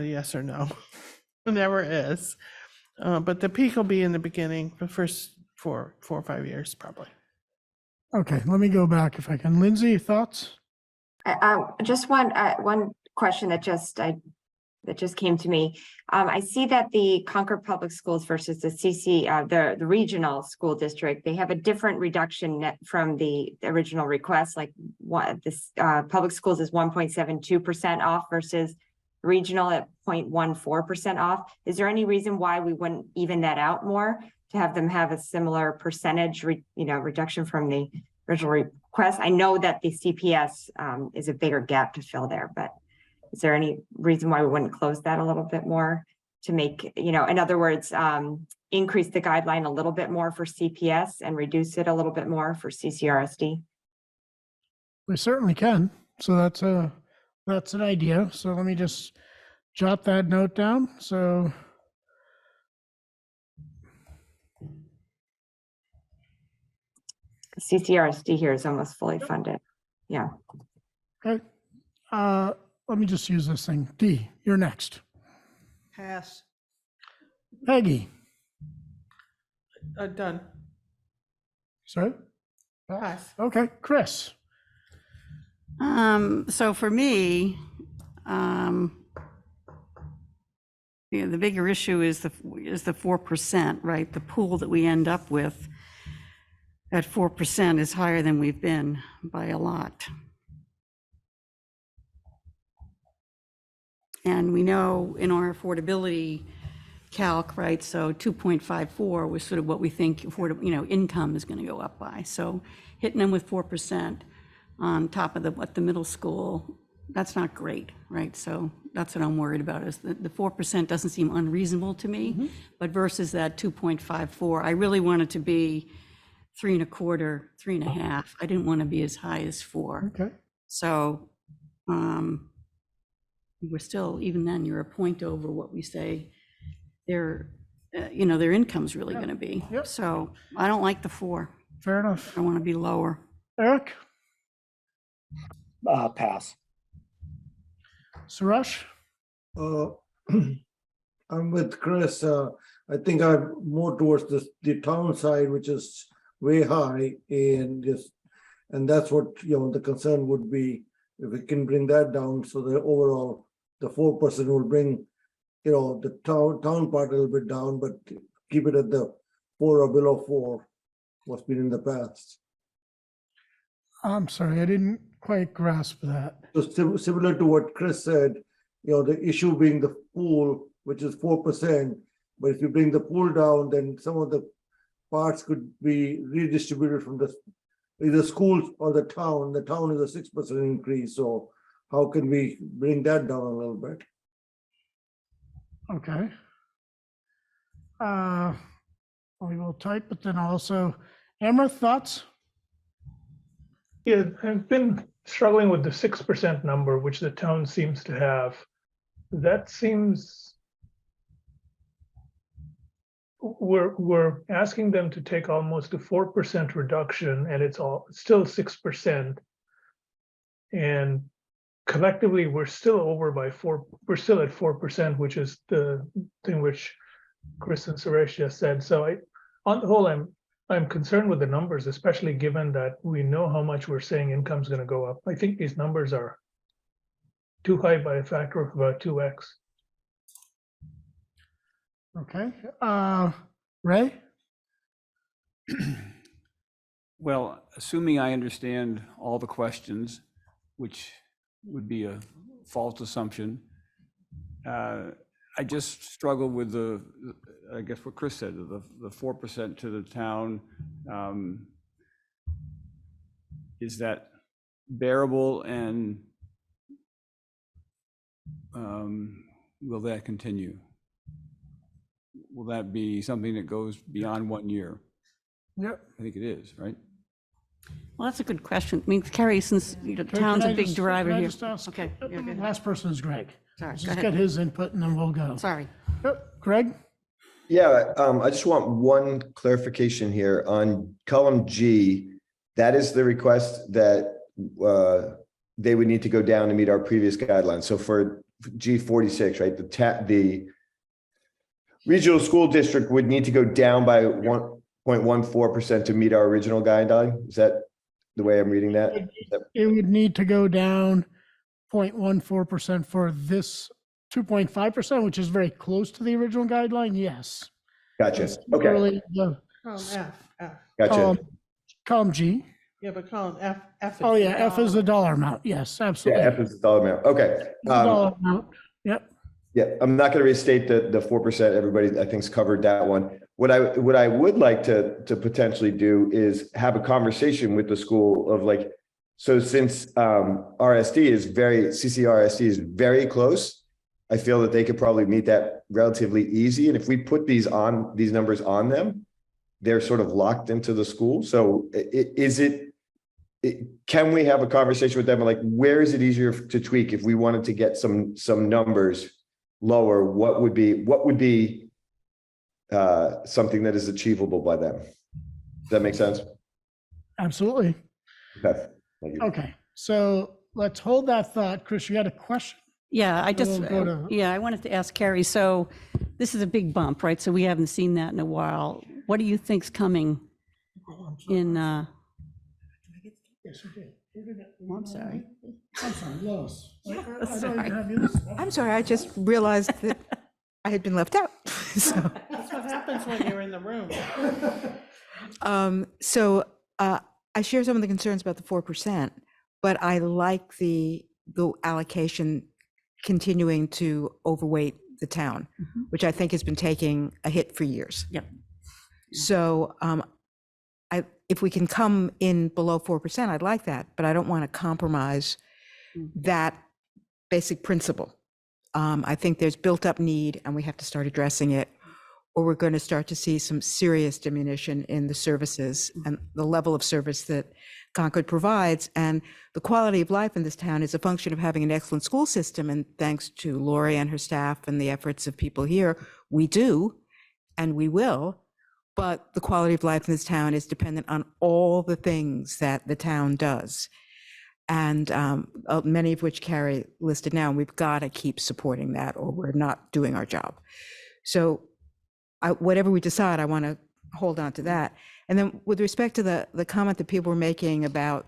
yes or no. It never is. But the peak will be in the beginning, the first 4 or 5 years, probably. Okay, let me go back if I can. Lindsay, thoughts? Just one question that just came to me. I see that the Concord Public Schools versus the the regional school district, they have a different reduction net from the original request. Like this public schools is 1.72% off versus regional at 0.14% off. Is there any reason why we wouldn't even that out more to have them have a similar percentage, reduction from the original request? I know that the CPS is a bigger gap to fill there, but is there any reason why we wouldn't close that a little bit more to make, in other words, increase the guideline a little bit more for CPS and reduce it a little bit more for CCRSD? We certainly can. So that's an idea. So let me just jot that note down. So CCRSD here is almost fully funded. Yeah. okay. Let me just use this thing. D, you're next. Pass. Peggy, Done. sorry? Pass. Okay, Chris. So for me, the bigger issue is the 4%, right? The pool that we end up with at 4% is higher than we've been by a lot. And we know in our affordability calc, right, so 2.54 was sort of what we think income is going to go up by. So hitting them with 4% on top of what the middle school, that's not great, right? So that's what I'm worried about, is the 4% doesn't seem unreasonable to me, but versus that 2.54, I really want it to be 3.25, 3.5. I didn't want to be as high as 4. Okay. So we're still, even then, you're a point over what we say their income's really going to be. Yep. So I don't like the 4. Fair enough. I want to be lower. Eric? Pass. Suresh? I'm with Chris. I think I'm more towards the town side, which is way high, and that's what, the concern would be, if we can bring that down, so the overall, the 4% will bring, the town part a little bit down, but keep it at the 4 or below 4, what's been in the past. I'm sorry, I didn't quite grasp that. So similar to what Chris said, the issue being the pool, which is 4%, but if you bring the pool down, then some of the parts could be redistributed from either schools or the town. The town is a 6% increase, so how can we bring that down a little bit? Okay. We will type, but then also, Amber, thoughts? Yeah, I've been struggling with the 6% number, which the town seems to have. That seems, we're asking them to take almost a 4% reduction, and it's still 6%. And collectively, we're still over by 4. We're still at 4%, which is the thing which Chris and Suresh just said. So on the whole, I'm concerned with the numbers, especially given that we know how much we're saying income's going to go up. I think these numbers are too high by a factor of about 2x. Okay. Ray? Well, assuming I understand all the questions, which would be a false assumption, I just struggle with I guess what Chris said, the 4% to the town. Is that bearable, and will that continue? Will that be something that goes beyond 1 year? Yep. I think it is, right? Well, that's a good question. I mean, Carrie, since the town's a big driver here. Okay. Yeah, good. Last person is Greg. Sorry, Let's go just ahead. get his input and then we'll go. Sorry. Yep. Greg? Yeah, I just want one clarification here on column G. That is the request that they would need to go down to meet our previous guidelines. So for G46, right, the regional school district would need to go down by 1.14% to meet our original guideline. Is that the way I'm reading that? It would need to go down 0.14% for this 2.5%, which is very close to the original guideline. Yes. Gotcha. It's Okay. really the Column F. Gotcha. column G. Yeah, but column F. Oh, yeah. F is the dollar amount. Yes, Yeah, absolutely. F is the dollar amount. Okay. The dollar amount. Yep. Yeah, I'm not going to restate the 4%. Everybody, I think's covered that one. What I would like to potentially do is have a conversation with the school of like, so since CCRSD is very close, I feel that they could probably meet that relatively easy. And if we put these numbers on them, they're sort of locked into the school. So can we have a conversation with them? Like, where is it easier to tweak if we wanted to get some numbers lower? What would be something that is achievable by them? Does that make sense? Absolutely. Okay. Thank you. Okay. So let's hold that thought. Chris, you had a question? Yeah, I Then we'll go to- I wanted to ask Carrie, so this is a big bump, right? So we haven't seen that in a while. What do you think's coming in, Yes, you did. I'm sorry. I'm sorry, Lois. I don't Sorry. even have you. I'm sorry, I just realized that I had been left out. So, That's what happens when you're in the room. I share some of the concerns about the 4%, but I like the allocation continuing to overweight the town, which I think has been taking a hit for years. Yep. So if we can come in below 4%, I'd like that, but I don't want to compromise that basic principle. I think there's built up need and we have to start addressing it, or we're going to start to see some serious diminution in the services and the level of service that Concord provides. And the quality of life in this town is a function of having an excellent school system. And thanks to Lori and her staff and the efforts of people here, we do, and we will. But the quality of life in this town is dependent on all the things that the town does. And many of which Carrie listed now, and we've got to keep supporting that or we're not doing our job. So whatever we decide, I want to hold on to that. And then with respect to the comment that people were making about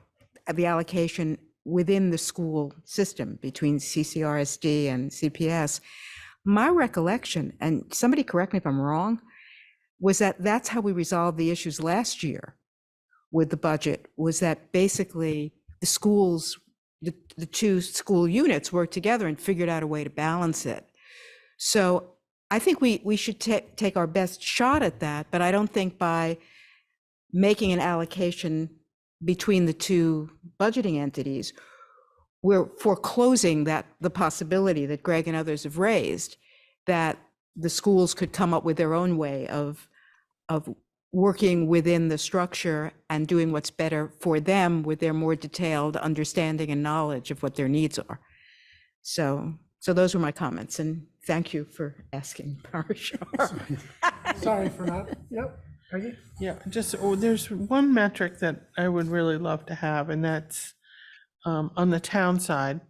the allocation within the school system between CCRSD and CPS, my recollection, and somebody correct me if I'm wrong, was that that's how we resolved the issues last year with the budget, was that basically the schools, the two school units worked together and figured out a way to balance it. So I think we should take our best shot at that, but I don't think by making an allocation between the two budgeting entities, we're foreclosing the possibility that Greg and others have raised, that the schools could come up with their own way of working within the structure and doing what's better for them with their more detailed understanding and knowledge of what their needs are. So those were my comments, and thank you for asking, Parashar. Sorry for not, yep. Peggy? Yeah, there's one metric that I would really love to have, and that's on the town side,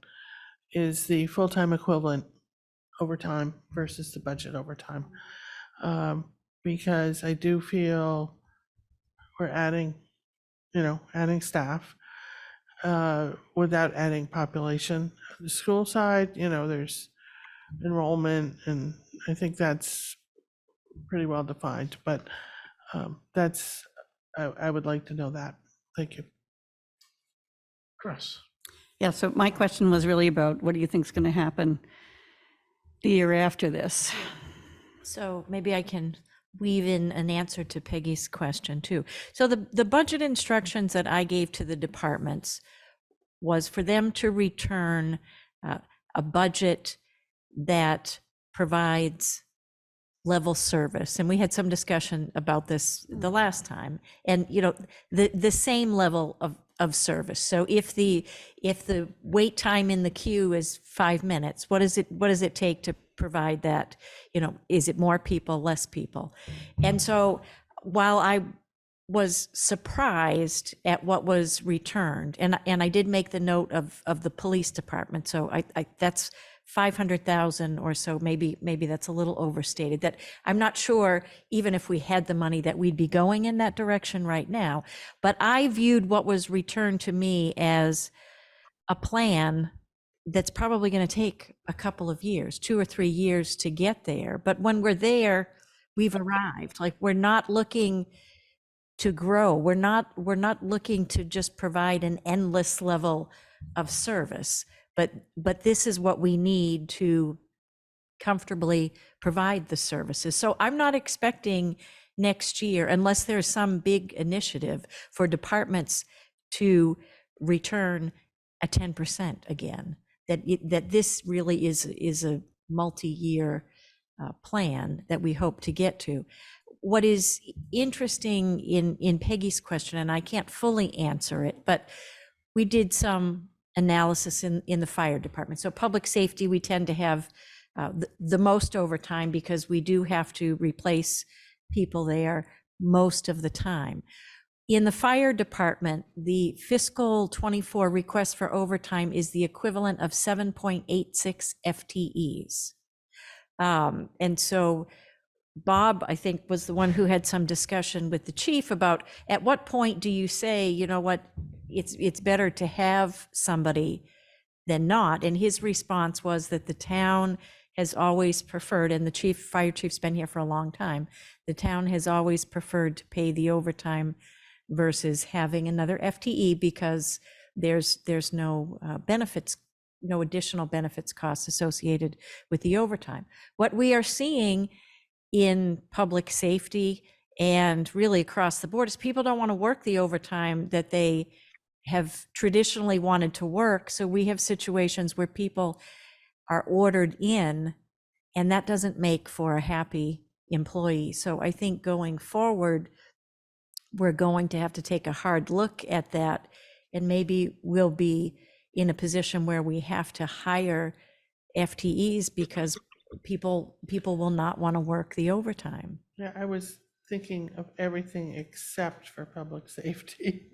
is the full-time equivalent overtime versus the budget overtime. Because I do feel we're adding staff without adding population. The school side, there's enrollment, and I think that's pretty well defined, but I would like to know that. Thank you. Chris? Yeah, so my question was really about what do you think is going to happen the year after this? So maybe I can weave in an answer to Peggy's question too. So the budget instructions that I gave to the departments was for them to return a budget that provides level service. And we had some discussion about this the last time. And the same level of service. So if the wait time in the queue is 5 minutes, what does it take to provide that? Is it more people, less people? And so while I was surprised at what was returned, and I did make the note of the police department, so I that's 500,000 or so, maybe that's a little overstated, that I'm not sure even if we had the money that we'd be going in that direction right now. But I viewed what was returned to me as a plan that's probably going to take a couple of years, 2 or 3 years to get there. But when we're there, we've arrived. Like, we're not looking to grow. We're not looking to just provide an endless level of service. But this is what we need to comfortably provide the services. So I'm not expecting next year, unless there's some big initiative, for departments to return a 10% again. That this really is a multi-year plan that we hope to get to. What is interesting in Peggy's question, and I can't fully answer it, but we did some analysis in the fire department. So public safety, we tend to have the most overtime because we do have to replace people there most of the time. In the fire department, the fiscal 24 request for overtime is the equivalent of 7.86 FTEs. And so Bob, I think, was the one who had some discussion with the chief about at what point do you say, you know what, it's better to have somebody than not. And his response was that the town has always preferred, and the fire chief's been here for a long time, the town has always preferred to pay the overtime versus having another FTE because there's no benefits, no additional benefits costs associated with the overtime. What we are seeing in public safety and really across the board is people don't want to work the overtime that they have traditionally wanted to work. So we have situations where people are ordered in, and that doesn't make for a happy employee. So I think going forward, we're going to have to take a hard look at that, and maybe we'll be in a position where we have to hire FTEs because people will not want to work the overtime. Yeah, I was thinking of everything except for public safety.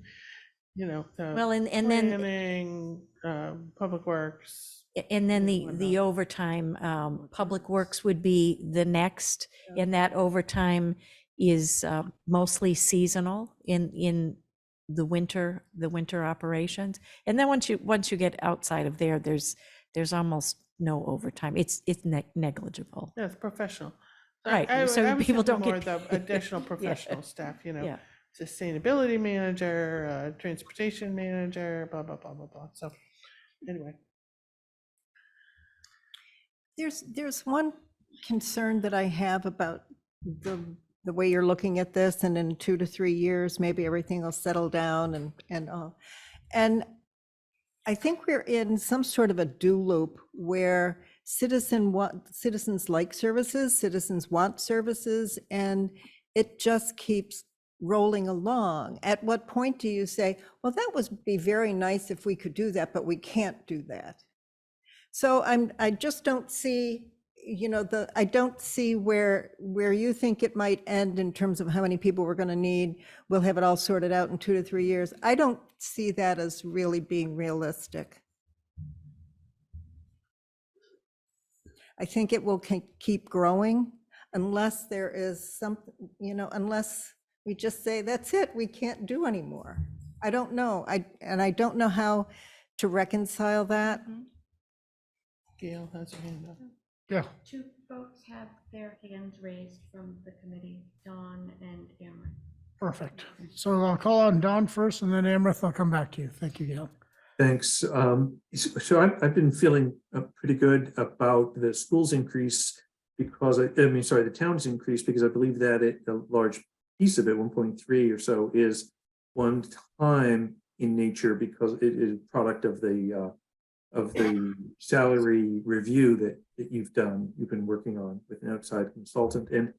The Well, and then planning, public works, And then the overtime, Public Works would be the next, and that overtime is mostly seasonal in the winter operations. And then once you get outside of there, there's almost no overtime. It's negligible. Yeah, it's professional. Right, I so was people thinking don't more get of the additional professional staff, Yeah. sustainability manager, transportation manager, blah, blah, blah, blah, blah. So anyway. There's one concern that I have about the way you're looking at this, and in 2 to 3 years, maybe everything will settle down and all. And I think we're in some sort of a do loop where citizens like services, citizens want services, and it just keeps rolling along. At what point do you say, well, that would be very nice if we could do that, but we can't do that? So I just don't see, I don't see where you think it might end in terms of how many people we're going to need. We'll have it all sorted out in 2 to 3 years. I don't see that as really being realistic. I think it will keep growing unless there is something, unless we just say, that's it, we can't do anymore. I don't know. I don't know how to reconcile that. Gail has her hand up. Yeah. Two folks have their hands raised from the committee, Dawn and Amber. Perfect. So I'll call on Don first, and then Amrith, I'll come back to you. Thank you, Gail. Thanks. So I've been feeling pretty good about the schools increase because the town's increase, because I believe that a large piece of it, 1.3 or so, is one time in nature because it is a product of the salary review that you've been working on with an outside consultant. And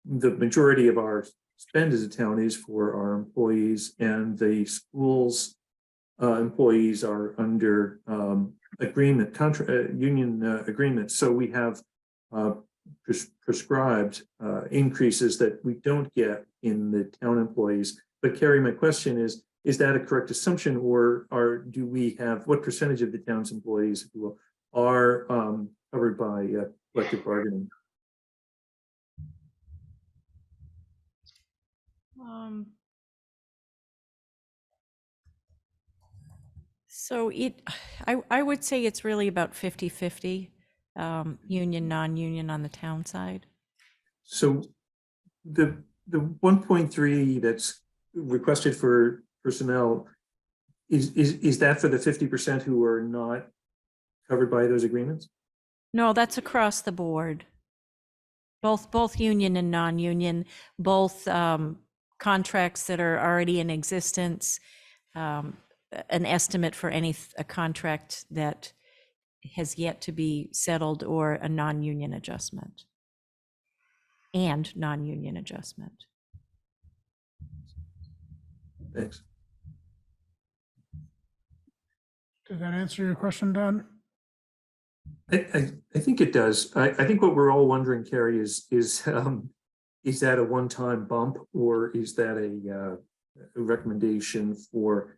the majority of our spend as a town is for our employees, and the schools employees are under union agreements. So we have prescribed increases that we don't get in the town employees. But Carrie, my question is that a correct assumption, or do we have, what percentage of the town's employees are covered by collective bargaining? So I would say it's really about 50-50, union, non-union on the town side. So the 1.3 that's requested for personnel, is that for the 50% who are not covered by those agreements? No, that's across the board. Both union and non-union, both contracts that are already in existence, an estimate for a contract that has yet to be settled, or a non-union adjustment. And non-union adjustment. Thanks. Does that answer your question, Don? I think it does. I think what we're all wondering, Carrie, is that a one-time bump, or is that a recommendation for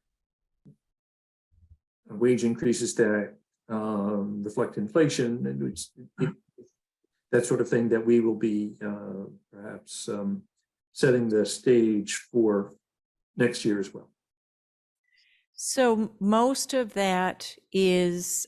wage increases that reflect inflation, and that sort of thing, that we will be perhaps setting the stage for next year as well? So most of that is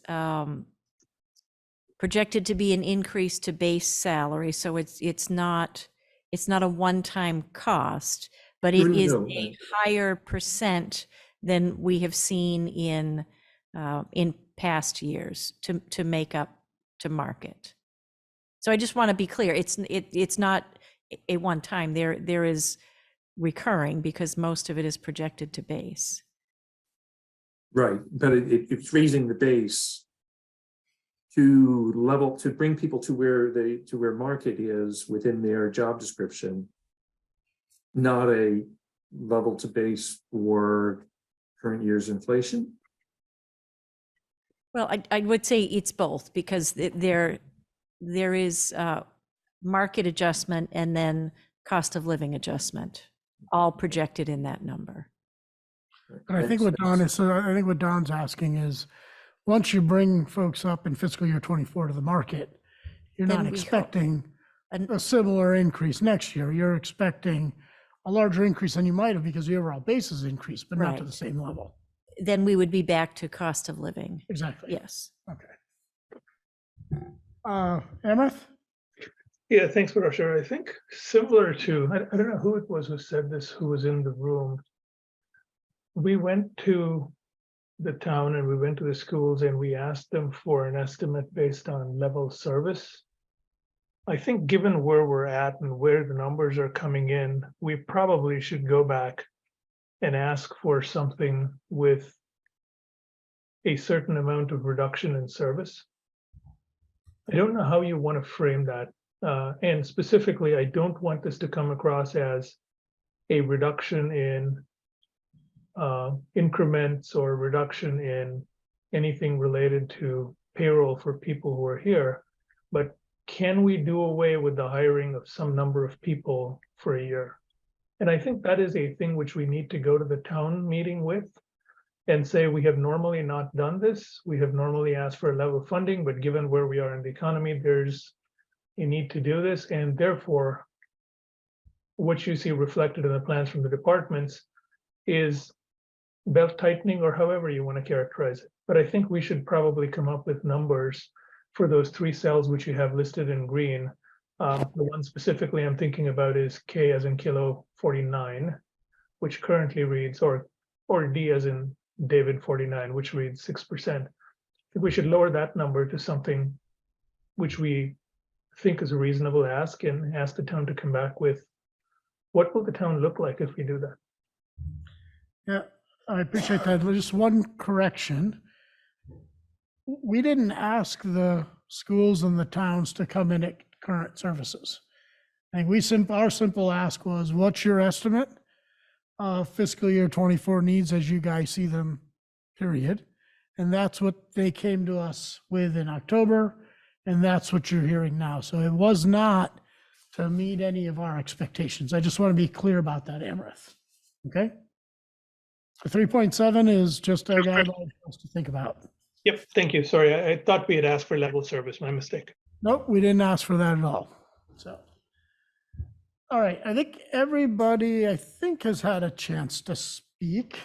projected to be an increase to base salary. So it's not a one-time cost, but it is a higher percent than we have seen in past years to make up to market. So I just want to be clear, it's not a one time. There is recurring, because most of it is projected to base. Right, but it's raising the base to bring people to where market is within their job description, not a level to base for current year's inflation. Well, I would say it's both, because there is market adjustment and then cost of living adjustment, all projected in that number. And I think what Don's asking is, once you bring folks up in fiscal year 24 to the market, you're Then not we hope- expecting An- a similar increase next year. You're expecting a larger increase than you might have because the overall base has increased, but not to the Right. same level. Then we would be back to cost of living. Exactly. Yes. Okay. Amrith? Yeah, thanks, Parashar. I think similar to, I don't know who it was who said this, who was in the room. We went to the town and we went to the schools and we asked them for an estimate based on level of service. I think given where we're at and where the numbers are coming in, we probably should go back and ask for something with a certain amount of reduction in service. I don't know how you want to frame that. And specifically, I don't want this to come across as a reduction in increments or reduction in anything related to payroll for people who are here. But can we do away with the hiring of some number of people for a year? And I think that is a thing which we need to go to the town meeting with and say, we have normally not done this. We have normally asked for a level of funding, but given where we are in the economy, there's a need to do this. And therefore, what you see reflected in the plans from the departments is belt tightening, or however you want to characterize it. But I think we should probably come up with numbers for those 3 cells which you have listed in green. The one specifically I'm thinking about is K as in kilo 49, which currently reads, or D as in David 49, which reads 6%. I think we should lower that number to something which we think is a reasonable ask, and ask the town to come back with what will the town look like if we do that. Yeah, I appreciate that. Just one correction. We didn't ask the schools and the towns to come in at current services. I think our simple ask was, what's your estimate of fiscal year 24 needs as you guys see them, period? And that's what they came to us with in October, and that's what you're hearing now. So it was not to meet any of our expectations. I just want to be clear about that, Amrith. Okay? The 3.7 is just a guideline for us to think about. Yep, thank you. Sorry, I thought we had asked for level service, my mistake. Nope, we didn't ask for that at all. So, all right, I think everybody, has had a chance to speak.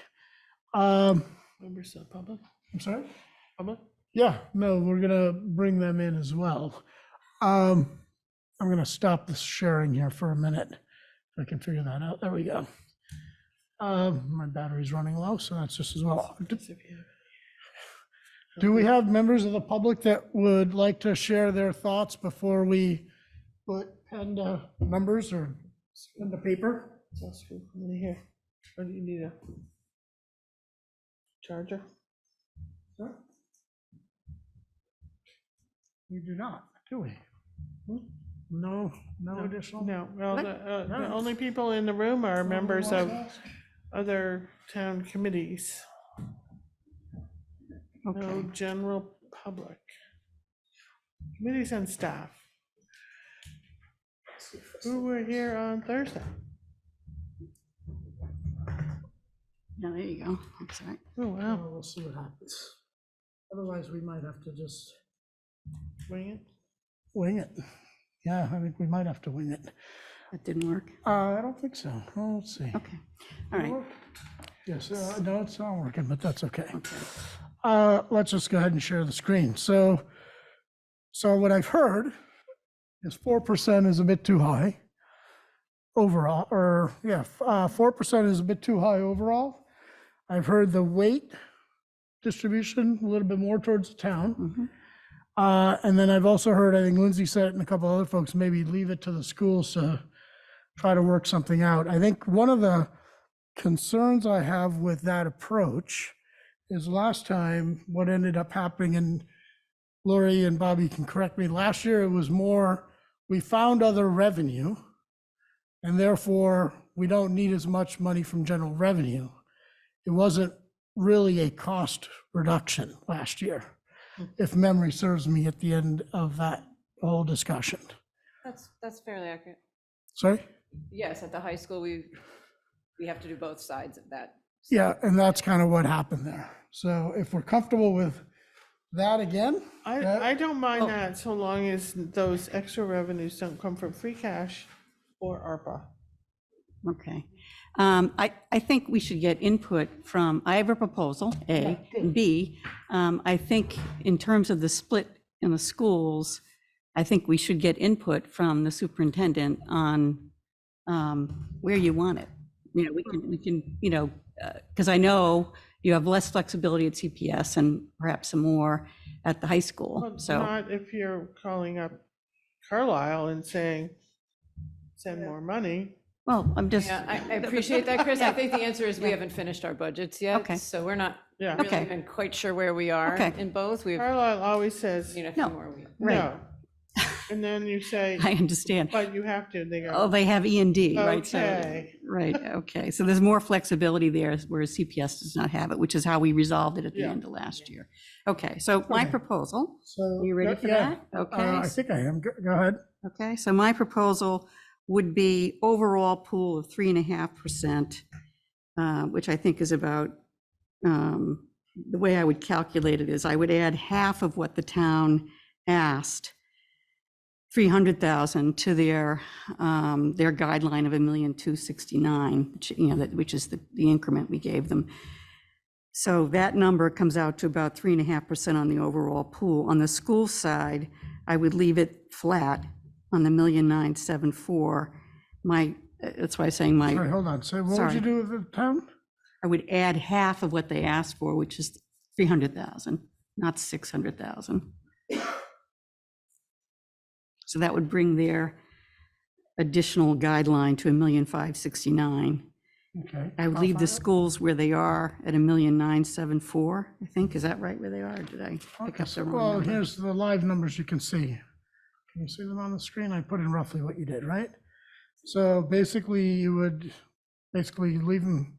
Members of the public? I'm sorry? Public? Yeah, no, we're gonna bring them in as well. I'm gonna stop the sharing here for a minute. If I can figure that out. There we go. My battery's running low, so that's just as well. Do we have members of the public that would like to share their thoughts before we put pen to numbers or pen to paper? That's good. I'm gonna hear. Or do you need a charger? Sir? We do not, do we? No additional? No, well, What? the only people in the room are members of other town committees. No Okay. general public. Committees and staff. Who were here on Thursday? Yeah, there you go. That's right. Oh, wow. Well, we'll see what happens. Otherwise, we might have to just Wing it? wing it. Yeah, I think we might have to wing it. That didn't work. I don't think so. Well, let's see. Okay. All right. Yes, no, it's not working, but that's okay. Okay. Let's just go ahead and share the screen. So what I've heard is 4% is a bit too high overall, 4% is a bit too high overall. I've heard the weight distribution a little bit more towards the town. And then I've also heard, I think Lindsay said it and a couple other folks, maybe leave it to the schools to try to work something out. I think one of the concerns I have with that approach is last time what ended up happening, and Lori and Bobby can correct me, last year it was more, we found other revenue and therefore we don't need as much money from general revenue. It wasn't really a cost reduction last year, if memory serves me at the end of that whole discussion. That's fairly accurate. Sorry? Yes, at the high school, we have to do both sides of that. Yeah, and that's kind of what happened there. So if we're comfortable with That again? I don't Oh. mind that so long as those extra revenues don't come from free cash or ARPA. Okay. I think we should get input from, I have a proposal, A. B, I think in terms of the split in the schools, I think we should get input from the superintendent on where you want it. You know, we can, you know, because I know you have less flexibility at CPS and perhaps some more at the high school, Well, so. not if you're calling up Carlisle and saying, send more money. Well, I'm just. Yeah, I appreciate that, Chris. I think the answer is we haven't finished our budgets yet. Okay. So we're not Yeah. really Okay. even quite sure where we are Okay. in both. We've, Carlisle always says, you know, a few more weeks. no. And then you say, I understand. but you have to, and they Oh, go, they have E&D, right? So- okay. Right, okay. So there's more flexibility there, whereas CPS does not have it, which is how we resolved it at the Yeah. end of last year. Okay, so my Okay. proposal, So. are you ready for yeah, that? Okay. I think I am. Go ahead. Okay, so my proposal would be overall pool of 3.5%, which I think is about, the way I would calculate it is I would add half of what the town asked, 300,000 to their guideline of 1,269,000, which, you know, which is the increment we gave them. So that number comes out to about 3.5% on the overall pool. On the school side, I would leave it flat on the 1,974,000. That's why I'm saying Sorry, my, hold on. So what would Sorry. you do with the town? I would add half of what they asked for, which is 300,000, not 600,000. So that would bring their additional guideline to 1,569,000. Okay. I would leave the schools where they are at 1,974,000, I think. Is that right where they are? Or did I pick up the wrong Well, number? here's the live numbers you can see. Can you see them on the screen? I put in roughly what you did, right? So basically, you would basically leave them.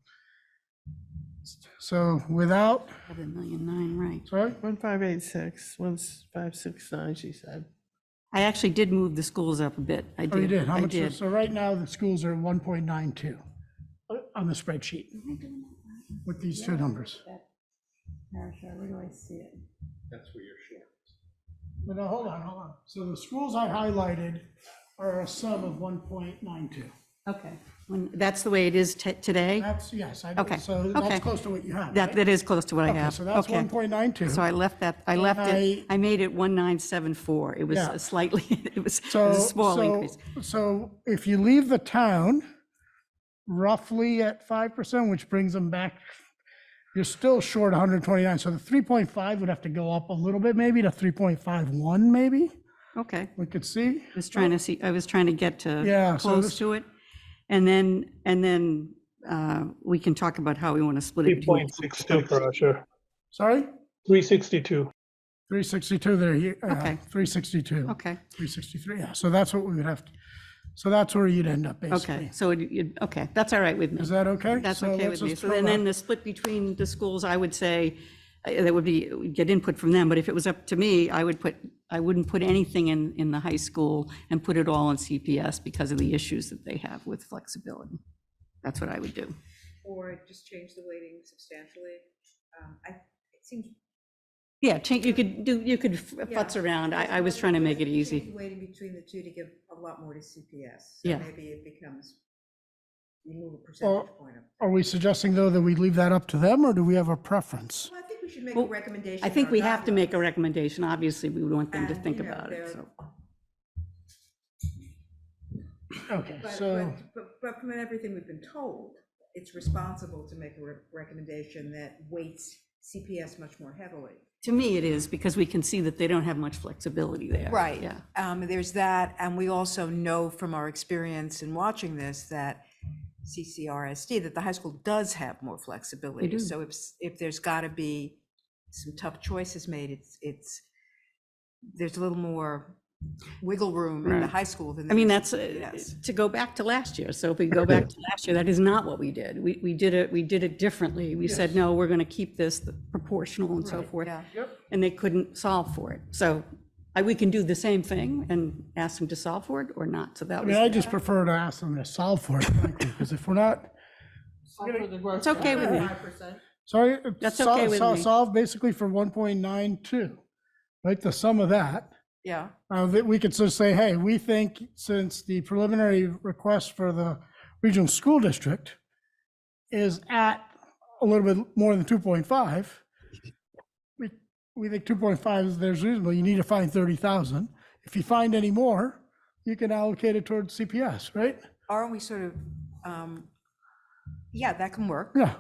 So without, 7,000,009, right. sorry? 1586, 1569, she said. I actually did move the schools up a bit. I did. Oh, you did? How I much? did. So right now, the schools are 1.92 on the spreadsheet with these two numbers. Where do I see it? That's where you're short. But no, hold on. So the schools I highlighted are a sum of 1.92. Okay. That's the way it is today? That's, yes, I Okay, so okay. that's close to what you have, That, right? that is close to what I Okay, have. so that's Okay. 1.92. So I left that, I And left it, I made it 1,974. It was Yeah. a slightly, it was So, a small so, increase. so if you leave the town roughly at 5%, which brings them back, you're still short 129. So the 3.5 would have to go up a little bit, maybe to 3.51, maybe, Okay. we could see. I was trying to see, I was trying to get to Yeah, so close this- to it. And then we can talk about how we want to split it. between the 3.62 for Usher. Sorry? 362. 362 there, Okay. 362. Okay, 363, yeah. So that's what we would have to, so that's where you'd end up, okay. basically. So, okay, that's all right with me. Is that okay? That's So okay let's with me. just So throw and then that- the split between the schools, I would say, that would be, we'd get input from them, but if it was up to me, I wouldn't put anything in the high school and put it all in CPS because of the issues that they have with flexibility. That's what I would do. Or just change the weighting substantially. It seems. Yeah, you could futz around. I was trying to make it easy. Change the weighting between the two to give a lot more to CPS. Yeah. So maybe it becomes, you move a Well, percentage point up. Are we suggesting, though, that we leave that up to them, or do we have a preference? Well, I think we should make a Well, recommendation. I think in we our have to make a guidelines. recommendation. Obviously, we would want them to And, think you know, about it, they're- so. Okay, But, so, but from everything we've been told, it's responsible to make a recommendation that weights CPS much more heavily. To me, it is, because we can see that they don't have much flexibility there. Right. Yeah. There's that, and we also know from our experience in watching this that CCRSD, that the high school does have more flexibility. They do. So if there's got to be some tough choices made, there's a little more wiggle room in the Right. high school than. I mean, there that's, is in CPS. to go back to last year. So if we go back to last year, that is not what we did. We did it differently. We said, no, we're going to keep this proportional and so Right, forth. yeah. And they couldn't solve for it. So we can do the same thing and ask them to solve for it or not. So I that mean, I was, just prefer to ask them to solve for it, frankly, because if we're not, it's okay with me. sorry, That's okay with me. solve basically for 1.92. right? The sum of that. Yeah. That we could just say, hey, we think since the preliminary request for the regional school district is at a little bit more than 2.5, we think 2.5 is there's reasonable. You need to find 30,000. If you find any more, you can allocate it towards CPS, right? Aren't we sort of, yeah, that can work. Yeah.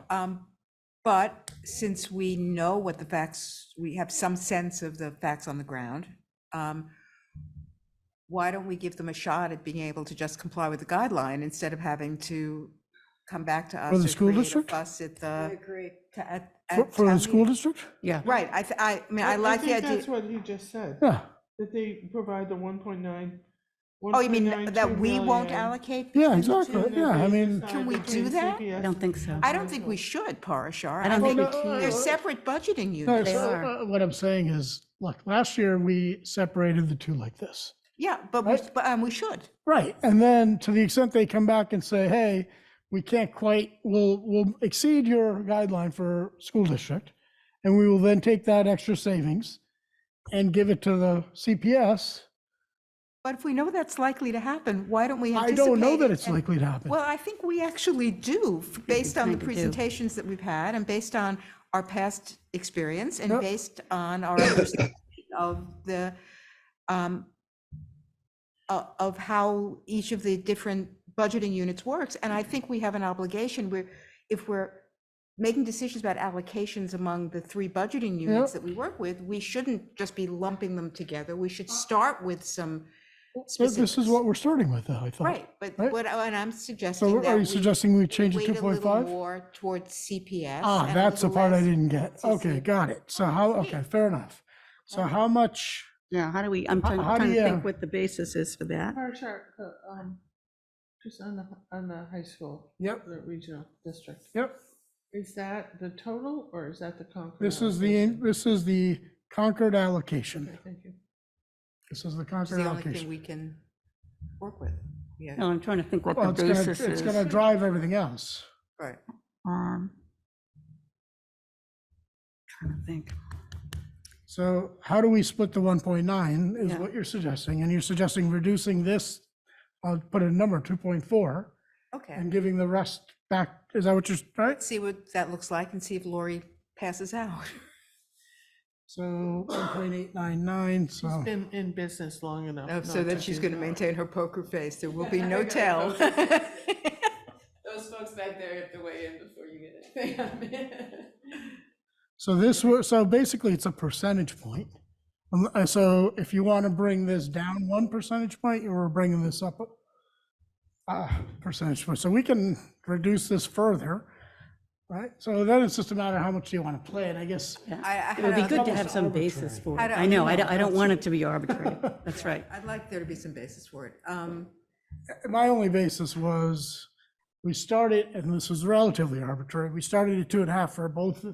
But since we know what the facts, we have some sense of the facts on the ground, why don't we give them a shot at being able to just comply with the guideline instead of having to come back to us? For the or school create a district? fuss at the. I agree. For the school district? Yeah. Right, I mean, I like the think idea. that's what he just said. Yeah. That they provide the 1.9. Oh, you mean 1.92 that we won't million. allocate? Yeah, between the exactly. two? Yeah, I mean. Can we do Between that? CPS I don't think so. I don't think we should, Parashar. I don't think we think can. They're separate budgeting No, units. so, what I'm saying is, look, last year we separated the two like this. Yeah, but we should. Right, and then to the extent they come back and say, hey, we can't quite, we'll exceed your guideline for school district, and we will then take that extra savings and give it to the CPS. But if we know that's likely to happen, why don't we I anticipate? don't know that it it's and- likely to happen. Well, I think we actually do, based on the kinda do. presentations that we've had and based on our past experience and Yep. based on our understanding of the, of how each of the different budgeting units works. And I think we have an obligation where if we're making decisions about allocations among the three budgeting units that we work with, we shouldn't just be lumping them together. We should start with some But specifics. this is what we're starting with, though, I thought. Right, but right? and I'm suggesting So that are you we suggesting we change it wait a little 2.5? more towards CPS. Ah, and a that's the little part I less didn't get. to Okay, got it. So how, okay, fair enough. So how much, Yeah, how do we, I'm How- trying how do trying to you- think what the basis is for that. Bar chart, just on the high school. Yep. The regional district. yep, Is that the total or is that the Concord? this is the Concord allocation. Okay, thank you. This is the Which is Concord the only thing allocation. we can work with. Yeah, No, I'm trying to think what Well, the basis is. it's gonna drive everything else. right. Trying to think. So how do we split the 1.9 is Yeah. what you're suggesting, and you're suggesting reducing this, I'll put a number, 2.4, Okay, and giving the rest back, is that what you're, right? see what that looks like and see if Lori passes out. So 1.899, so. She's been in business long enough. Oh, so not that to she's do going to that. maintain her poker face. There will be no tell. Those folks back there have to weigh in before you get anything. So so basically it's a percentage point. So if you want to bring this down 1 percentage point, you're bringing this up a percentage point. So we can reduce this further, right? So then it's just a matter of how much do you want to play it, I guess. It would be good to have some basis for it. I know, I don't want it to be arbitrary. That's right. I'd like there to be some basis for it. My only basis was, we started, and this was relatively arbitrary, we started at 2.5 for both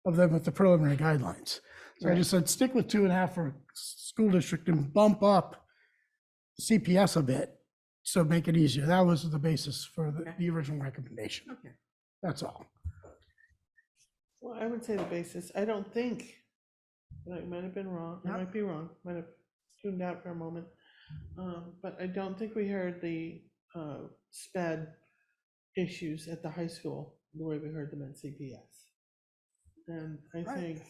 of them with the preliminary guidelines. So I just said, stick with 2.5 for school district and bump up CPS a bit, so make it easier. That was the basis for the original recommendation. Okay. That's all. Well, I would say the basis, I don't think, I might have been wrong, I might be wrong, might have tuned out for a moment. But I don't think we heard the sped issues at the high school the way we heard them at CPS. And I think,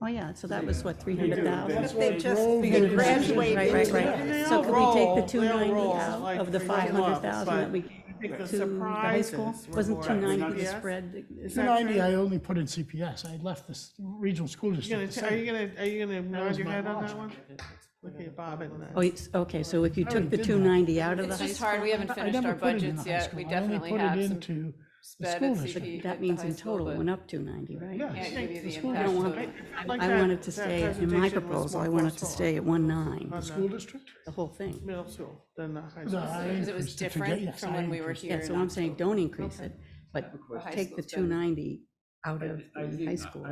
Oh, yeah, so that was what, 300,000? They just They graduated. Right, right, into it. And they right. So all could we take roll- the they all 290 roll out like of the three lumps, 500,000 that but we I think the to the high school? surprises were Wasn't more 290 the CPS? spread? Is that 290, true? I only put in CPS. I left this regional school Are you district. are you gonna nod was your my head on that logic. one? Looking at Bob and Oh, okay, so if you I took already the did that. 290 out of the It's high just school? hard, we haven't I finished never our put it in the budgets high yet. school. We I only definitely put it have some into the sped school at district. CP. That at the means high in school, total, but it went up 290, right? Yeah. Can't give you the school I impact. don't of want, it. I wanted to stay, in my proposal, I wanted to stay at 1.9, The school district? the whole thing. Middle school, then the high No, school. I Because it was increased it to get- different yes, from I when we were increased it. here. Yeah, so in I'm saying October. don't increase it, but high take the school's different. 290 out of the high school.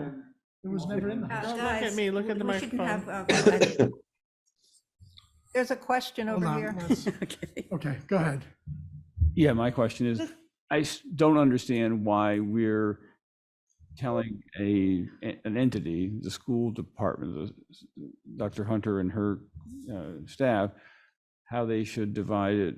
It was never in the high Don't school. look at me, look at the We shouldn't microphone. have, There's a question Hold over on, here. let's- Okay. Okay, go ahead. Yeah, my question is, I don't understand why we're telling an entity, the school department, Dr. Hunter and her staff, how they should divide it.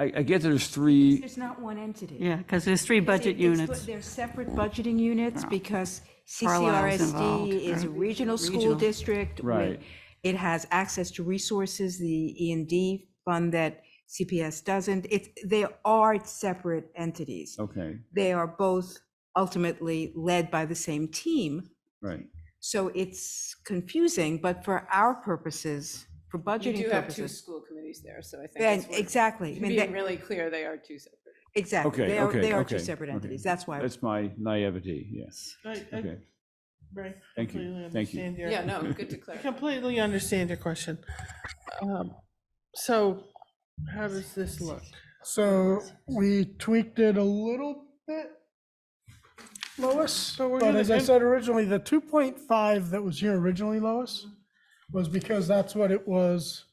I get there's three. There's not one entity. Yeah, because there's 3 budget units. They're separate budgeting units because Carlisle's involved, CCRSD is a right? regional school Regional. district. Right. It has access to resources, the E&D fund that CPS doesn't. They are separate entities. Okay, They are both ultimately led by the same team. right. So it's confusing, but for our purposes, for You budgeting do have 2 purposes. school committees there, so I think. And it's worth exactly. I mean, being that- really clear, they are 2 separate. Exactly. Okay, They are, okay, they are two okay, separate okay. entities. That's why. That's my naivety, yes. I Okay, Right. Thank you. completely Thank you. understand your- Yeah, no, good to I clarify. completely understand your question. So how does this look? So we tweaked it a little bit, Lois, But we're but gonna as I end- said originally, the 2.5 that was here originally, Lois, was because that's what it was.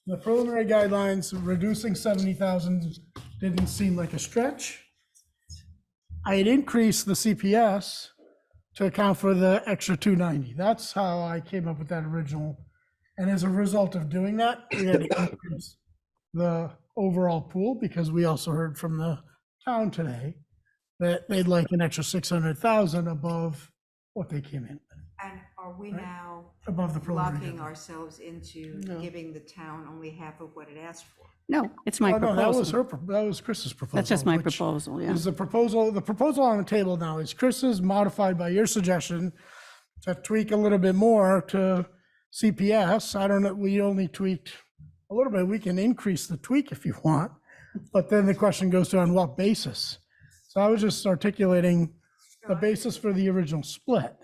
The preliminary guidelines, reducing 70,000 didn't seem like a stretch. I had increased the CPS to account for the extra 290. That's how I came up with that original. And as a result of doing that, we had to increase the overall pool because we also heard from the town today that they'd like an extra 600,000 above what they came in, And are we Right. now above the preliminary. locking guideline. ourselves into No. giving the town only half of what it asked for? No, it's my Oh, no, that was proposal. that was Chris's proposal. That's just my which proposal, yeah. Is the proposal on the table now is Chris's modified by your suggestion to tweak a little bit more to CPS. I don't know, we only tweaked a little bit. We can increase the tweak if you want, but then the question goes to on what basis? So I was just articulating the basis for the original split.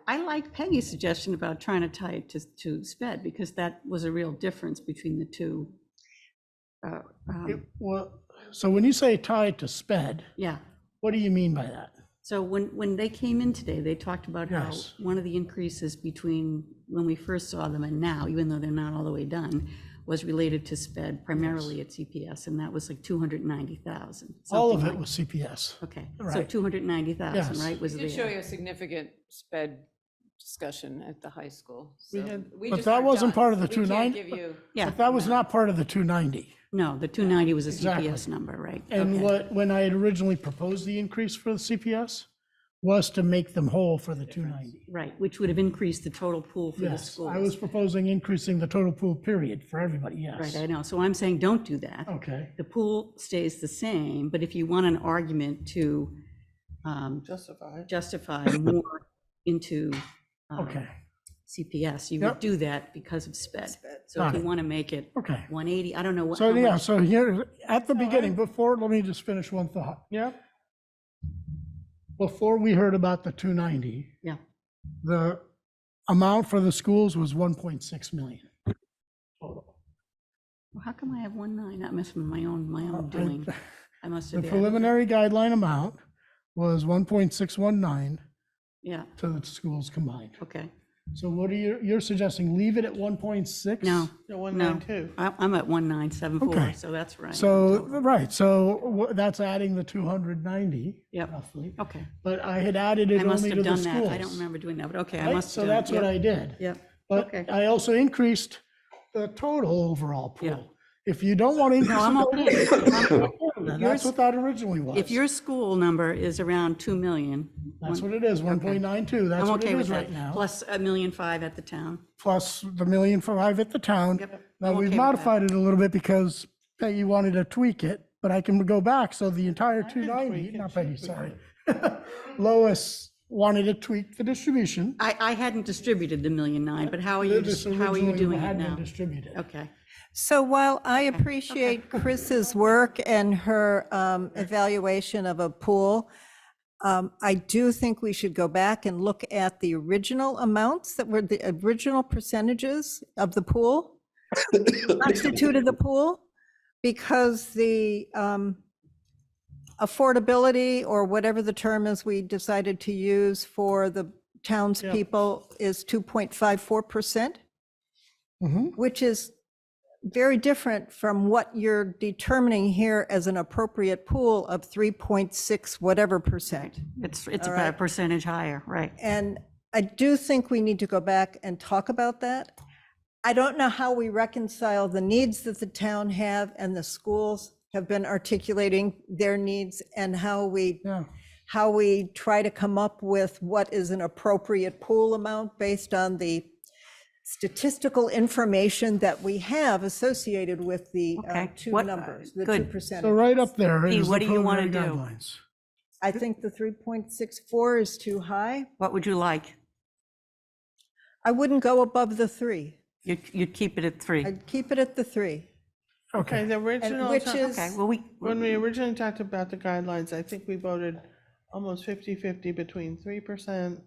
I like Peggy's suggestion about trying to tie it to SPED, because that was a real difference between the two. Well, so when you say tied to sped, Yeah, what do you mean by that? so when they came in today, they talked about how Yes. one of the increases between when we first saw them and now, even though they're not all the way done, was related to SPED, primarily at CPS, and that was like 290,000. All of something it like- was CPS. Okay, so Right. 290,000, Yes. right, was We did show you there. a significant sped discussion at the high school. We so had- we But just that aren't wasn't done, part of the so we can't 290 give you- Yeah, But that was not part of the 290. no, the 290 was a Exactly. CPS number, right? And Okay. when I had originally proposed the increase for the CPS was to make them whole for the 290. Right, which would have increased the total pool for the Yes, schools. I was proposing increasing the total pool period for everybody, yes. Right, I know, so I'm saying don't do that. Okay, The pool stays the same, but if you want an argument to Justify. justify more into okay, CPS, you Yep. would do that because of SPED. So Got if you it. want to make it okay. 180, I don't know what. So how yeah, much- so here, at the beginning, before, let me just finish one thought. Yeah, Before we heard about the 290, Yeah, the amount for the schools was 1.6 million. total. well, how come I have 1.9? That must be my own doing. I must The have. added- preliminary guideline amount was 1.619 Yeah, to the schools combined. okay. So what are you're suggesting, leave it at 1.6? No, the no, 192. I'm at 1974, Okay. so that's right. So, right, so that's adding the 290 Yep. roughly, Okay. but I had added it I must only to have the done schools. that. I don't remember doing that, but okay, I Right? must have So done it. that's what Yep. I did. Yep, But okay. I also increased the total overall Yeah. pool. If you don't want to increase. I'm the okay. total, then That's what that originally was. If your school number is around 2 million. That's what it is, 1.92, that's I'm what it okay with is that. right now. Plus $1.5 million at the town. Plus the 1.5 million at the town. Yep, Now, I'm we've okay with that. modified it a little bit because Peggy wanted to tweak it, but I can go back, so the entire tweak 290, it, not she Peggy, tweaked sorry. Lois wanted to tweak the distribution. I hadn't distributed the 1.9 million, but how are you, This how are you originally doing it hadn't been now? distributed. Okay. So while I appreciate Chris's work and her evaluation of a pool, I do think we should go back and look at the original amounts that were the original percentages of the pool, constituted the pool, because the affordability, or whatever the term is we decided to use for the townspeople, is 2.54%, Mhm. which is very different from what you're determining here as an appropriate pool of 3.6 whatever percent. It's All about a right. percentage higher, right? And I do think we need to go back and talk about that. I don't know how we reconcile the needs that the town have and the schools have been articulating their needs, and how we try to come up with what is an appropriate pool amount based on the statistical information that we have associated with the two numbers, the 2%. So right up there Pete, is what the do you wanna preliminary do? guidelines. I think the 3.64 is too high. What would you like? I wouldn't go above the 3. You'd keep it at 3. I'd keep it at the 3. Okay, the original, which is- Okay, well, when we originally talked about the guidelines, I think we voted almost 50-50 between 3%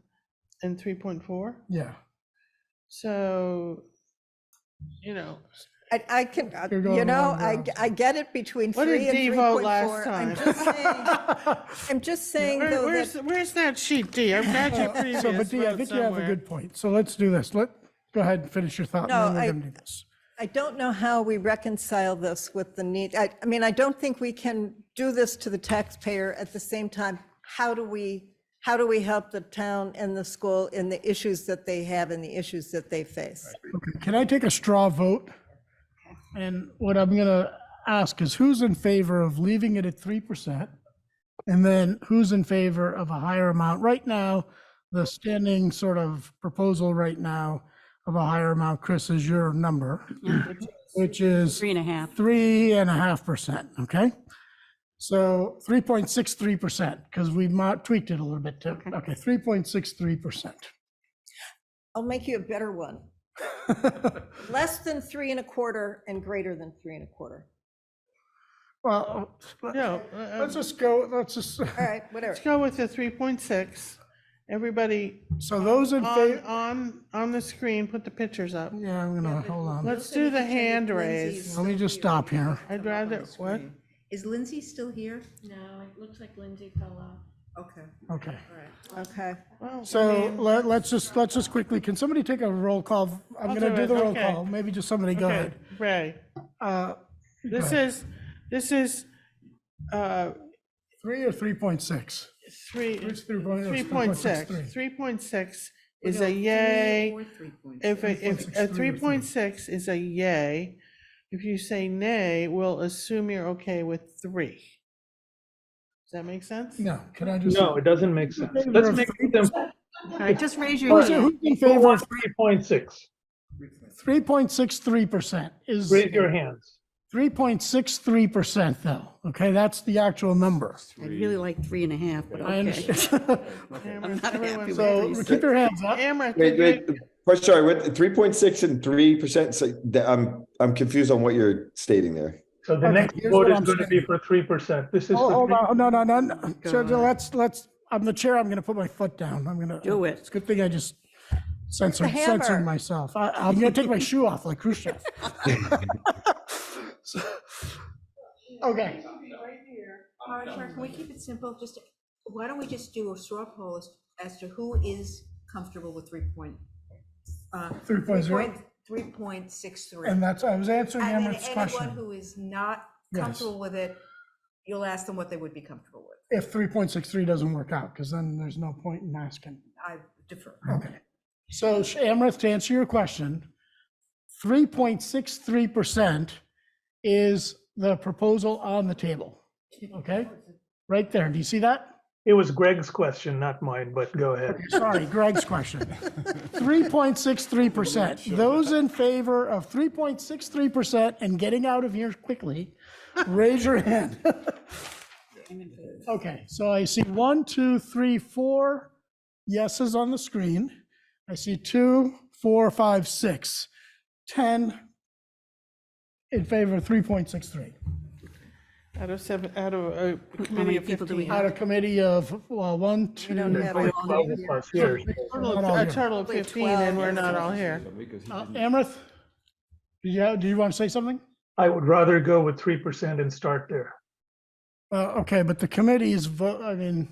and 3.4. Yeah. So, you know, I can, You're going around I get it between what 3 did and Dee 3.4. vote last time? I'm just saying though that. Where's that sheet, Dee? I've got your previous So, but Dee, I vote think you have a somewhere. good point. So let's do this. Go ahead and finish your thought. No, and then we're gonna do this. I don't know how we reconcile this with the need. I mean, I don't think we can do this to the taxpayer at the same time. How do we help the town and the school in the issues that they have and the issues that they face? Okay, can I take a straw vote? And what I'm gonna ask is who's in favor of leaving it at 3%? And then who's in favor of a higher amount? Right now, the standing sort of proposal right now of a higher amount, Chris, is your number, which is 3.5. 3.5%, okay? So 3.63%, because we tweaked it a little bit too. Okay, 3.63%. I'll make you a better one. Less than 3.25 and greater than 3.25. Well, No, let's just go, All right, whatever. let's go with the 3.6. Everybody so those in favor, on the screen, put the pictures up. yeah, I'm gonna, hold on. Let's do the hand raise. Let me just stop here. I'd rather, what? Is Lindsay still here? No, it looks like Lindsay fell off. Okay, Okay. all right. Okay. Well, I So mean, let's just quickly, can somebody take a roll call? I'm I'll gonna do do it, the roll okay. call. Maybe just somebody go okay, ahead. Ray, Go this ahead. is 3 or 3.6? three, Which 3.6? 3.6. 3.6 is a yay. If a 3.6 is a yay, if you say nay, we'll assume you're okay with 3. Does that make sense? No, can I just? No, it doesn't make sense. Let's make it simple. All right, just raise your Who's hand. in favor of 3.6. 3.63% is Raise your hands. 3.63% though, okay? That's the actual number. I'd really like 3.5, but I okay. understand. I'm not happy with So 3.6. keep your hands up. Amrit, Wait, did wait, sorry, what, 3.6 and 3%, so I'm confused on what you're stating there. So the Okay, next here's vote what is I'm going to be for 3%. This is Oh, for hold 3. on, no. So let's, I'm the chair, I'm gonna put my foot down. I'm gonna. Do it. It's a good thing I just censored hammer. myself. I'm gonna take my shoe off like Khrushchev. So- Okay, Can we keep it simple? Just, why don't we just do a straw poll as to who is comfortable with 3.0. 3.63? and that's, I was answering And then Emmett's anyone question. who is not Yes. comfortable with it, you'll ask them what they would be comfortable with. If 3.63 doesn't work out, because then there's no point in asking. I defer. Okay. So Amrith, to answer your question, 3.63% is the proposal on the table, okay? Right there, do you see that? It was Greg's question, not mine, but go ahead. Sorry, Greg's question. 3.63%. Those in favor of 3.63% and getting out of here quickly, raise your hand. Okay, so I see 1, 2, 3, 4 yeses on the screen. I see 2, 4, 5, 6, 10 in favor of 3.63. out of 7, out of a committee many of people do we 15? Out of committee of, well, 1, 2, don't have Probably it all 12 here. of us here. not all A here. total of 15, and we're not all here. Amrith, do you want to say something? I would rather go with 3% and start there. Okay, but the committee is, I mean,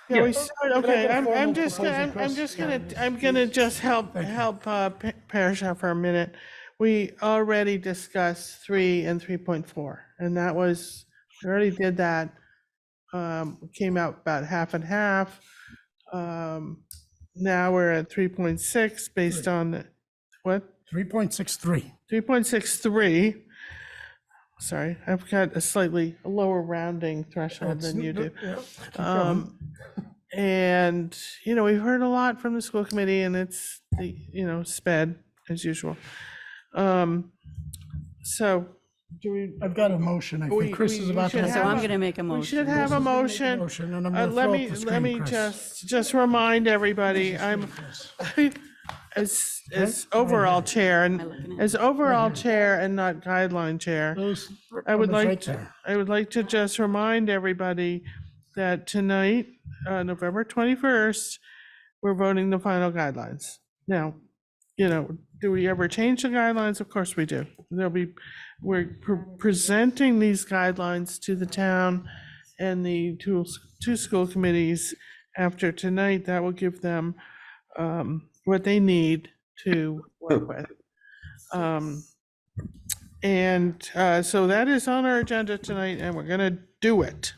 Yeah, we Yes. start, Can I okay, get a I'm formal just, proposal, I'm Chris? just Yeah. gonna, I'm gonna just help Thank you. Parashah for a minute. we already discussed 3 and 3.4, and that was, we already did that. Came out about half and half. Now we're at 3.6 based on, what? 3.63. 3.63. Sorry, I've got a slightly lower rounding threshold than you do. Yeah, keep going. And, we've heard a lot from the school committee, and it's, sped as usual. So do we? I've got a motion. I We- think Chris we- is we about to. should have So have I'm a- going to make a We motion. should have a motion. Motion, and I'm gonna Let throw me, up the let screen, me Chris. just remind everybody, as overall chair and not guideline chair, Those I would numbers like, right there. I would like to just remind everybody that tonight, November 21st, we're voting the final guidelines. Now, do we ever change the guidelines? Of course we do. We're presenting these guidelines to the town and the two school committees after tonight. That will give them what they need to work with. So that is on our agenda tonight, and we're gonna do it.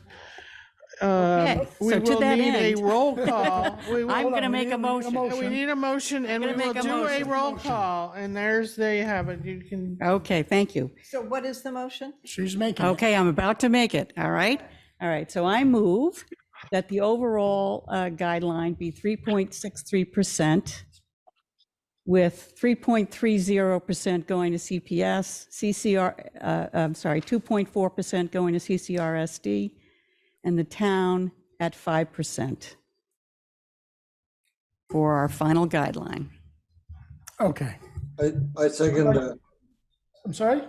Okay, We so to will that need a end- roll call. I'm going to make a motion. We need a motion, and we gonna will make a do a motion. roll call, and there you have it. You can. Okay, thank you. So what is the motion? She's making it. Okay, I'm about to make it, all right? All right, so I move that the overall guideline be 3.63%, with 3.30% going to CPS, 2.4% going to CCRSD, and the town at 5% for our final guideline. Okay. I second that. I'm sorry?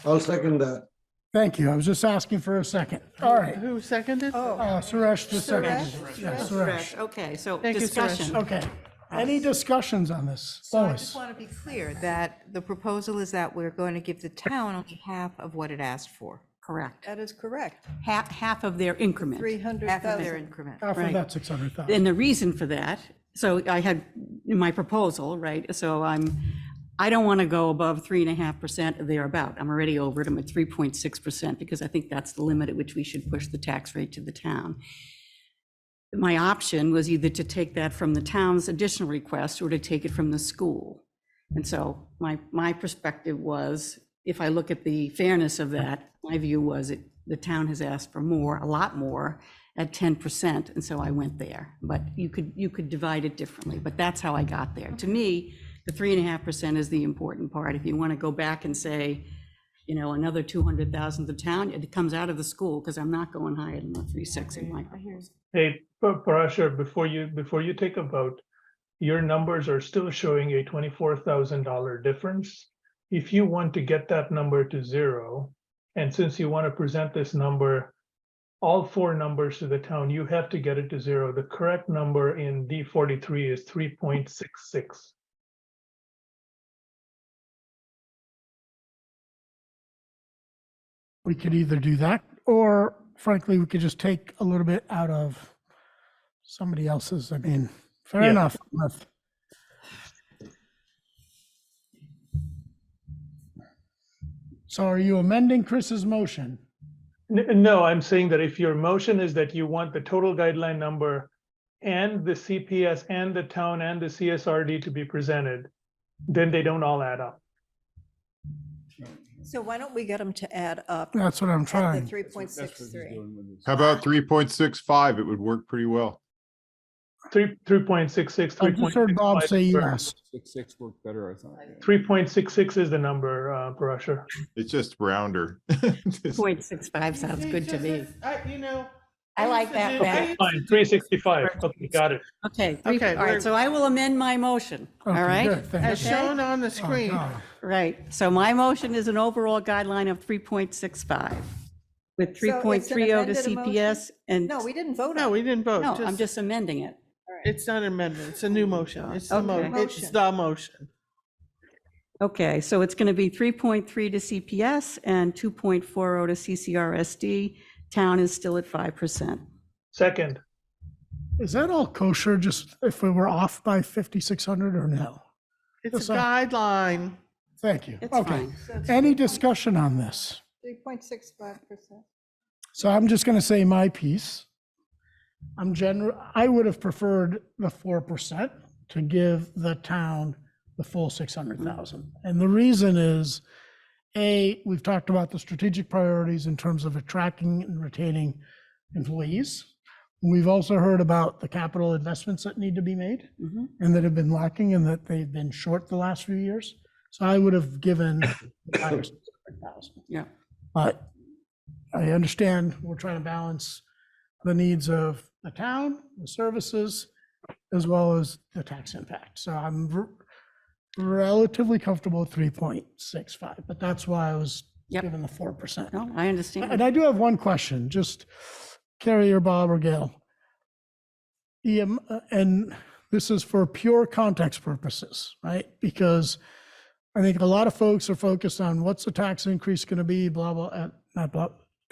I'll second that. Thank you. I was just asking for a second. All right. Who seconded? Suresh just seconded. Yeah, Suresh. Okay, so Thank you, Suresh. discussion. Okay. Any discussions on this? So I Lois? just want to be clear that the proposal is that we're going to give the town only half of what it asked for. Correct. That is correct. Half of their increment. Half of their 300,000. increment. Half of Right. that 600,000. And the reason for that, so I had in my proposal, right, so I don't want to go above 3.5% or thereabout. I'm already over it. I'm at 3.6% because I think that's the limit at which we should push the tax rate to the town. My option was either to take that from the town's additional request or to take it from the school. And so my perspective was, if I look at the fairness of that, my view was the town has asked for more, a lot more, at 10%, and so I went there. But you could divide it differently, but that's how I got there. To me, the 3.5% is the important part. If you want to go back and say, another 200,000 to town, it comes out of the school, because I'm not going higher than the 3.6 in my proposal. Hey, Parashar, before you take a vote, your numbers are still showing a $24,000 difference. If you want to get that number to zero, and since you want to present this number, all four numbers to the town, you have to get it to zero. The correct number in D43 is 3.66. We could either do that, or frankly, we could just take a little bit out of somebody else's. I mean, fair Yeah. enough. So are you amending Chris's motion? No, I'm saying that if your motion is that you want the total guideline number and the CPS and the town and the CSRD to be presented, then they don't all add up. So why don't we get them to add up? That's what I'm at trying. the 3.63. How about 3.65? It would work pretty well. 3.66, I just heard Bob 3.65. say yes. 6 worked better, I thought. 3.66 is the number, Parashar. It's just rounder. 0.65 sounds good to me. I like that better. Fine, 365. Okay, got it. Okay, Okay, all right, we're- so I will amend my motion, all Okay, right? good, thank As you. shown on the screen. God. Right, so my motion is an overall guideline of 3.65, with So it's an 3.30 to amended CPS and. No, we didn't vote No, on we it. didn't vote. No, I'm just amending it. It's not an amendment, it's a new motion. It's the Okay. it's the motion. Okay, so it's going to be 3.3 to CPS and 2.40 to CCRSD. Town is still at 5%. Second, Is that all kosher, just if we were off by 5,600 or no? It's a So- guideline. Thank you. It's Okay. fine. Any discussion on this? 3.65%. So I'm just going to say my piece. I would have preferred the 4% to give the town the full 600,000. And the reason is, A, we've talked about the strategic priorities in terms of attracting and retaining employees. We've also heard about the capital investments that need to be made and that have been lacking and that they've been short the last few years. So I would have given the entire 600,000. Yeah. But I understand we're trying to balance the needs of the town, the services, as well as the tax impact. So I'm relatively comfortable with 3.65, but that's why I was given the 4%. No, I understand. And I do have one question, just Carrie or Bob or Gail. And this is for pure context purposes, right? Because I think a lot of folks are focused on what's the tax increase going to be, blah, blah, not blah,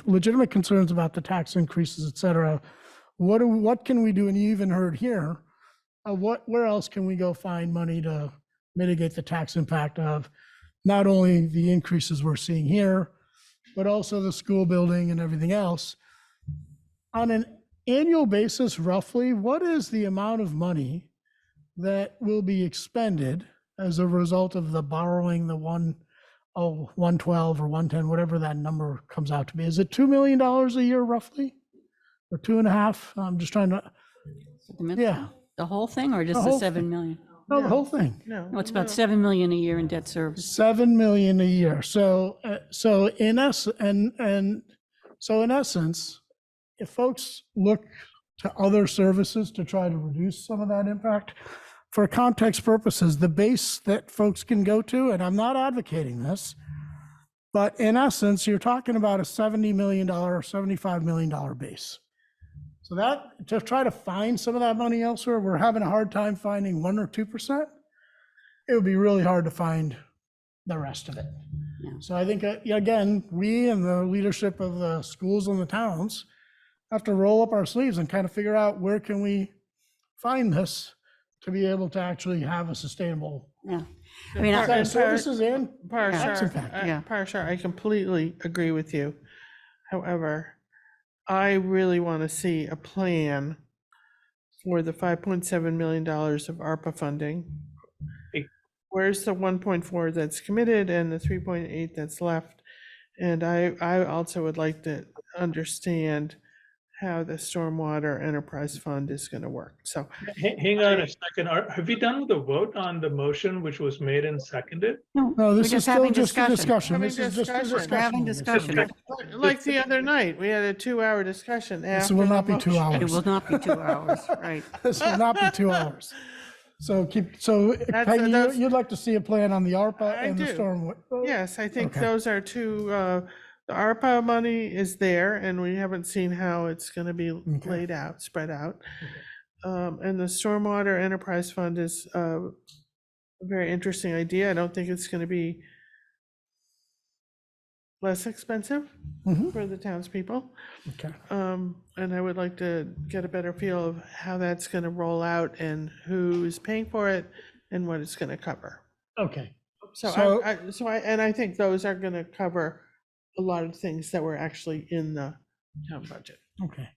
legitimate concerns about the tax increases, et cetera. What can we do? And you even heard here, where else can we go find money to mitigate the tax impact of not only the increases we're seeing here, but also the school building and everything else. On an annual basis, roughly, what is the amount of money that will be expended as a result of the borrowing, the 112 or 110, whatever that number comes out to be? Is it $2 million a year roughly? Or 2.5? I'm just trying to, yeah. The whole thing or just The the whole 7 million? No, the whole thing. No, it's about 7 million a year in debt service. 7 million a year. So in essence, if folks look to other services to try to reduce some of that impact, for context purposes, the base that folks can go to, and I'm not advocating this, but in essence, you're talking about a $70 million, $75 million base. So that, to try to find some of that money elsewhere, we're having a hard time finding 1 or 2%. It would be really hard to find the rest of it. Yeah. So I think, again, we and the leadership of the schools and the towns have to roll up our sleeves and kind of figure out where can we find this to be able to actually have a sustainable I mean, services and tax Parashar, impact. Parashar, I completely agree with you. However, I really want to see a plan for the $5.7 million of ARPA funding. Where's the 1.4 that's committed and the 3.8 that's left? And I also would like to understand how the Stormwater Enterprise Fund is going to work. So Hang on a second. Have you done the vote on the motion which was made and seconded? No, this is still just a discussion. Having This is just a discussion. discussion. having discussion. like the other night, we had a 2-hour discussion This after will the not be 2 motion. hours. It will not be 2 hours, right? This will not be 2 hours. So Peggy, that's- you'd like to see a plan on the ARPA I and the do. storm. Yes, I think Okay. those are two, the ARPA money is there and we haven't seen how it's going to be laid out, spread out. And the Stormwater Enterprise Fund is a very interesting idea. I don't think it's going to be less expensive for the townspeople. Okay. And I would like to get a better feel of how that's going to roll out and who is paying for it and what it's going to cover. Okay. So So- I think those are going to cover a lot of things that were actually in the town budget. Okay.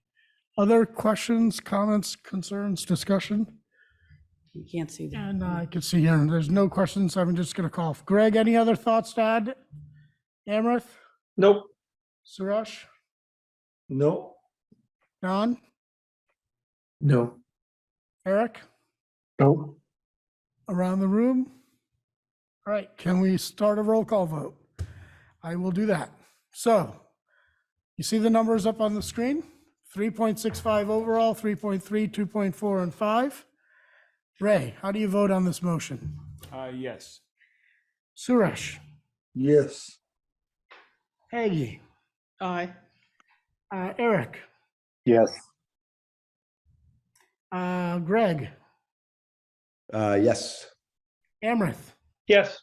Other questions, comments, concerns, discussion? You can't see that. And I can see here, there's no questions. So I'm just going to call. Greg, any other thoughts to add? Amrith? Nope. Suresh? No. Don? No. Eric? No. Around the room? All right, can we start a roll call vote? I will do that. So you see the numbers up on the screen? 3.65 overall, 3.3, 2.4, and 5. Ray, how do you vote on this motion? Yes. Suresh? Yes. Peggy? Aye. Eric? Yes. Greg? Yes. Amrith? Yes.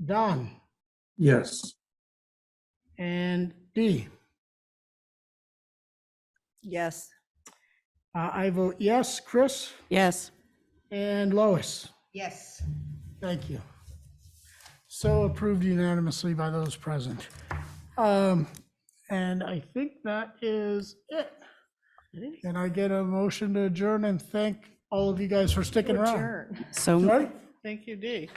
Don? Yes. And Dee? Yes. I vote yes. Chris? Yes. And Lois? Yes. Thank you. So approved unanimously by those present. And I think that is it. And I get a motion to adjourn and thank all of you guys for sticking around. Adjourn. So Sorry? Thank you, Dee.